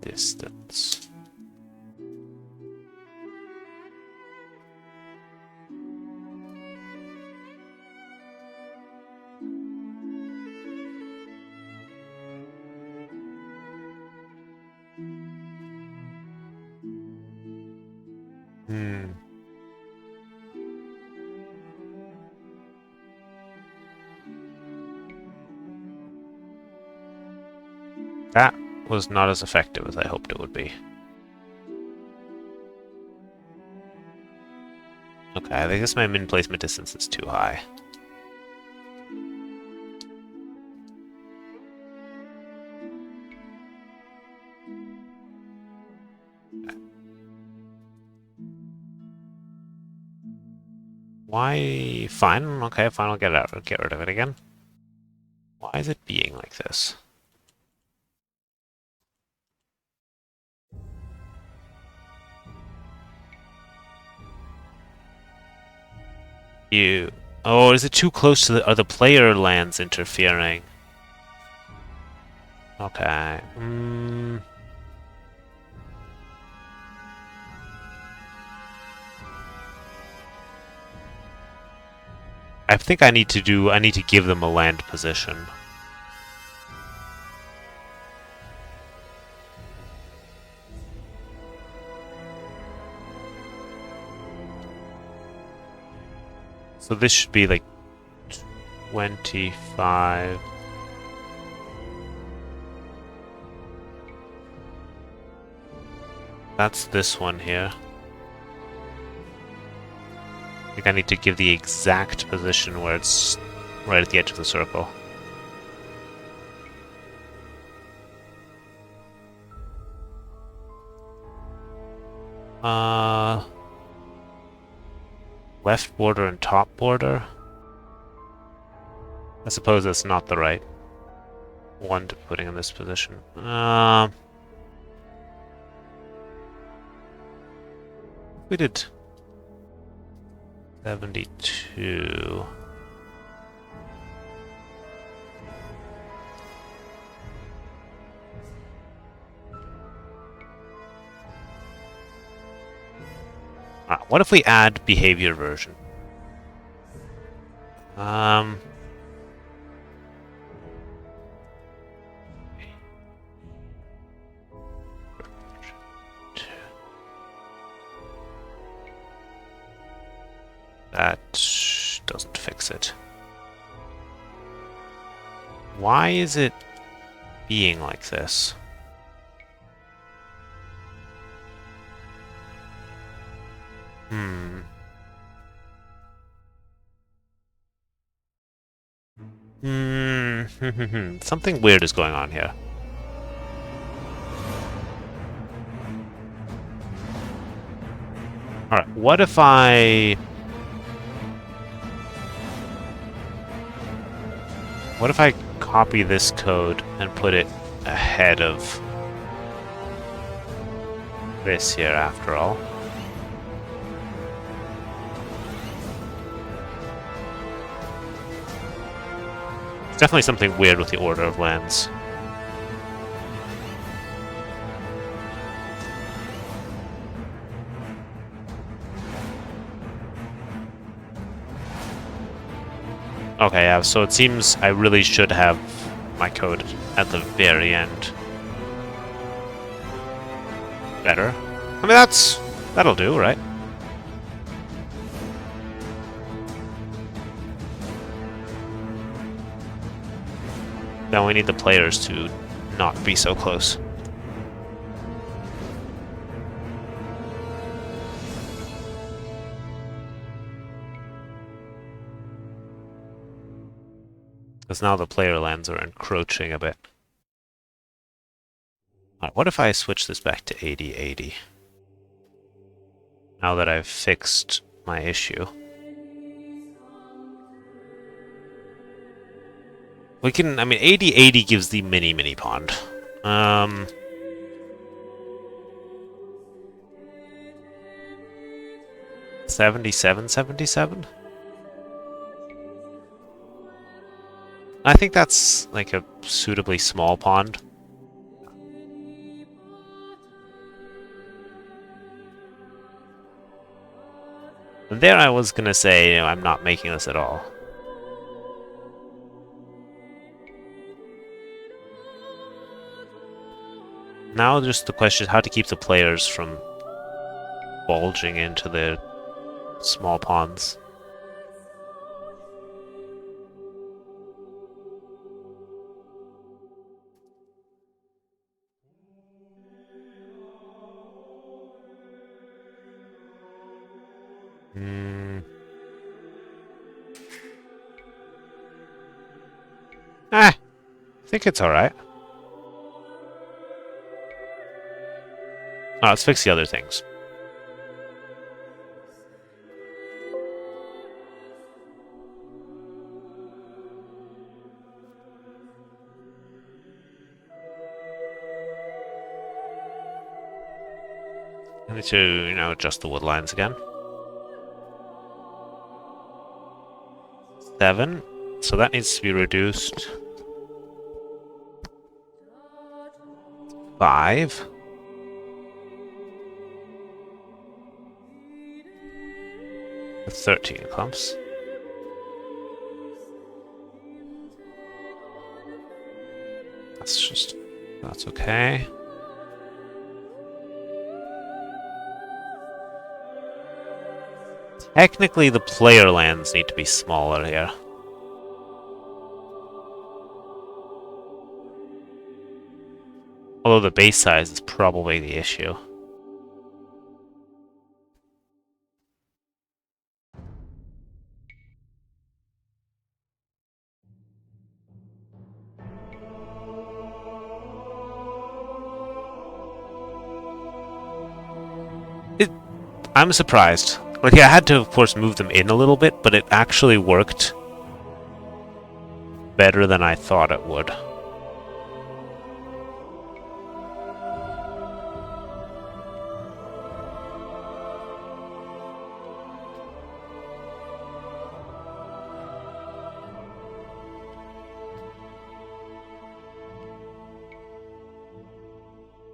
distance. That was not as effective as I hoped it would be. Okay, I guess my min placement distance is too high. Why? Fine. Okay, fine. I'll get it out. I'll get rid of it again. Why is it being like this? Oh, is it too close to the other player lands interfering? Okay. I think I need to give them a land position. So this should be like 25. That's this one here. I think I need to give the exact position where it's right at the edge of the circle. Left border and top border. I suppose that's not the right one to putting in this position. We did 72. What if we add behavior version? That doesn't fix it. Why is it being like this? Something weird is going on here. Alright, what if I copy this code and put it ahead of this here after all? There's definitely something weird with the order of lands. Okay, yeah, so it seems I really should have my code at the very end. Better. I mean, that'll do, right? Now we need the players to not be so close. Because now the player lands are encroaching a bit. Alright, what if I switch this back to 80-80? Now that I've fixed my issue. We can, I mean, 80-80 gives the mini pond. 77-77? I think that's like a suitably small pond. And there I was gonna say, you know, I'm not making this at all. Now just the question is how to keep the players from bulging into the small ponds. I think it's alright. Oh, let's fix the other things. I need to, you know, adjust the wood lines again. 7. So that needs to be reduced. 5. With 13 clumps. That's okay. Technically, the player lands need to be smaller here. Although the base size is probably the issue. I'm surprised. Like, yeah, I had to, of course, move them in a little bit, but it actually worked better than I thought it would.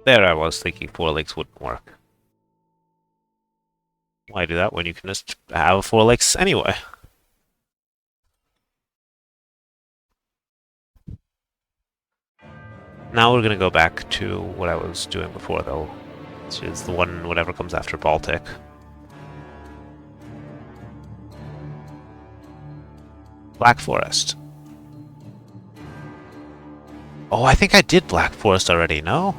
There I was thinking 4 lakes wouldn't work. Why do that when you can just have 4 lakes anyway? Now we're gonna go back to what I was doing before, though, which is the one whatever comes after Baltic. Black Forest. Oh, I think I did Black Forest already, no?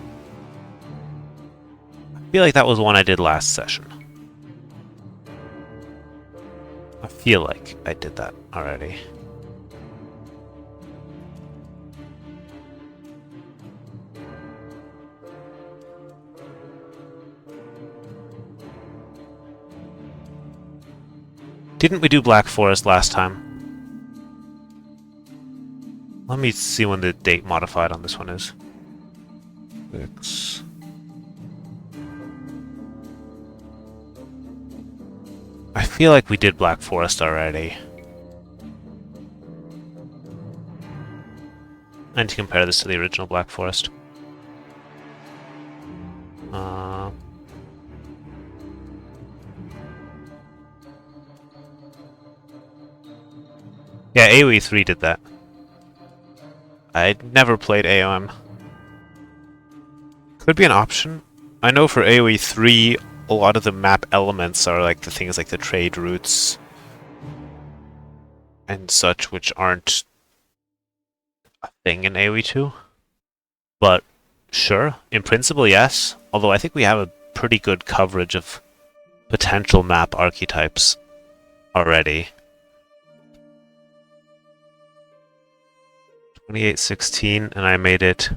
I feel like that was one I did last session. I feel like I did that already. Didn't we do Black Forest last time? Let me see when the date modified on this one is. 6. I feel like we did Black Forest already. I need to compare this to the original Black Forest. Yeah, AoE 3 did that. I'd never played AOM. Could be an option. I know for AoE 3, a lot of the map elements are like the things like the trade routes and such, which aren't a thing in AoE 2. But sure, in principle, yes. Although I think we have a pretty good coverage of potential map archetypes already. 2816, and I made it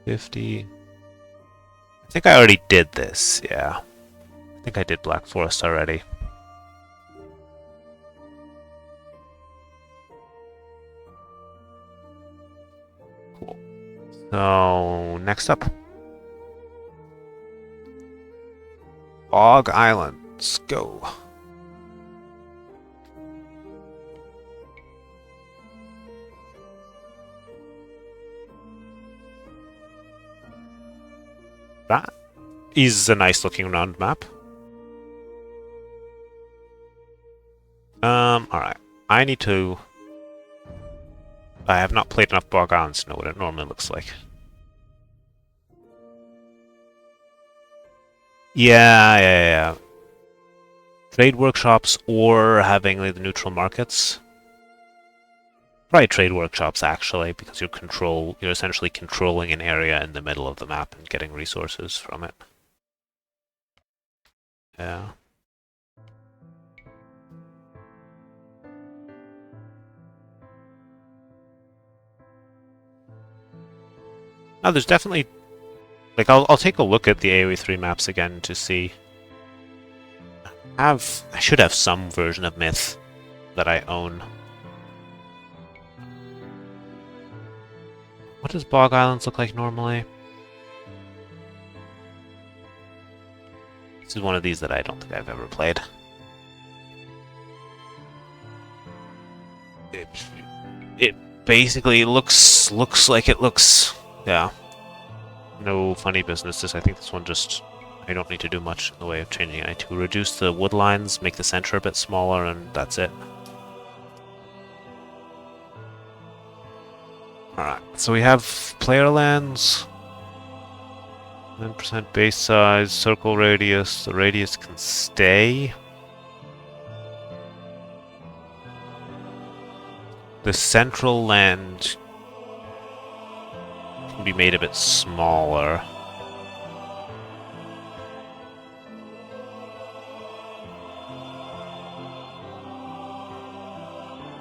50. I think I already did this, yeah. I think I did Black Forest already. Cool. So, next up. Bog Island. Let's go. That is a nice looking round map. Alright. I have not played enough Bog Islands to know what it normally looks like. Yeah. Trade workshops or having like, the neutral markets. Probably trade workshops actually, because you're essentially controlling an area in the middle of the map and getting resources from it. Yeah. Now there's definitely like I'll take a look at the AoE 3 maps again to see. I should have some version of Myth that I own. What does Bog Islands look like normally? This is one of these that I don't think I've ever played. It basically looks like it looks. Yeah. No funny business. I think this one just... I don't need to do much in the way of changing it. I need to reduce the wood lines, make the center a bit smaller, and that's it. Alright, so we have player lands. 9% base size, circle radius. The radius can stay. The central land can be made a bit smaller.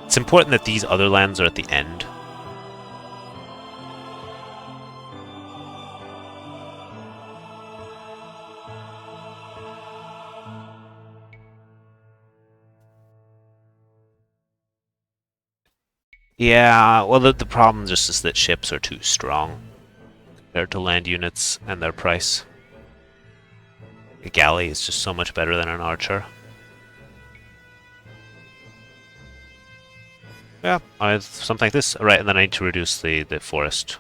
It's important that these other lands are at the end. Yeah, well the problem just is that ships are too strong compared to land units and their price. A galley is just so much better than an archer. Yeah, something like this. Right, and then I need to reduce the forest.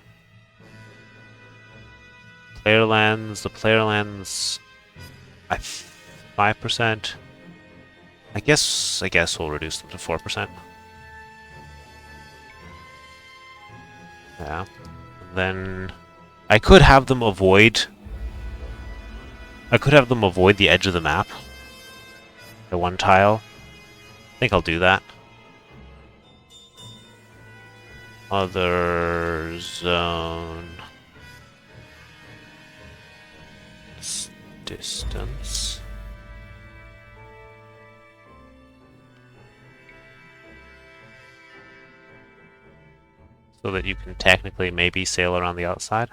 Player lands, the player lands... 5%. I guess we'll reduce them to 4%. Yeah. And then I could have them avoid the edge of the map. The one tile. I think I'll do that. Other zone. Distance. So that you can technically maybe sail around the outside.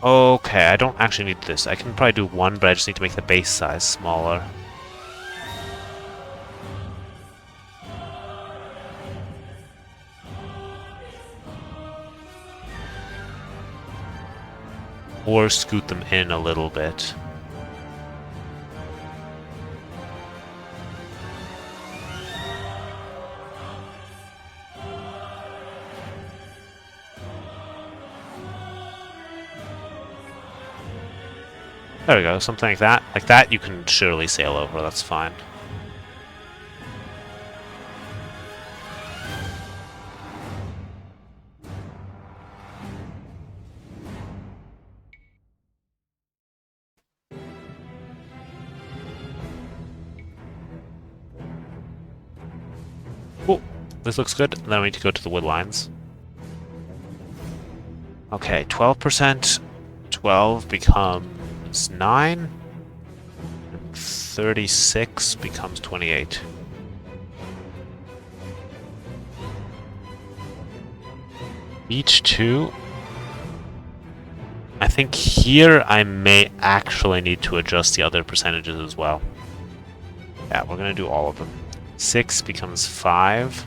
Okay, I don't actually need this. I can probably do one, but I just need to make the base size smaller. Or scoot them in a little bit. There we go, something like that. Like that you can surely sail over, that's fine. Cool. This looks good. Then we need to go to the wood lines. Okay, 12%. 12 becomes 9. 36 becomes 28. Each 2. I think here I may actually need to adjust the other percentages as well. Yeah, we're gonna do all of them. 6 becomes 5.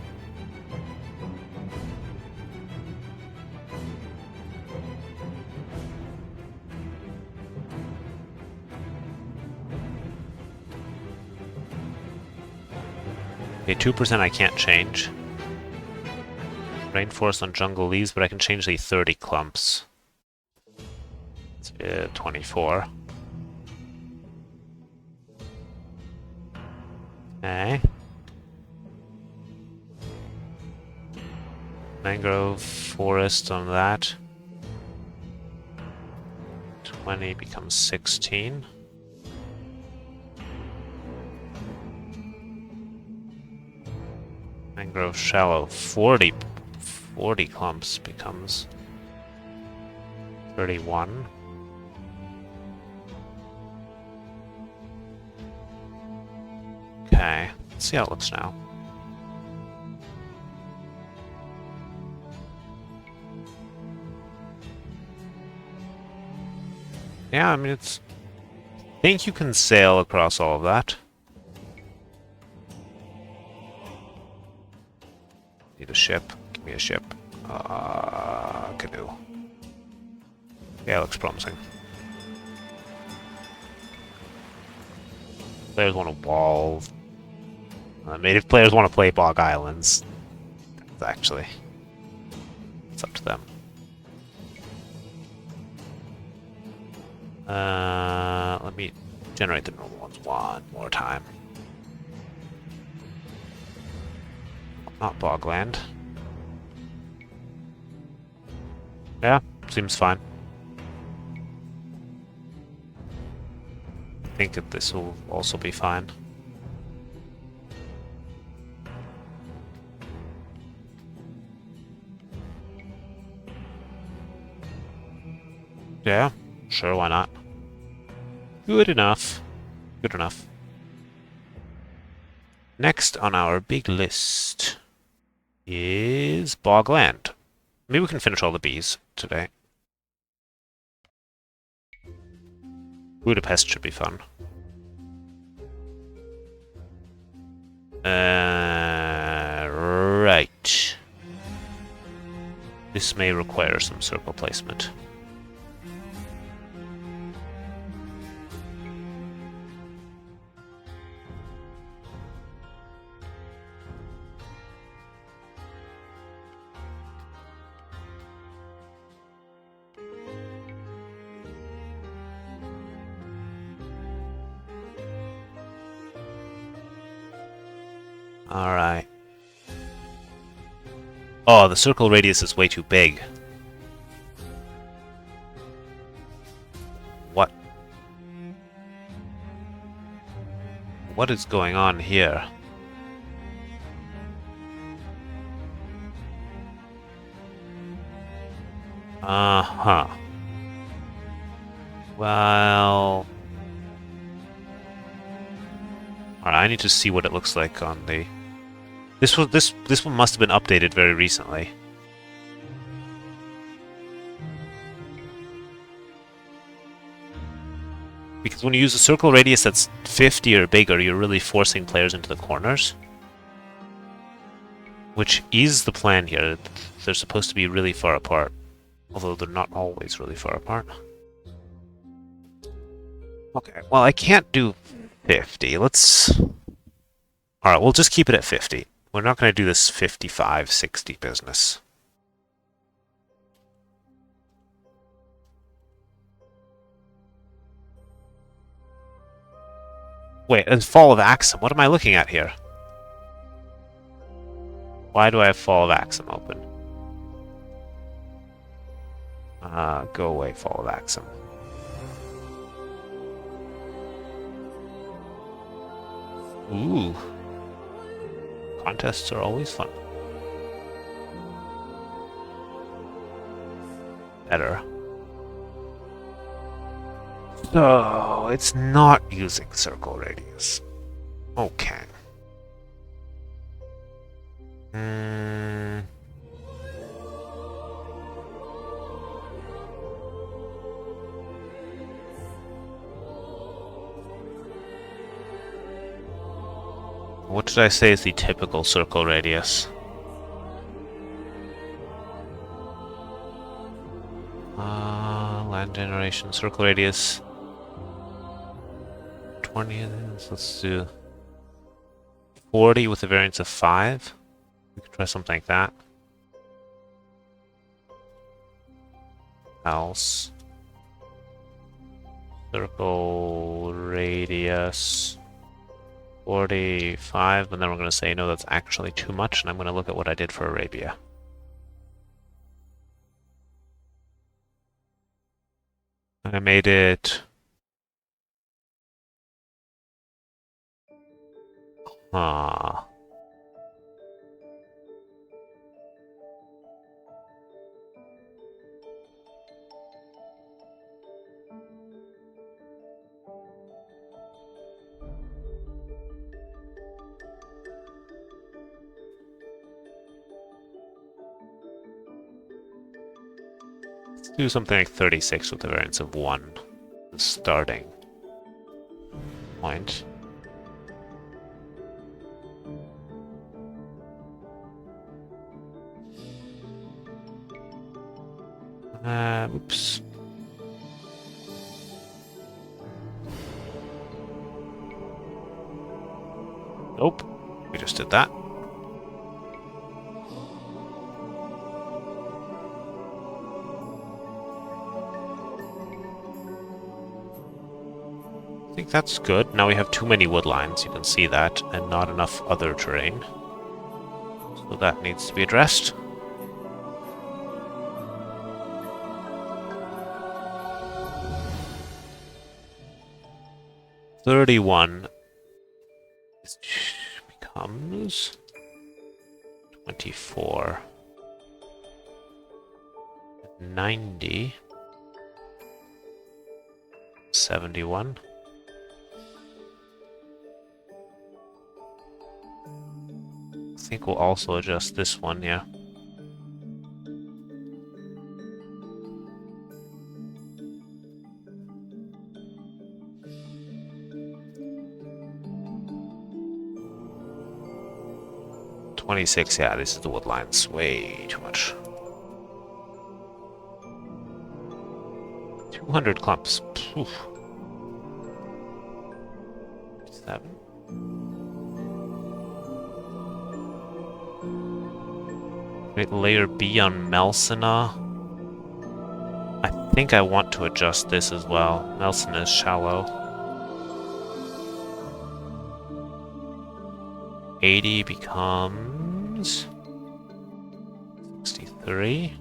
Okay, 2% I can't change. Rainforest on jungle leaves, but I can change the 30 clumps. 24. Okay. Mangrove forest on that. 20 becomes 16. Mangrove shallow, 40 clumps becomes 31. Okay, let's see how it looks now. Yeah, I mean, it's... I think you can sail across all of that. Need a ship. Give me a ship. Canoe. Yeah, looks promising. Players want to wall. Native players want to play Bog Islands. Actually, it's up to them. Let me generate the normal ones one more time. Not Bogland. Yeah, seems fine. I think that this will also be fine. Yeah, sure, why not? Good enough. Good enough. Next on our big list is Bogland. Maybe we can finish all the bees today. Budapest should be fun. Right. This may require some circle placement. Alright. Oh, the circle radius is way too big. What? What is going on here? Uh-huh. Well... Alright, I need to see what it looks like on the... This one must have been updated very recently. Because when you use a circle radius that's 50 or bigger, you're really forcing players into the corners. Which is the plan here. They're supposed to be really far apart. Although they're not always really far apart. Okay, well I can't do 50. Let's... Alright, we'll just keep it at 50. We're not going to do this 55, 60 business. Wait, and Fall of Axum. What am I looking at here? Why do I have Fall of Axum open? Go away, Fall of Axum. Ooh. Contests are always fun. Better. So, it's not using circle radius. Okay. What did I say is the typical circle radius? Land generation, circle radius. 20, let's do 40 with a variance of 5. We could try something like that. Else. Circle radius 45, and then we're going to say, no, that's actually too much, and I'm going to look at what I did for Arabia. I made it... Ah. Let's do something like 36 with a variance of 1. The starting point. Oops. Nope. We just did that. I think that's good. Now we have too many wood lines, you can see that, and not enough other terrain. So that needs to be addressed. $31 becomes 24. 90. 71. I think we'll also adjust this one, yeah. $26, yeah, this is the wood lines. Way too much. 200 clumps. Oof. 7. Wait, layer B on Melsina. I think I want to adjust this as well. Melsina is shallow. 80 becomes 63.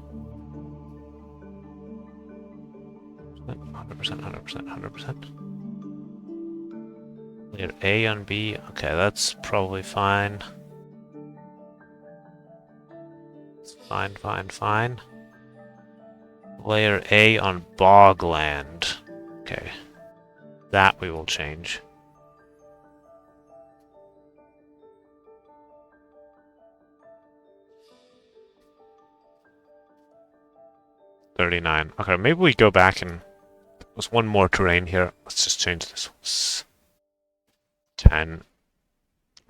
100%, 100%, 100%. Layer A on B. Okay, that's probably fine. It's fine, fine, fine. Layer A on Bogland. Okay. That we will change. $39. Okay, maybe we go back and there's one more terrain here. Let's just change this. 10.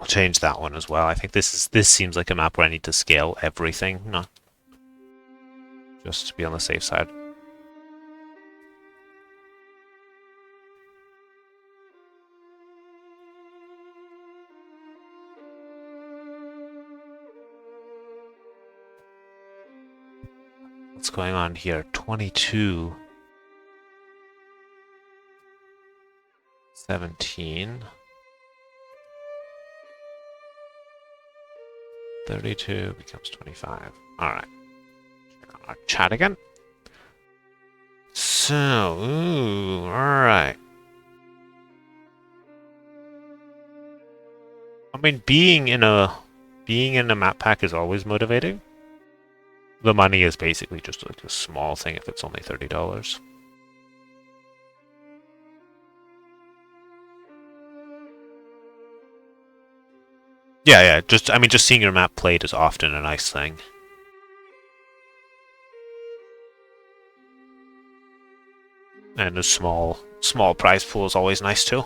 I'll change that one as well. I think this seems like a map where I need to scale everything, not just to be on the safe side. What's going on here? 22. 17. 32 becomes 25. Alright. Check on our chat again. So, alright. I mean, being in a map pack is always motivating. The money is basically just like a small thing if it's only $30. Yeah, just seeing your map played is often a nice thing. And a small prize pool is always nice too.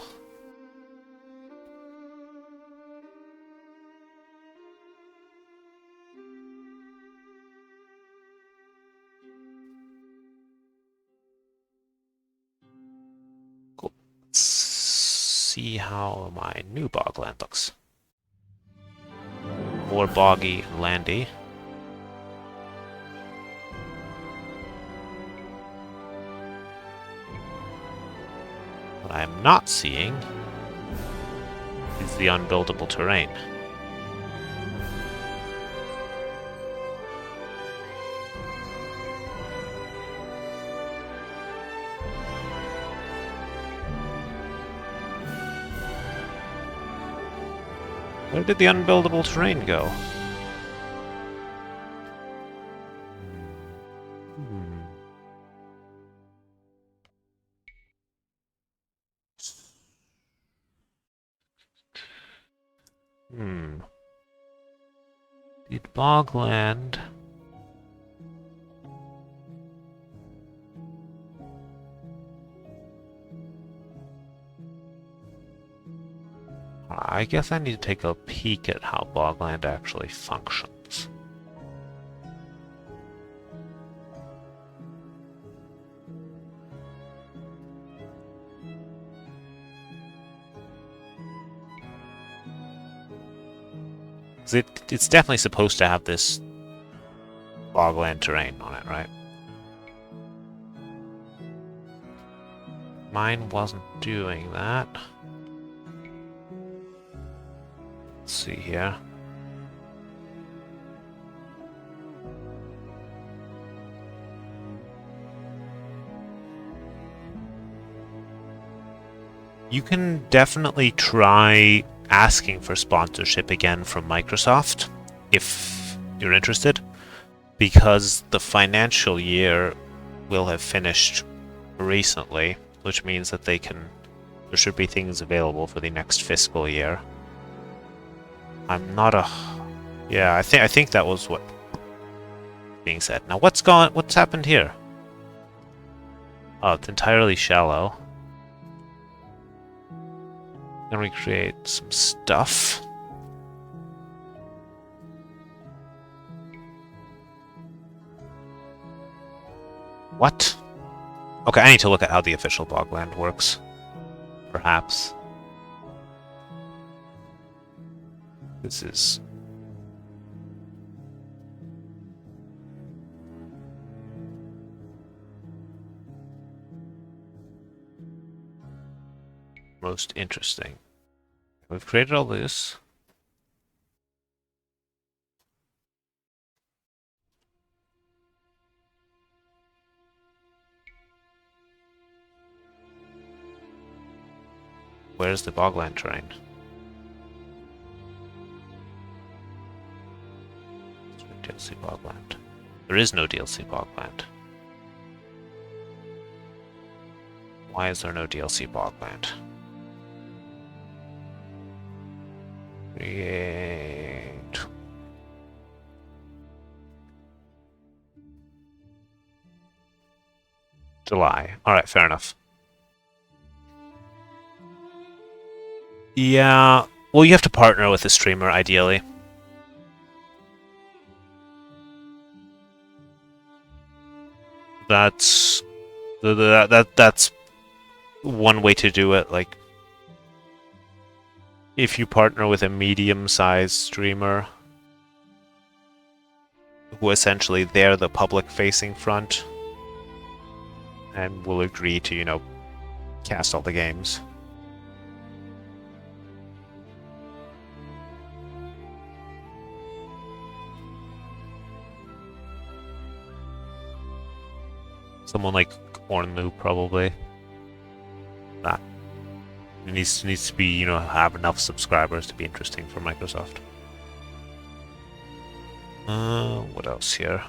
Cool. Let's see how my new Bogland looks. more boggy and landy. What I'm not seeing is the unbuildable terrain. Where did the unbuildable terrain go? Did Bogland... I guess I need to take a peek at how Bogland actually functions. It's definitely supposed to have this Bogland terrain on it, right? Mine wasn't doing that. Let's see here. You can definitely try asking for sponsorship again from Microsoft if you're interested, because the financial year will have finished recently, which means that there should be things available for the next fiscal year. Yeah, I think that was what being said. Now what's happened here? Oh, it's entirely shallow. Then we create some stuff. What? Okay, I need to look at how the official Bogland works. Perhaps. This is... most interesting. We've created all this. Where's the Bogland terrain? DLC Bogland. There is no DLC Bogland. Why is there no DLC Bogland? Create. July. Alright, fair enough. Yeah, well, you have to partner with a streamer, ideally. That's that's one way to do it. Like, if you partner with a medium-sized streamer, who essentially they're the public-facing front, and will agree to, you know, cast all the games. Someone like Ornlu, probably. That needs to be, you know, have enough subscribers to be interesting for Microsoft. What else here?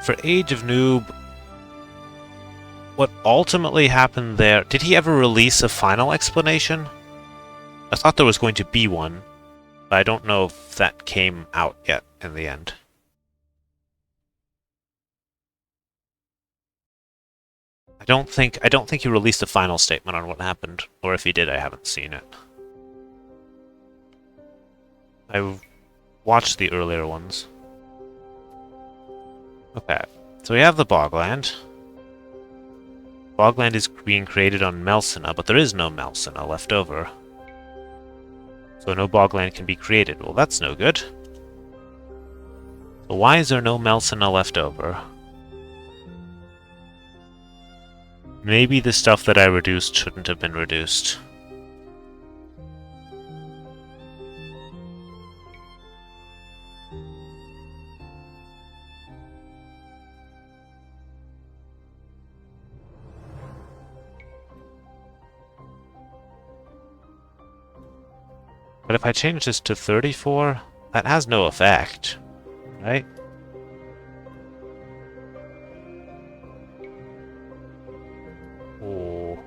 For Age of Noob, what ultimately happened there... Did he ever release a final explanation? I thought there was going to be one, but I don't know if that came out yet in the end. I don't think he released a final statement on what happened, or if he did, I haven't seen it. I watched the earlier ones. Okay, so we have the Bogland. Bogland is being created on Melsina, but there is no Melsina left over. So no Bogland can be created. Well, that's no good. So why is there no Melsina left over? Maybe the stuff that I reduced shouldn't have been reduced. But if I change this to 34, that has no effect, right? Oh.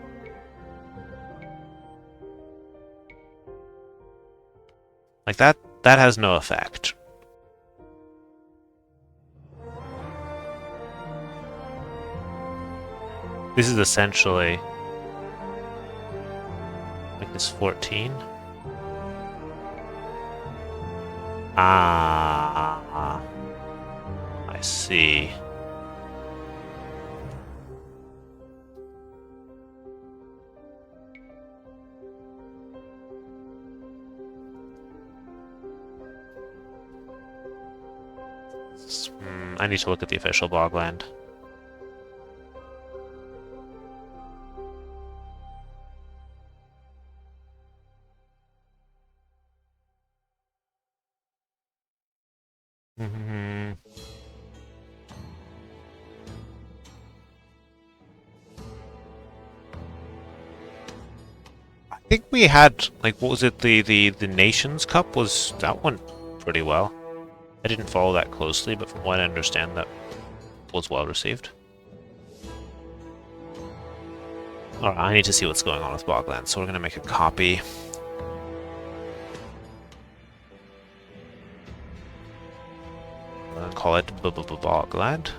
Like that has no effect. This is essentially like this 14. Ah, I see. I need to look at the official Bogland. I think we had, like, what was it, the Nations Cup was, that went pretty well. I didn't follow that closely, but from what I understand, that was well received. Alright, I need to see what's going on with Bogland, so we're gonna make a copy. And call it Bogland.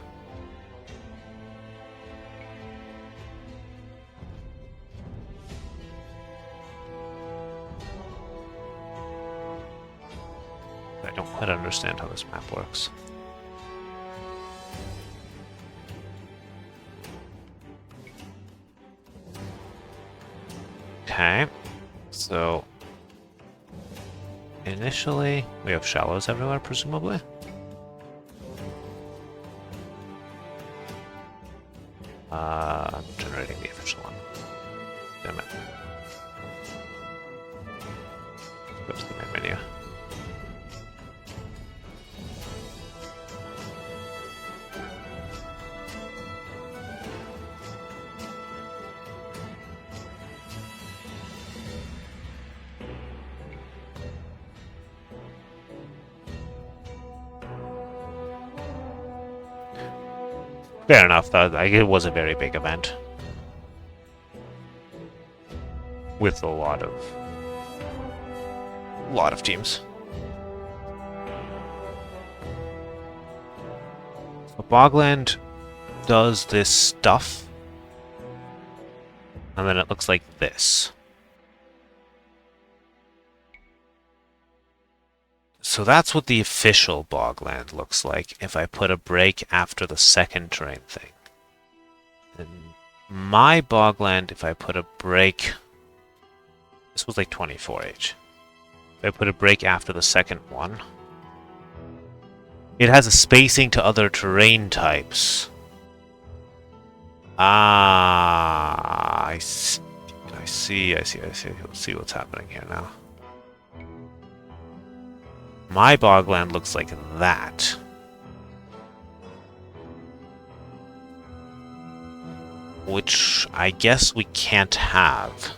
I don't quite understand how this map works. Okay, so initially we have shallows everywhere, presumably. I'm generating the official one. Damn it. Go to the main menu. Fair enough, though. Like, it was a very big event. With a lot of teams. So Bogland does this stuff. And then it looks like this. So that's what the official Bogland looks like if I put a break after the second terrain thing. And my Bogland, if I put a break... This was like 24H. If I put a break after the second one... It has a spacing to other terrain types. Ah, I see. Let's see what's happening here now. My Bogland looks like that. Which I guess we can't have.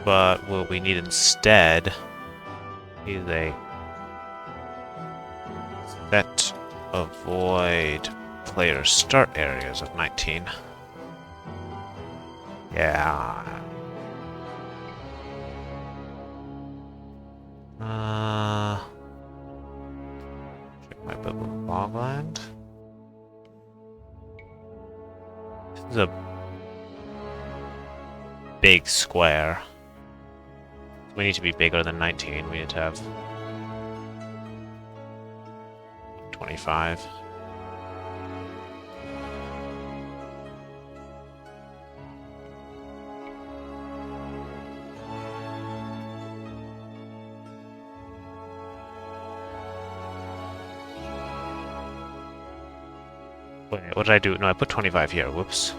But what we need instead is a set avoid player start areas of 19. Yeah. Check my Bogland. This is a big square. We need to be bigger than 19. We need to have 25. Wait, what did I do? No, I put 25 here. Whoops.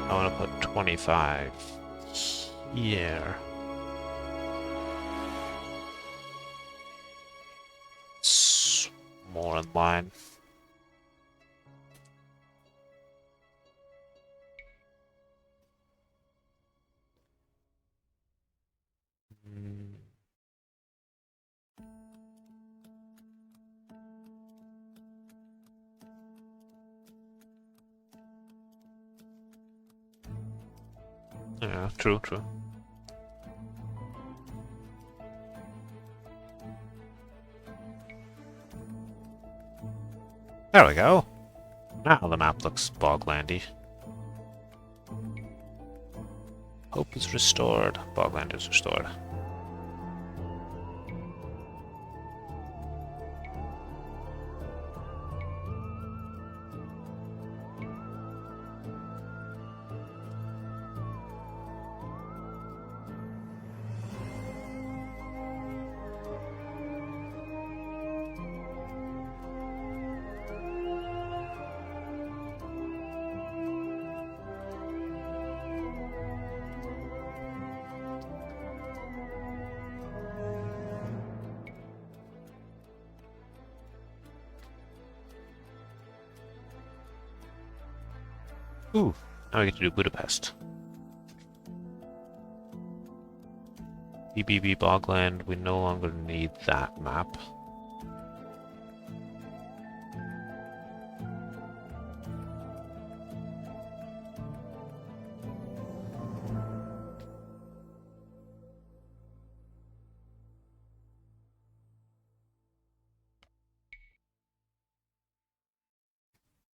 I want to put 25 here. It's more in line. Yeah, true, true. There we go. Now the map looks boglandy. Hope is restored. Bogland is restored. Ooh, now we get to do Budapest. BBB Bogland, we no longer need that map.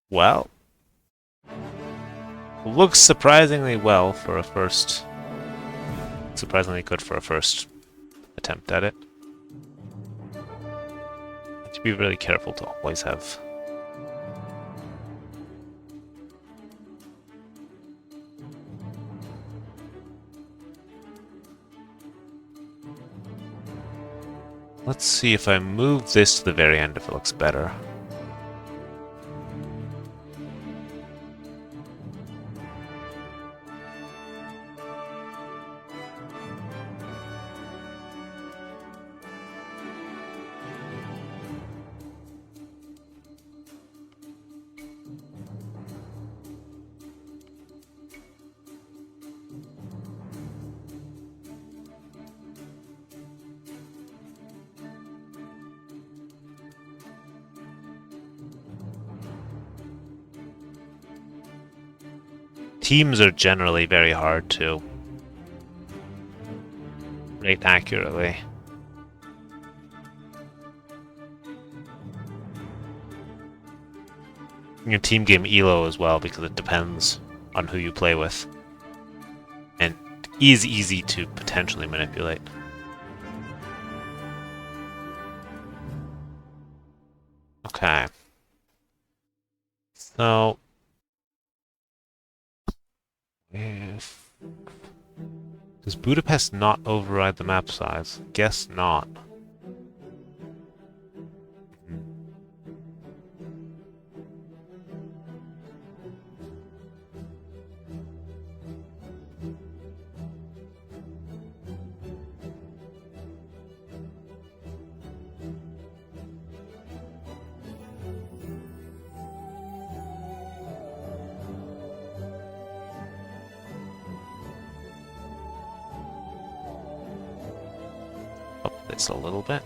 Well, looks surprisingly well for a first. Surprisingly good for a first attempt at it. Have to be really careful to always have. Let's see if I move this to the very end if it looks better. Teams are generally very hard to rate accurately. Your team game ELO as well, because it depends on who you play with. And is easy to potentially manipulate. Okay. So if does Budapest not override the map size? Guess not. Up this a little bit.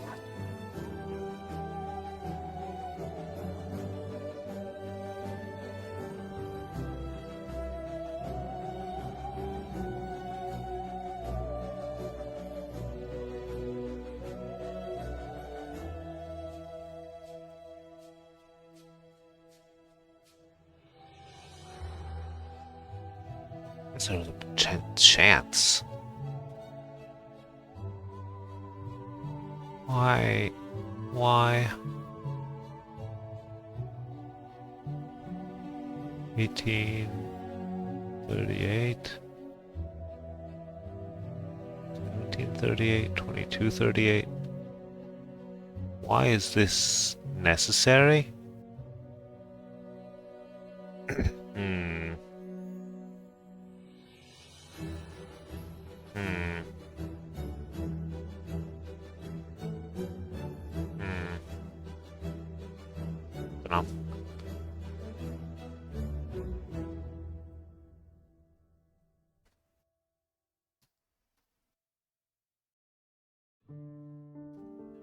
There's a chance. Why? Why? 1838. 1738, 2238. Why is this necessary? Hmm. Hmm. Hmm. Dunno.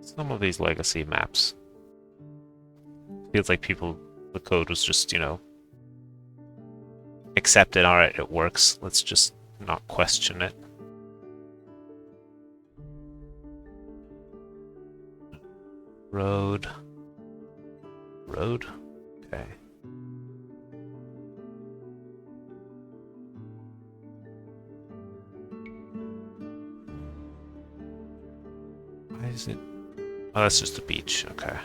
Some of these legacy maps. Feels like the code was just, accepted. Alright, it works. Let's just not question it. Road. Road? Okay. Why is it? Oh, that's just the beach. Okay.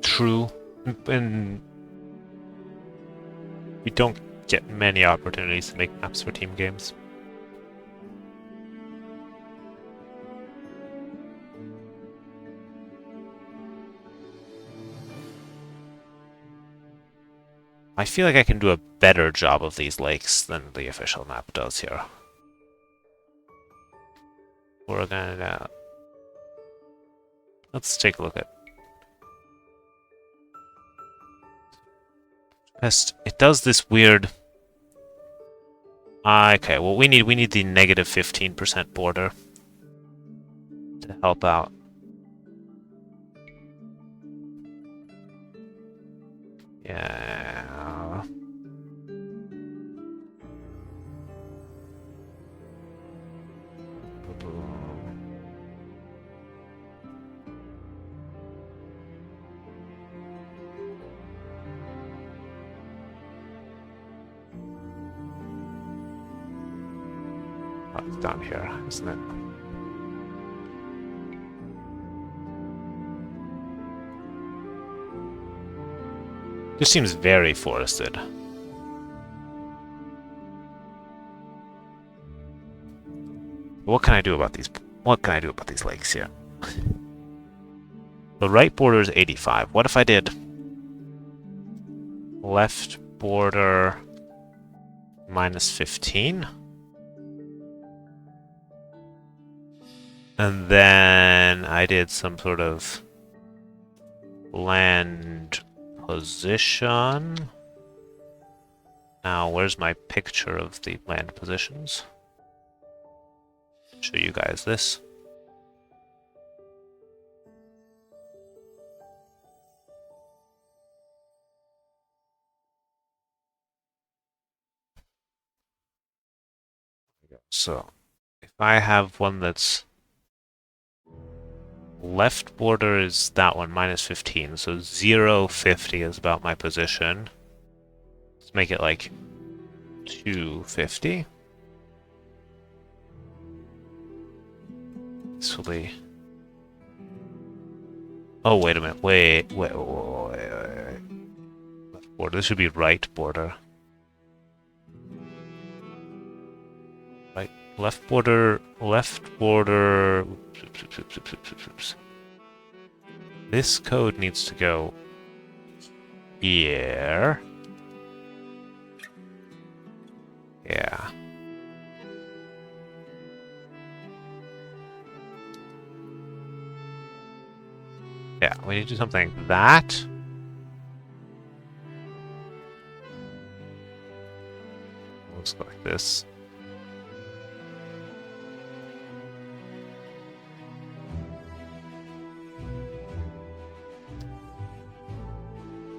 True. And we don't get many opportunities to make maps for team games. I feel like I can do a better job of these lakes than the official map does here. We're gonna... let's take a look at... It does this weird... okay, well we need the negative 15% border to help out. Yeah... oh, it's down here, isn't it? This seems very forested. What can I do about these? What can I do about these lakes here? The right border is 85. What if I did left border minus 15? And then I did some sort of land position. Now, where's my picture of the land positions? Show you guys this. So, if I have one that's left border is that one, minus 15, so 0, 50 is about my position. Let's make it like 250. This will be... oh, wait a minute. Wait. Left border. This should be right border. Right. Left border. Left border. Oops. This code needs to go here. Yeah. Yeah, we need to do something like that. Looks like this.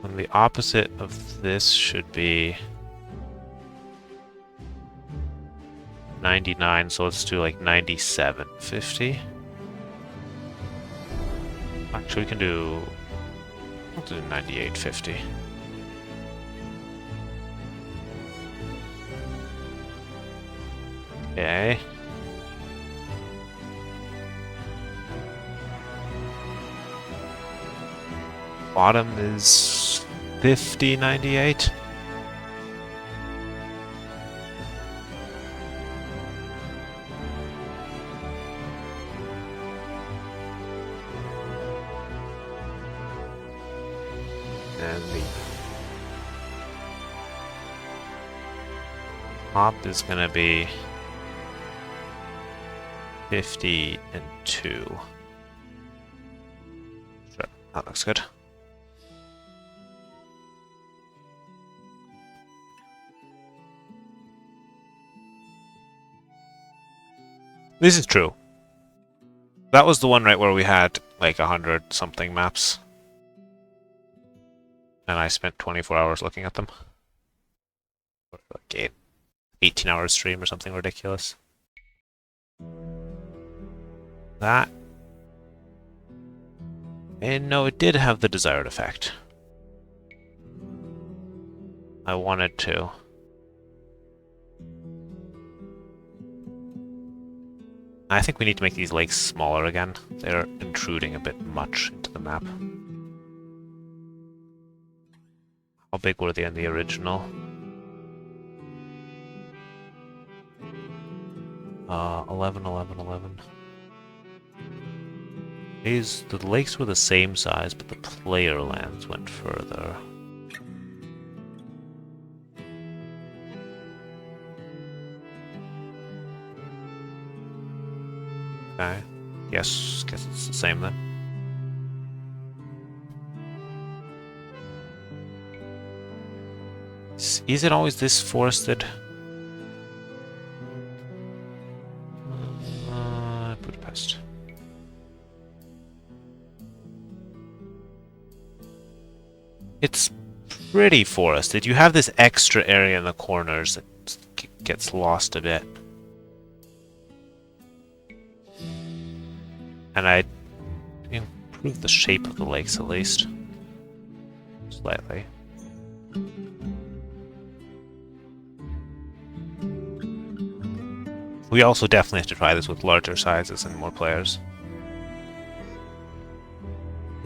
And the opposite of this should be 99, so let's do like 97.50. Actually, we can do... We'll do 98.50. Okay. Bottom is 50.98. And the top is gonna be 50 and 2. Sure, that looks good. This is true. That was the one, right, where we had like 100 something maps. And I spent 24 hours looking at them. Or like 18-hour stream or something ridiculous. That. And no, it did have the desired effect. I wanted to. I think we need to make these lakes smaller again. They're intruding a bit much into the map. How big were they in the original? 11, 11, 11. The lakes were the same size, but the player lands went further. Okay. Yes, guess it's the same then. Is it always this forested? Budapest. It's pretty forested. You have this extra area in the corners that gets lost a bit. And I improved the shape of the lakes at least. Slightly. We also definitely have to try this with larger sizes and more players.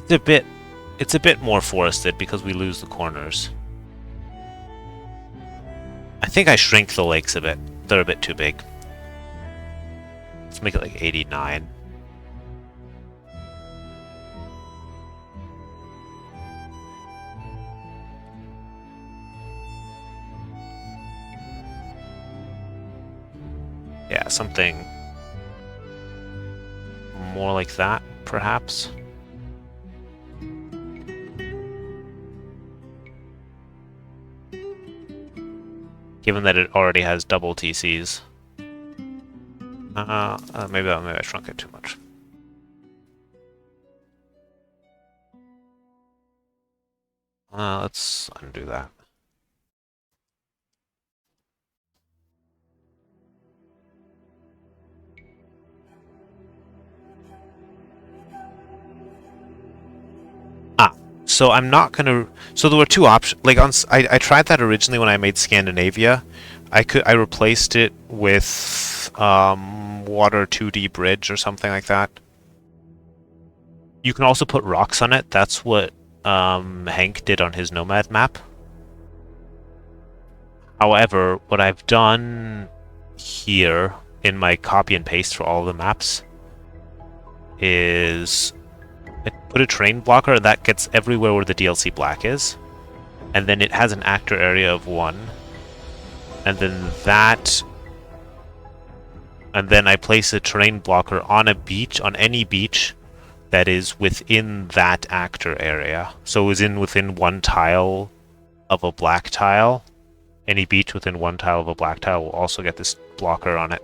It's a bit more forested because we lose the corners. I think I shrink the lakes a bit. They're a bit too big. Let's make it like 89. Yeah, something more like that, perhaps. Given that it already has double TCs. Maybe I shrunk it too much. Let's undo that. So I'm not gonna. So there were two options. Like I tried that originally when I made Scandinavia. I replaced it with water 2D bridge or something like that. You can also put rocks on it. That's what Hank did on his Nomad map. However, what I've done here in my copy and paste for all the maps is put a terrain blocker that gets everywhere where the DLC black is, and then it has an actor area of 1, and then I place a terrain blocker on a beach, on any beach that is within that actor area. So within one tile of a black tile. Any beach within one tile of a black tile will also get this blocker on it.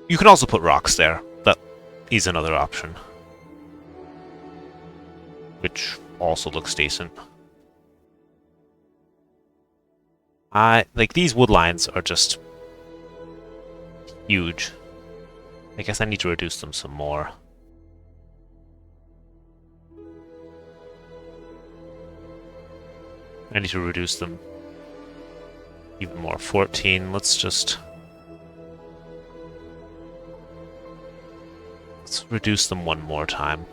You can also put rocks there. That is another option. Which also looks decent. Like, these wood lines are just huge. I guess I need to reduce them some more. I need to reduce them even more. 14, let's reduce them one more time.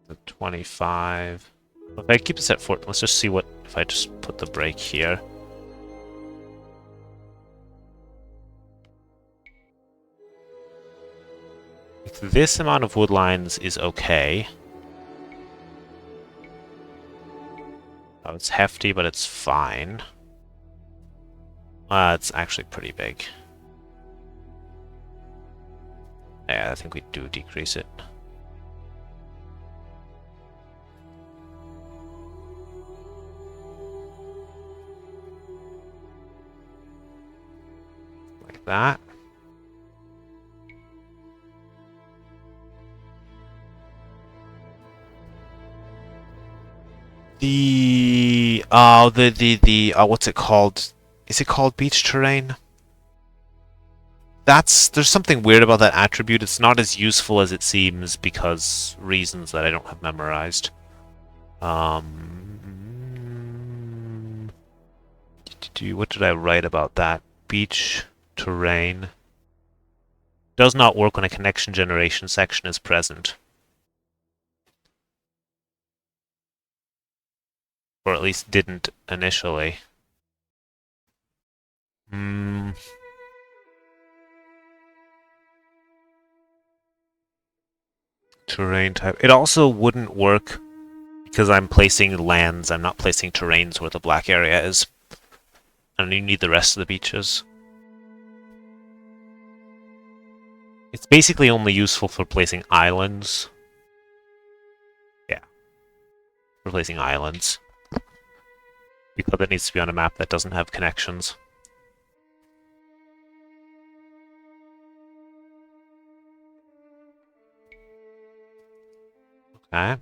The 25. If I keep this at 14, let's just see what if I just put the break here. This amount of wood lines is okay. Oh, it's hefty, but it's fine. It's actually pretty big. Yeah, I think we do decrease it. Like that. What's it called? Is it called beach terrain? There's something weird about that attribute. It's not as useful as it seems because reasons that I don't have memorized. What did I write about that? Beach terrain does not work when a connection generation section is present. Or at least didn't initially. Terrain type. It also wouldn't work because I'm placing lands. I'm not placing terrains where the black area is. And you need the rest of the beaches. It's basically only useful for placing islands. Yeah. For placing islands. Because it needs to be on a map that doesn't have connections. Okay.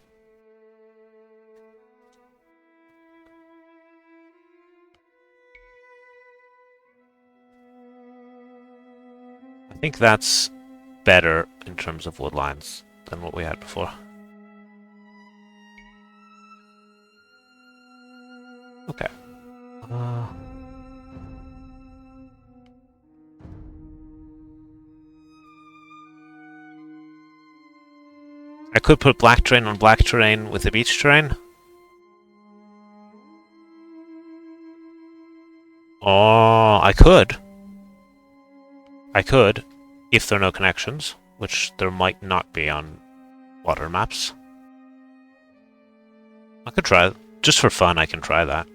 I think that's better in terms of wood lines than what we had before. Okay. I could put black terrain on black terrain with the beach terrain. Oh, I could. If there are no connections, which there might not be on water maps. I could try it. Just for fun, I can try that.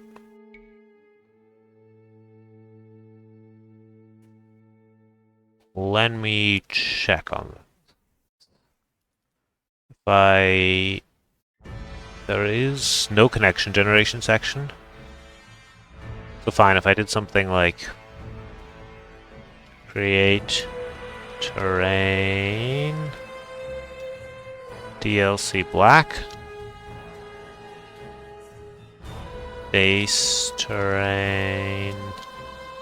Let me check on that. There is no connection generation section. So fine, if I did something like create terrain DLC black base terrain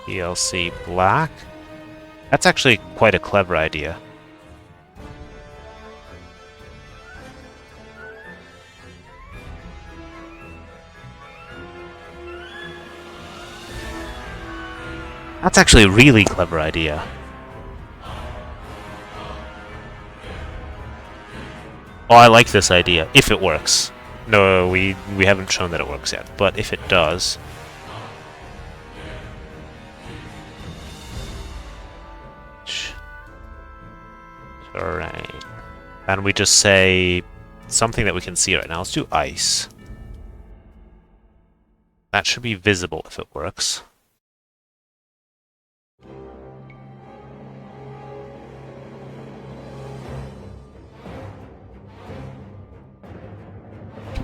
DLC black. That's actually quite a clever idea. That's actually a really clever idea. Oh, I like this idea, if it works. No, we haven't shown that it works yet, but if it does... Terrain. And we just say something that we can see right now. Let's do ice. That should be visible if it works.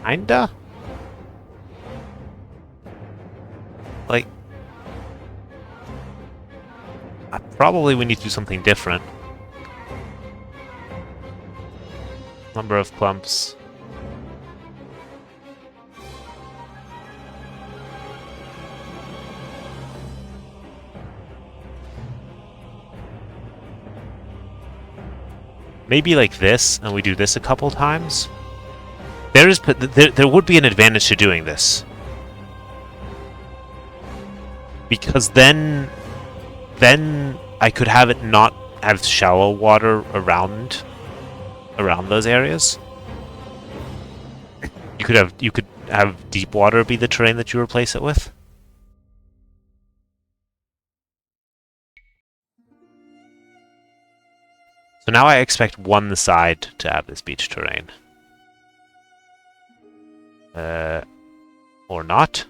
Kinda? Like... probably we need to do something different. Number of clumps. maybe like this, and we do this a couple times. There would be an advantage to doing this. Because then I could have it not have shallow water around those areas. You could have deep water be the terrain that you replace it with. So now I expect one side to have this beach terrain. Or not.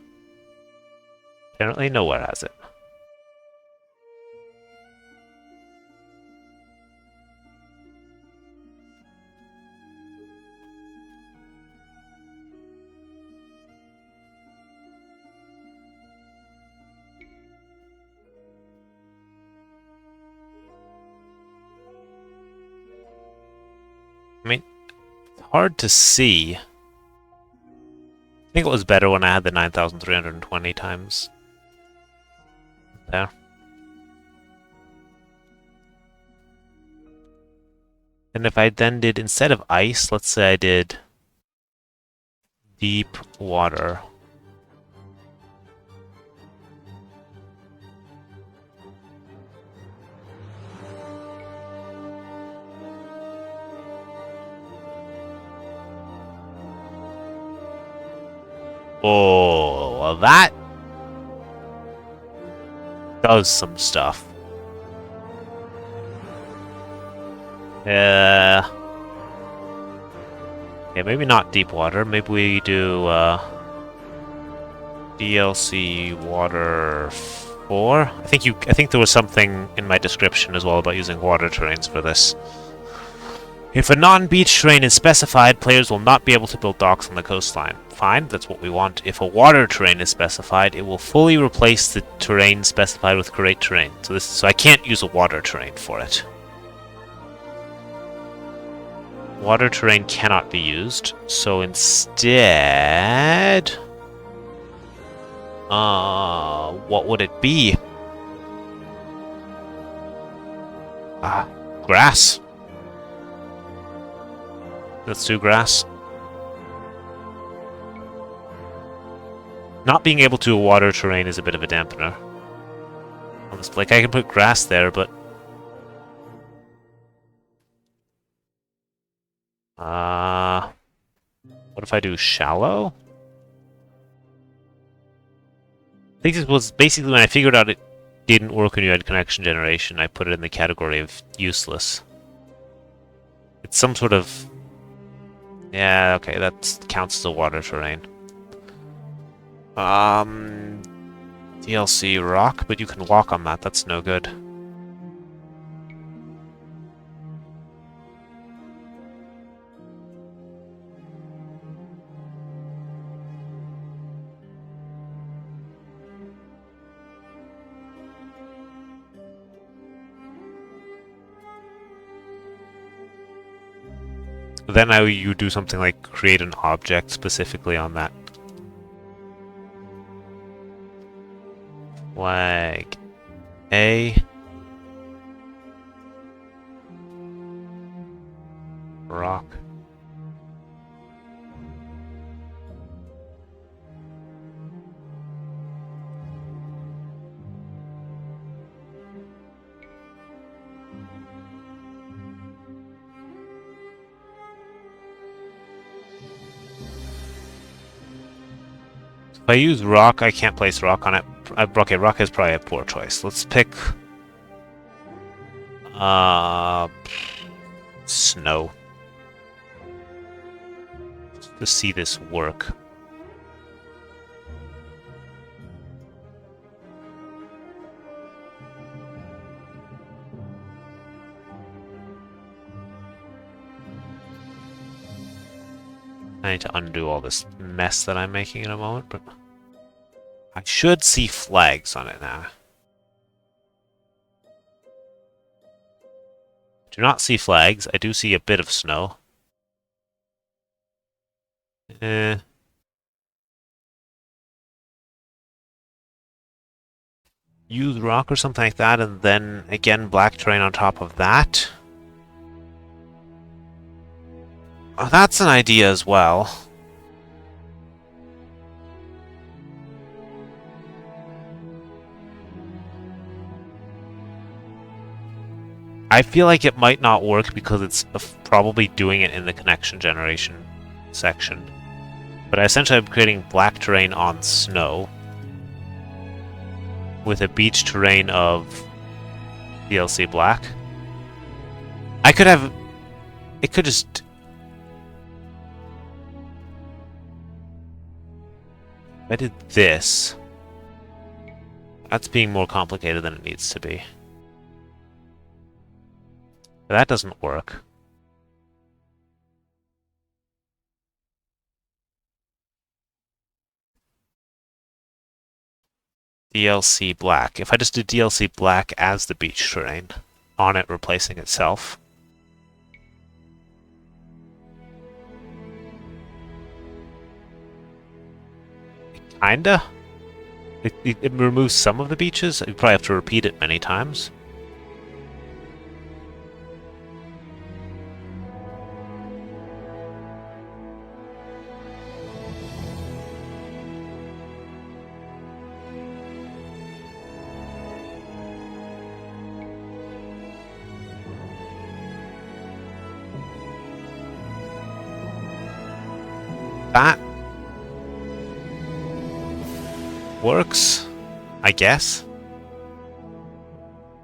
Apparently nowhere has it. I mean, it's hard to see. I think it was better when I had the 9,320 times there. And if I then did, instead of ice, let's say I did deep water. Oh, well that does some stuff. Yeah, maybe not deep water. Maybe we do DLC water 4. I think there was something in my description as well about using water terrains for this. If a non-beach terrain is specified, players will not be able to build docks on the coastline. Fine, that's what we want. If a water terrain is specified, it will fully replace the terrain specified with great terrain. So I can't use a water terrain for it. Water terrain cannot be used, so instead... what would it be? Grass. Let's do grass. Not being able to do a water terrain is a bit of a dampener. Like, I can put grass there, but... what if I do shallow? I think this was basically when I figured out it didn't work when you had connection generation, I put it in the category of useless. It's some sort of... Yeah, okay, that counts as a water terrain. DLC rock, but you can walk on that, that's no good. Then you do something like create an object specifically on that. Flag A. Rock. If I use rock, I can't place rock on it. Okay, rock is probably a poor choice. Let's pick... snow. Just to see this work. I need to undo all this mess that I'm making in a moment, but... I should see flags on it now. Do not see flags. I do see a bit of snow. Use rock or something like that, and then again black terrain on top of that. That's an idea as well. I feel like it might not work because it's probably doing it in the connection generation section. But essentially I'm creating black terrain on snow with a beach terrain of DLC black. I could have... It could just... If I did this... That's being more complicated than it needs to be. But that doesn't work. DLC black. If I just do DLC black as the beach terrain, on it replacing itself. Kinda. It removes some of the beaches. You probably have to repeat it many times. That works, I guess.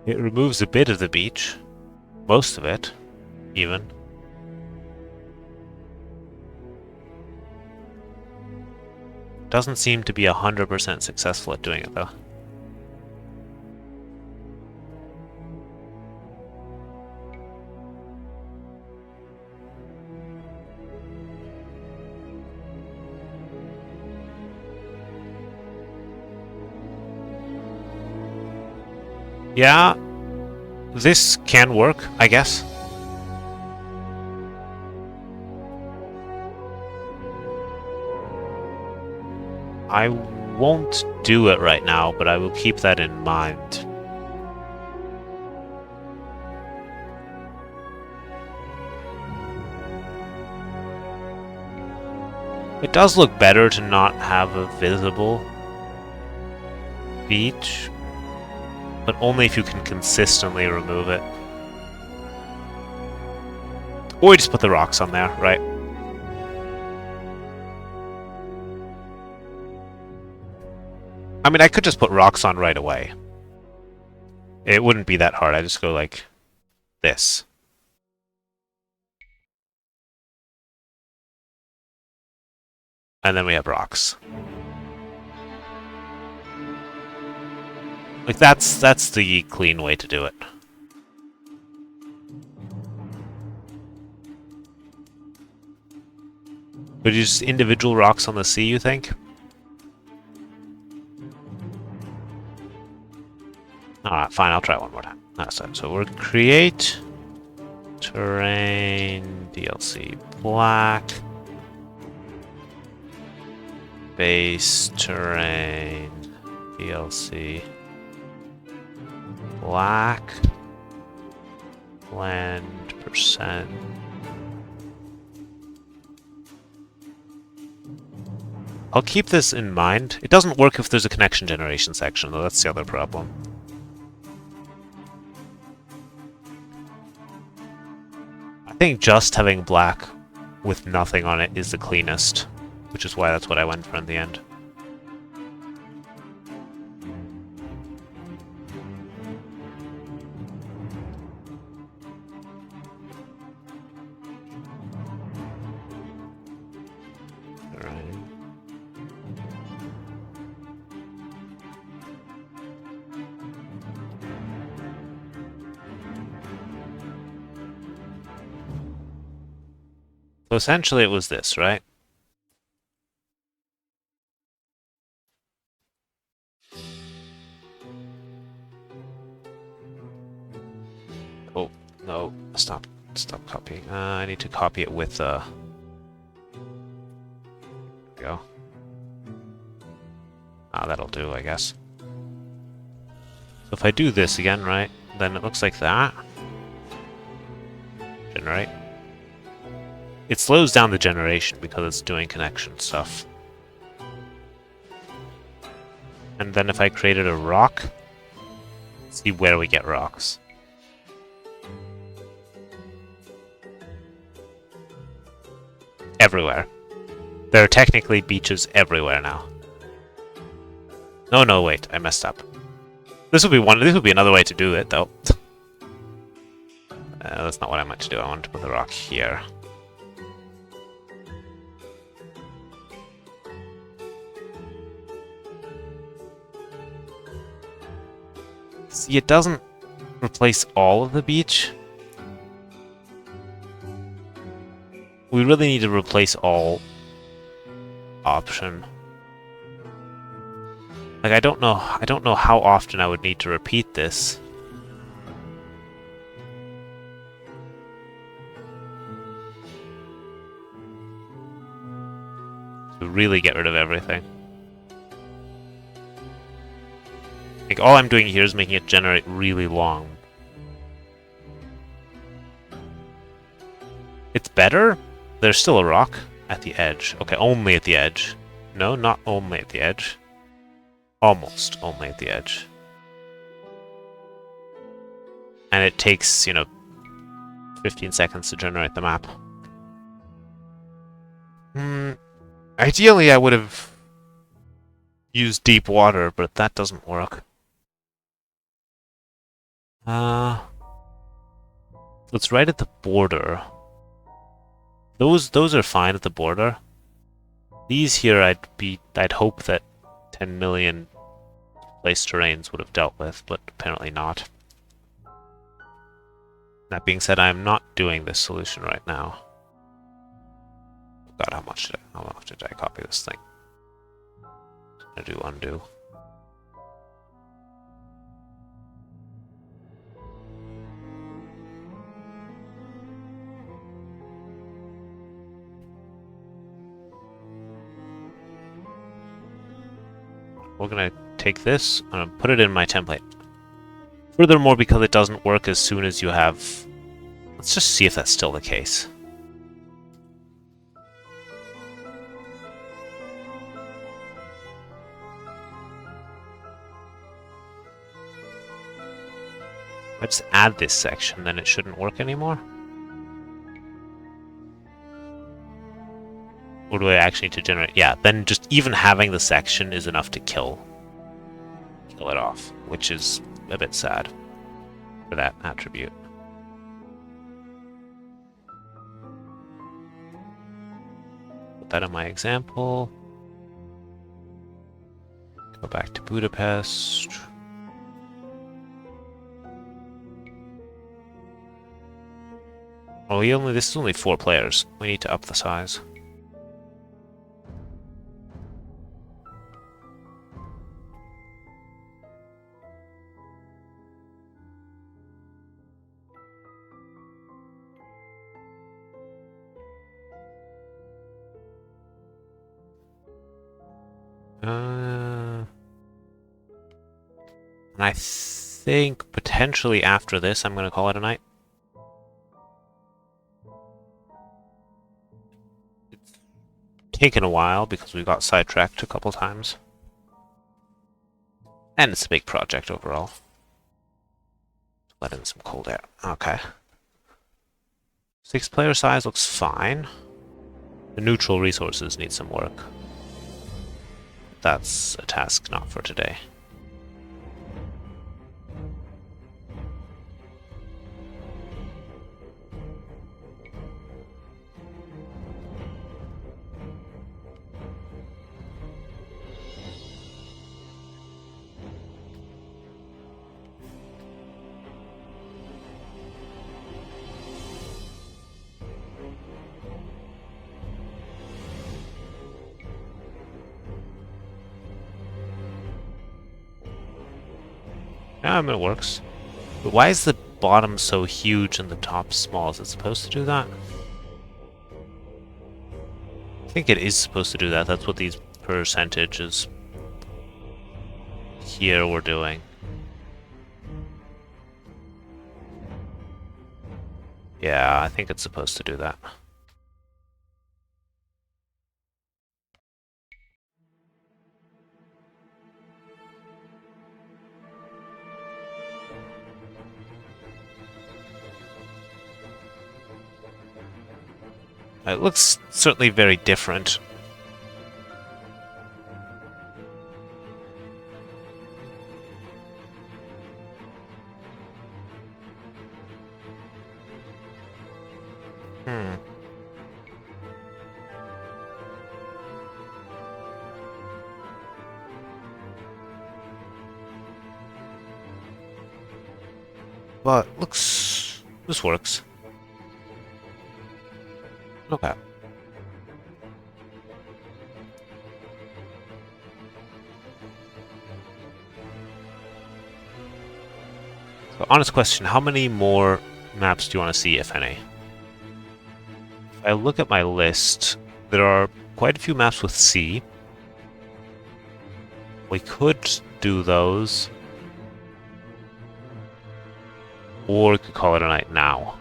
It removes a bit of the beach. Most of it, even. Doesn't seem to be 100% successful at doing it, though. Yeah, this can work, I guess. I won't do it right now, but I will keep that in mind. It does look better to not have a visible beach, but only if you can consistently remove it. Or you just put the rocks on there, right? I mean, I could just put rocks on right away. It wouldn't be that hard. I just go like this. And then we have rocks. Like that's the clean way to do it. But just individual rocks on the sea, you think? Alright, fine, I'll try one more time. That's it. So we're create terrain DLC black base terrain DLC black blend percent. I'll keep this in mind. It doesn't work if there's a connection generation section, though. That's the other problem. I think just having black with nothing on it is the cleanest, which is why that's what I went for in the end. So essentially it was this, right? Oh, no, stop copying. I need to copy it with, there we go. Ah, that'll do, I guess. So if I do this again, right, then it looks like that. Generate. it slows down the generation because it's doing connection stuff. And then if I created a rock, see where we get rocks. Everywhere. There are technically beaches everywhere now. No, wait, I messed up. This would be another way to do it, though. That's not what I meant to do. I wanted to put the rock here. See, it doesn't replace all of the beach. We really need to replace all option. Like, I don't know how often I would need to repeat this. To really get rid of everything. Like, all I'm doing here is making it generate really long. It's better? There's still a rock at the edge. Okay, only at the edge. No, not only at the edge. Almost only at the edge. And it takes, 15 seconds to generate the map. Ideally, I would have used deep water, but that doesn't work. It's right at the border. Those are fine at the border. These here, I'd hope that 10 million place terrains would have dealt with, but apparently not. That being said, I am not doing this solution right now. God, how much did I copy this thing? I'm gonna do undo. We're gonna take this and put it in my template. Furthermore, because it doesn't work as soon as you have... Let's just see if that's still the case. If I just add this section, then it shouldn't work anymore. Or do I actually need to generate? Yeah, then just even having the section is enough to kill it off, which is a bit sad for that attribute. Put that in my example. Go back to Budapest. Oh, this is only 4 players. We need to up the size. And I think potentially after this, I'm going to call it a night. It's taken a while because we got sidetracked a couple times. And it's a big project overall. Let in some cold air. Okay. 6-player size looks fine. The neutral resources need some work. That's a task not for today. It works. But why is the bottom so huge and the top small? Is it supposed to do that? I think it is supposed to do that. That's what these percentages here were doing. Yeah, I think it's supposed to do that. It looks certainly very different. Hmm. But looks... This works. Okay. So, honest question, how many more maps do you want to see, if any? If I look at my list, there are quite a few maps with C. We could do those. Or we could call it a night now.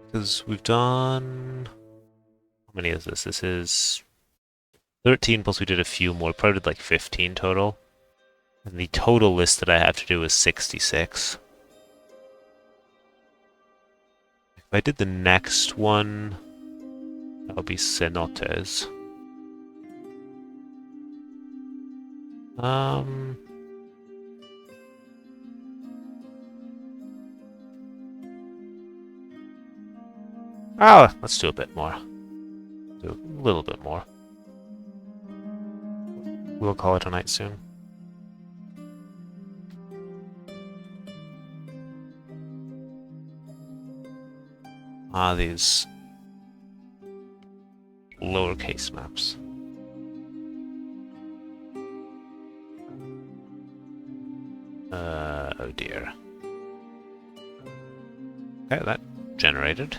Because we've done... How many is this? This is 13 plus we did a few more. Probably did like 15 total. And the total list that I have to do is 66. If I did the next one, that would be cenotes. Oh, let's do a bit more. Do a little bit more. We'll call it a night soon. These lowercase maps. Oh dear. Okay, that generated.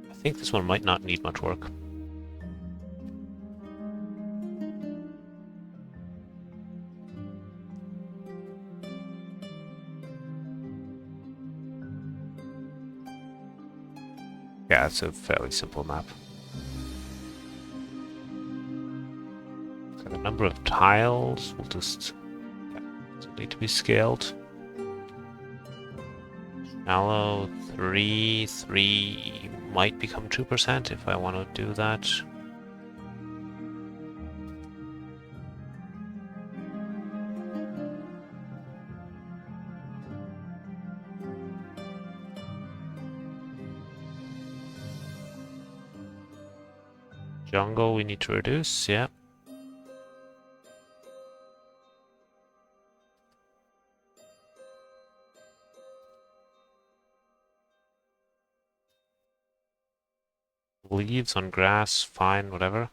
I think this one might not need much work. Yeah, it's a fairly simple map. So the number of tiles will just need to be scaled. Shallow 3 might become 2% if I want to do that. Jungle we need to reduce, yeah. Leaves on grass, fine, whatever.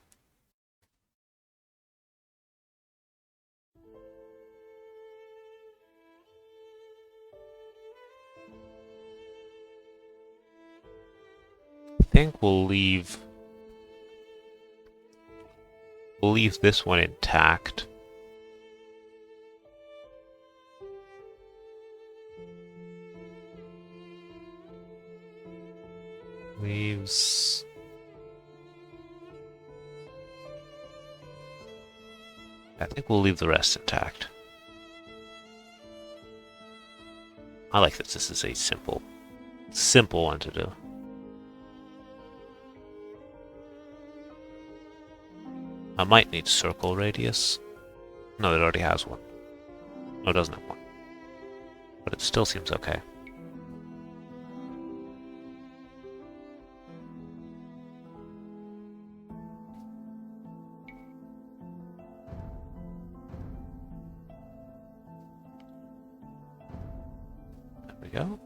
I think we'll leave this one intact. Leaves. I think we'll leave the rest intact. I like that this is a simple one to do. I might need circle radius. No, it already has one. No, it doesn't have one. But it still seems okay. There we go.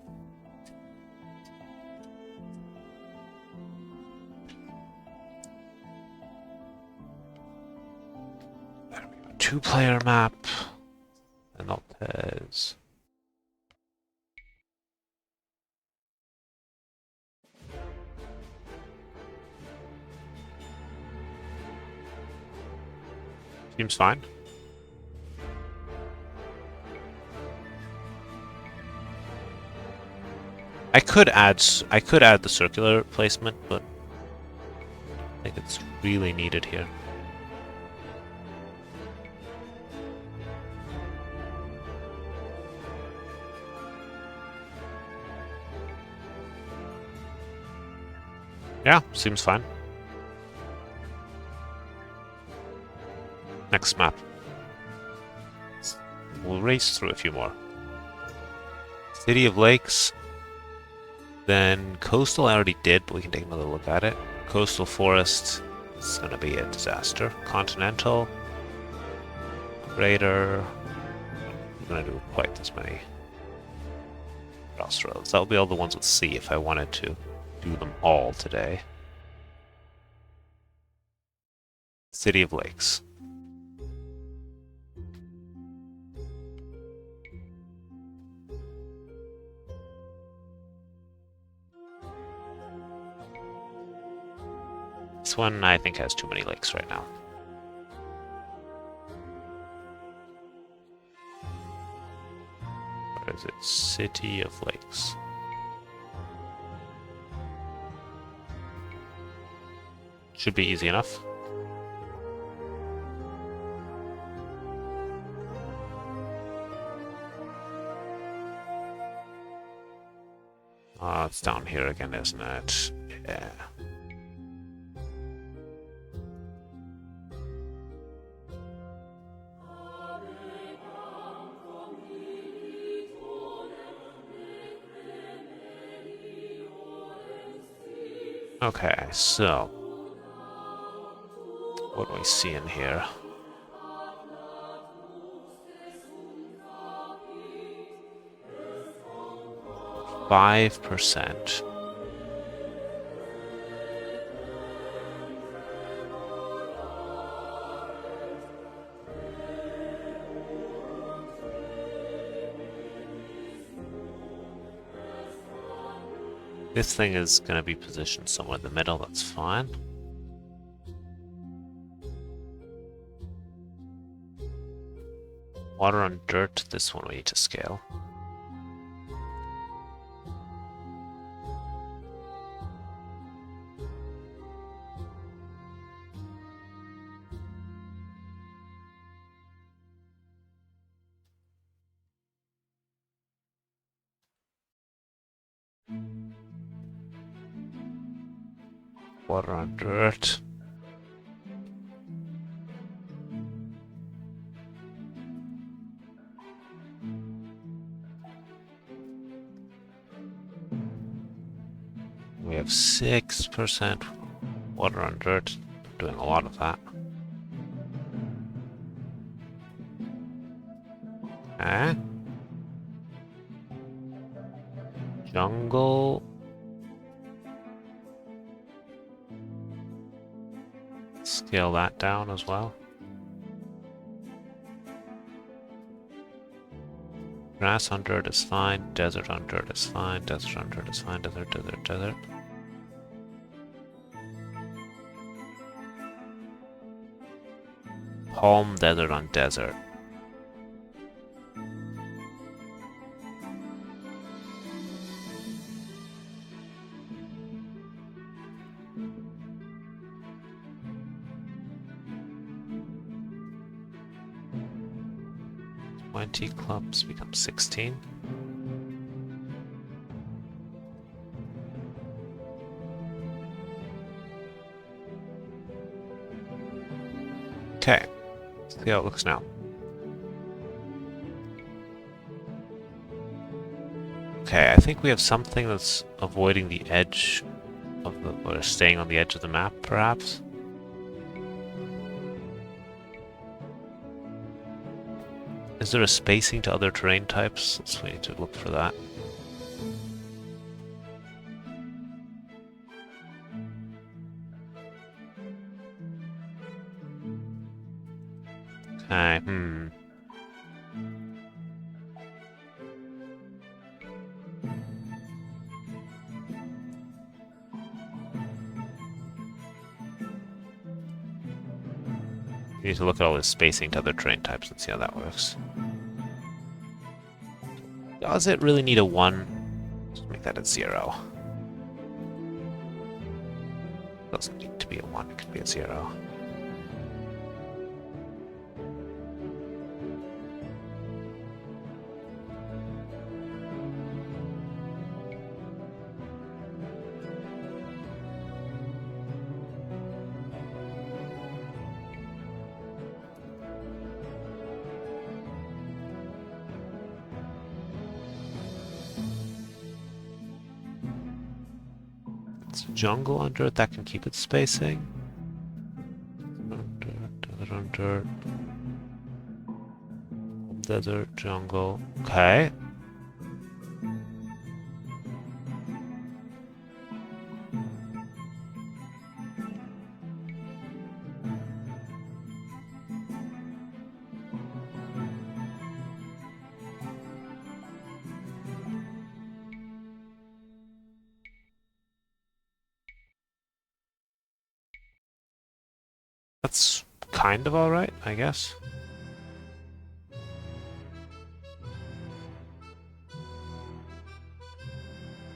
Two-player map. Cenotes. Seems fine. I could add the circular placement, but I think it's really needed here. Yeah, seems fine. Next map. We'll race through a few more. City of Lakes. Then Coastal I already did, but we can take another look at it. Coastal Forest is going to be a disaster. Continental. Raider. I'm going to do quite this many. Crossroads. That'll be all the ones with C if I wanted to do them all today. City of Lakes. This one I think has too many lakes right now. Where is it? City of Lakes. Should be easy enough. It's down here again, isn't it? Yeah. Okay, so what do we see in here? %. This thing is going to be positioned somewhere in the middle, that's fine. Water on dirt, this one we need to scale. Water on dirt. We have 6% water on dirt. Doing a lot of that. Okay. Jungle. Scale that down as well. Grass on dirt is fine. Desert on dirt is fine. Desert on dirt is fine. Desert, desert, desert. Palm desert on desert. Clubs become 16. Okay, let's see how it looks now. Okay, I think we have something that's avoiding the edge of the, or staying on the edge of the map, perhaps. Is there a spacing to other terrain types? Let's wait to look for that. Okay, We need to look at all this spacing to other terrain types and see how that works. Does it really need a 1? Let's make that a 0. Doesn't need to be a 1, it could be a 0. jungle under it that can keep its spacing. Dirt. Desert, jungle. Okay. That's kind of alright, I guess.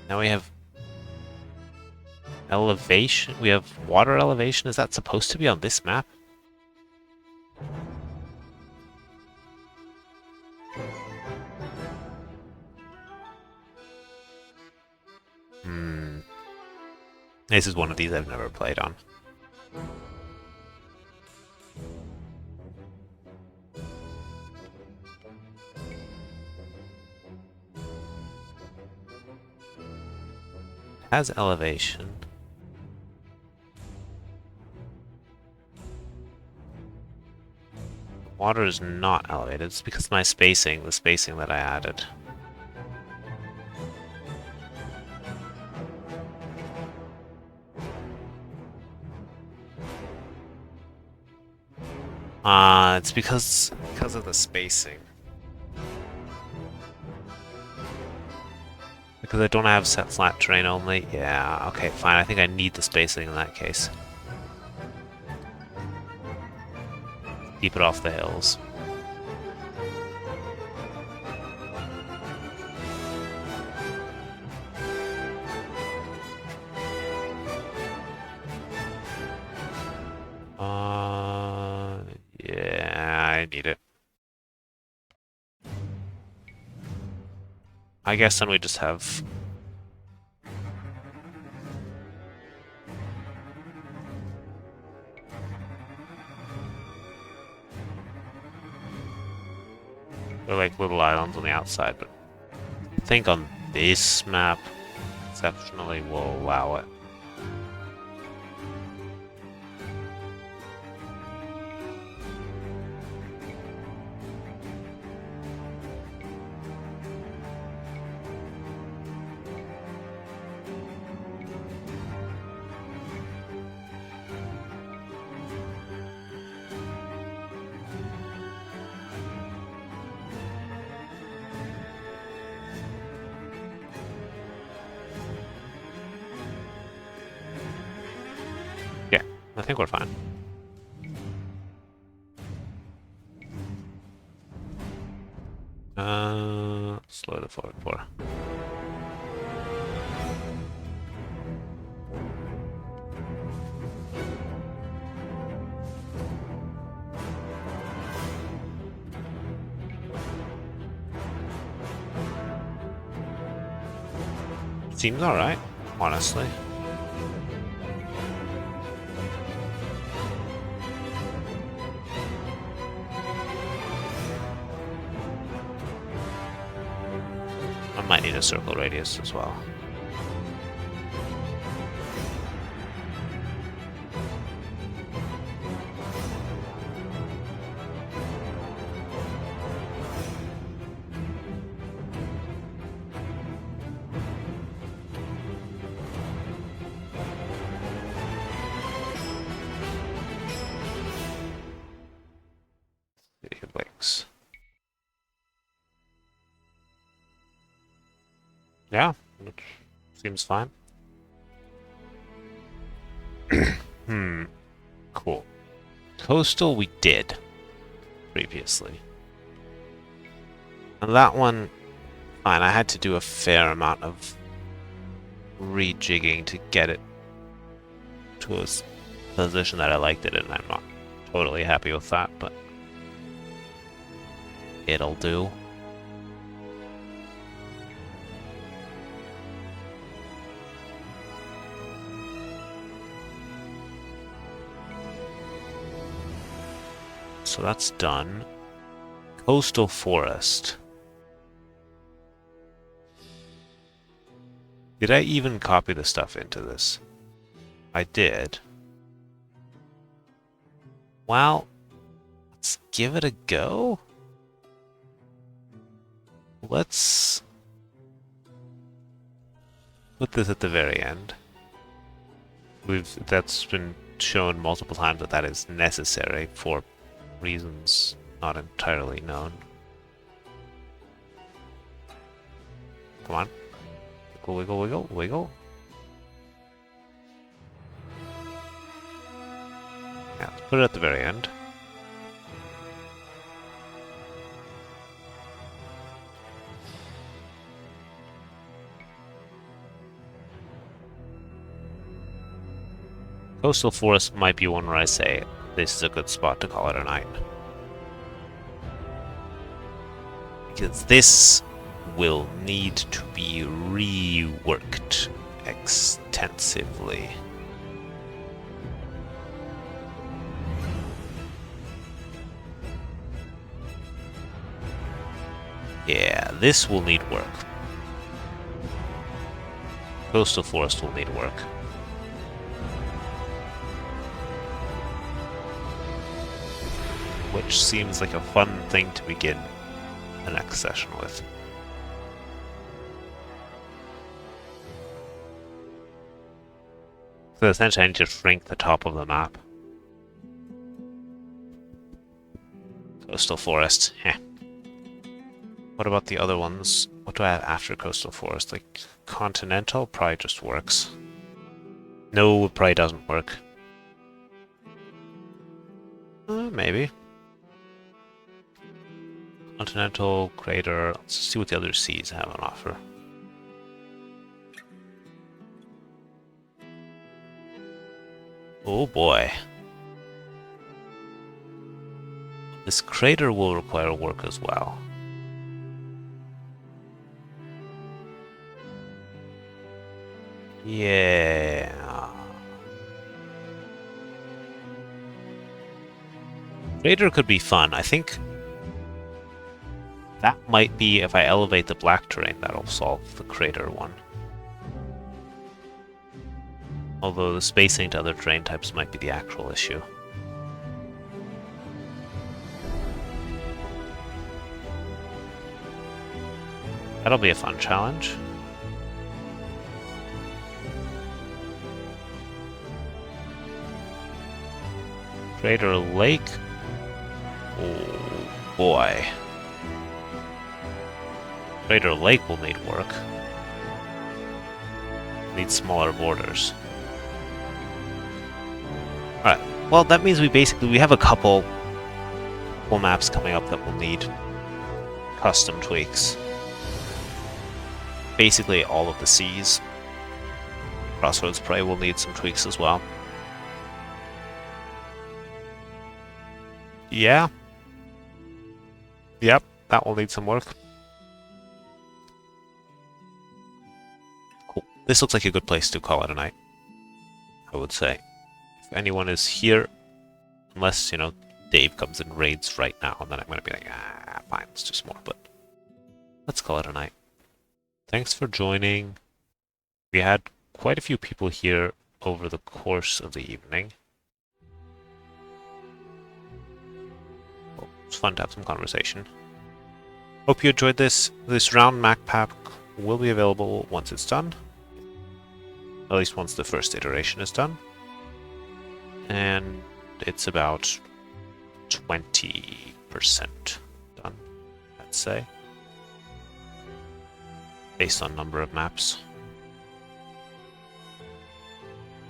Now we have elevation. We have water elevation. Is that supposed to be on this map? This is one of these I've never played on. Has elevation. Water is not elevated. It's because of my spacing, the spacing that I added. It's because of the spacing. Because I don't have set flat terrain only? Yeah, okay, fine. I think I need the spacing in that case. Keep it off the hills. Yeah, I need it. I guess then we just have... They're like little islands on the outside, but I think on this map, exceptionally, we'll allow it. Yeah, I think we're fine. Slow the forward for. Seems alright, honestly. I might need a circle radius as well. Links. Yeah, which seems fine. Cool. Coastal we did previously. And that one, fine, I had to do a fair amount of rejigging to get it to a position that I liked it in. I'm not totally happy with that, but it'll do. So that's done. Coastal forest. Did I even copy the stuff into this? I did. Well, let's give it a go. Let's put this at the very end. That's been shown multiple times that that is necessary for reasons not entirely known. Come on. Wiggle, wiggle, wiggle, wiggle. Yeah, let's put it at the very end. Coastal Forest might be one where I say this is a good spot to call it a night. Because this will need to be reworked extensively. Yeah, this will need work. Coastal Forest will need work. Which seems like a fun thing to begin the next session with. So essentially I need to shrink the top of the map. Coastal Forest, heh. What about the other ones? What do I have after Coastal Forest? Like, Continental probably just works. No, it probably doesn't work. Maybe. Continental, Crater, let's see what the other seas have on offer. Oh boy. This crater will require work as well. Yeah. Crater could be fun. I think that might be, if I elevate the black terrain, that'll solve the crater one. Although the spacing to other terrain types might be the actual issue. That'll be a fun challenge. Crater Lake. Oh boy. Crater Lake will need work. Need smaller borders. Alright, well that means we have a couple maps coming up that will need custom tweaks. Basically all of the seas. Crossroads Prey will need some tweaks as well. Yeah. Yep, that will need some work. Cool. This looks like a good place to call it a night, I would say. If anyone is here, unless, you know, Dave comes and raids right now, and then I'm going to be like, fine, let's do some more, but let's call it a night. Thanks for joining. We had quite a few people here over the course of the evening. It's fun to have some conversation. Hope you enjoyed this. This round Mac pack will be available once it's done. At least once the first iteration is done. And it's about 20% done, I'd say. Based on number of maps.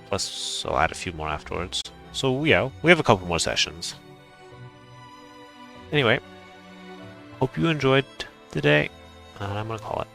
Plus, I'll add a few more afterwards. So yeah, we have a couple more sessions. Anyway, hope you enjoyed today, and I'm gonna call it.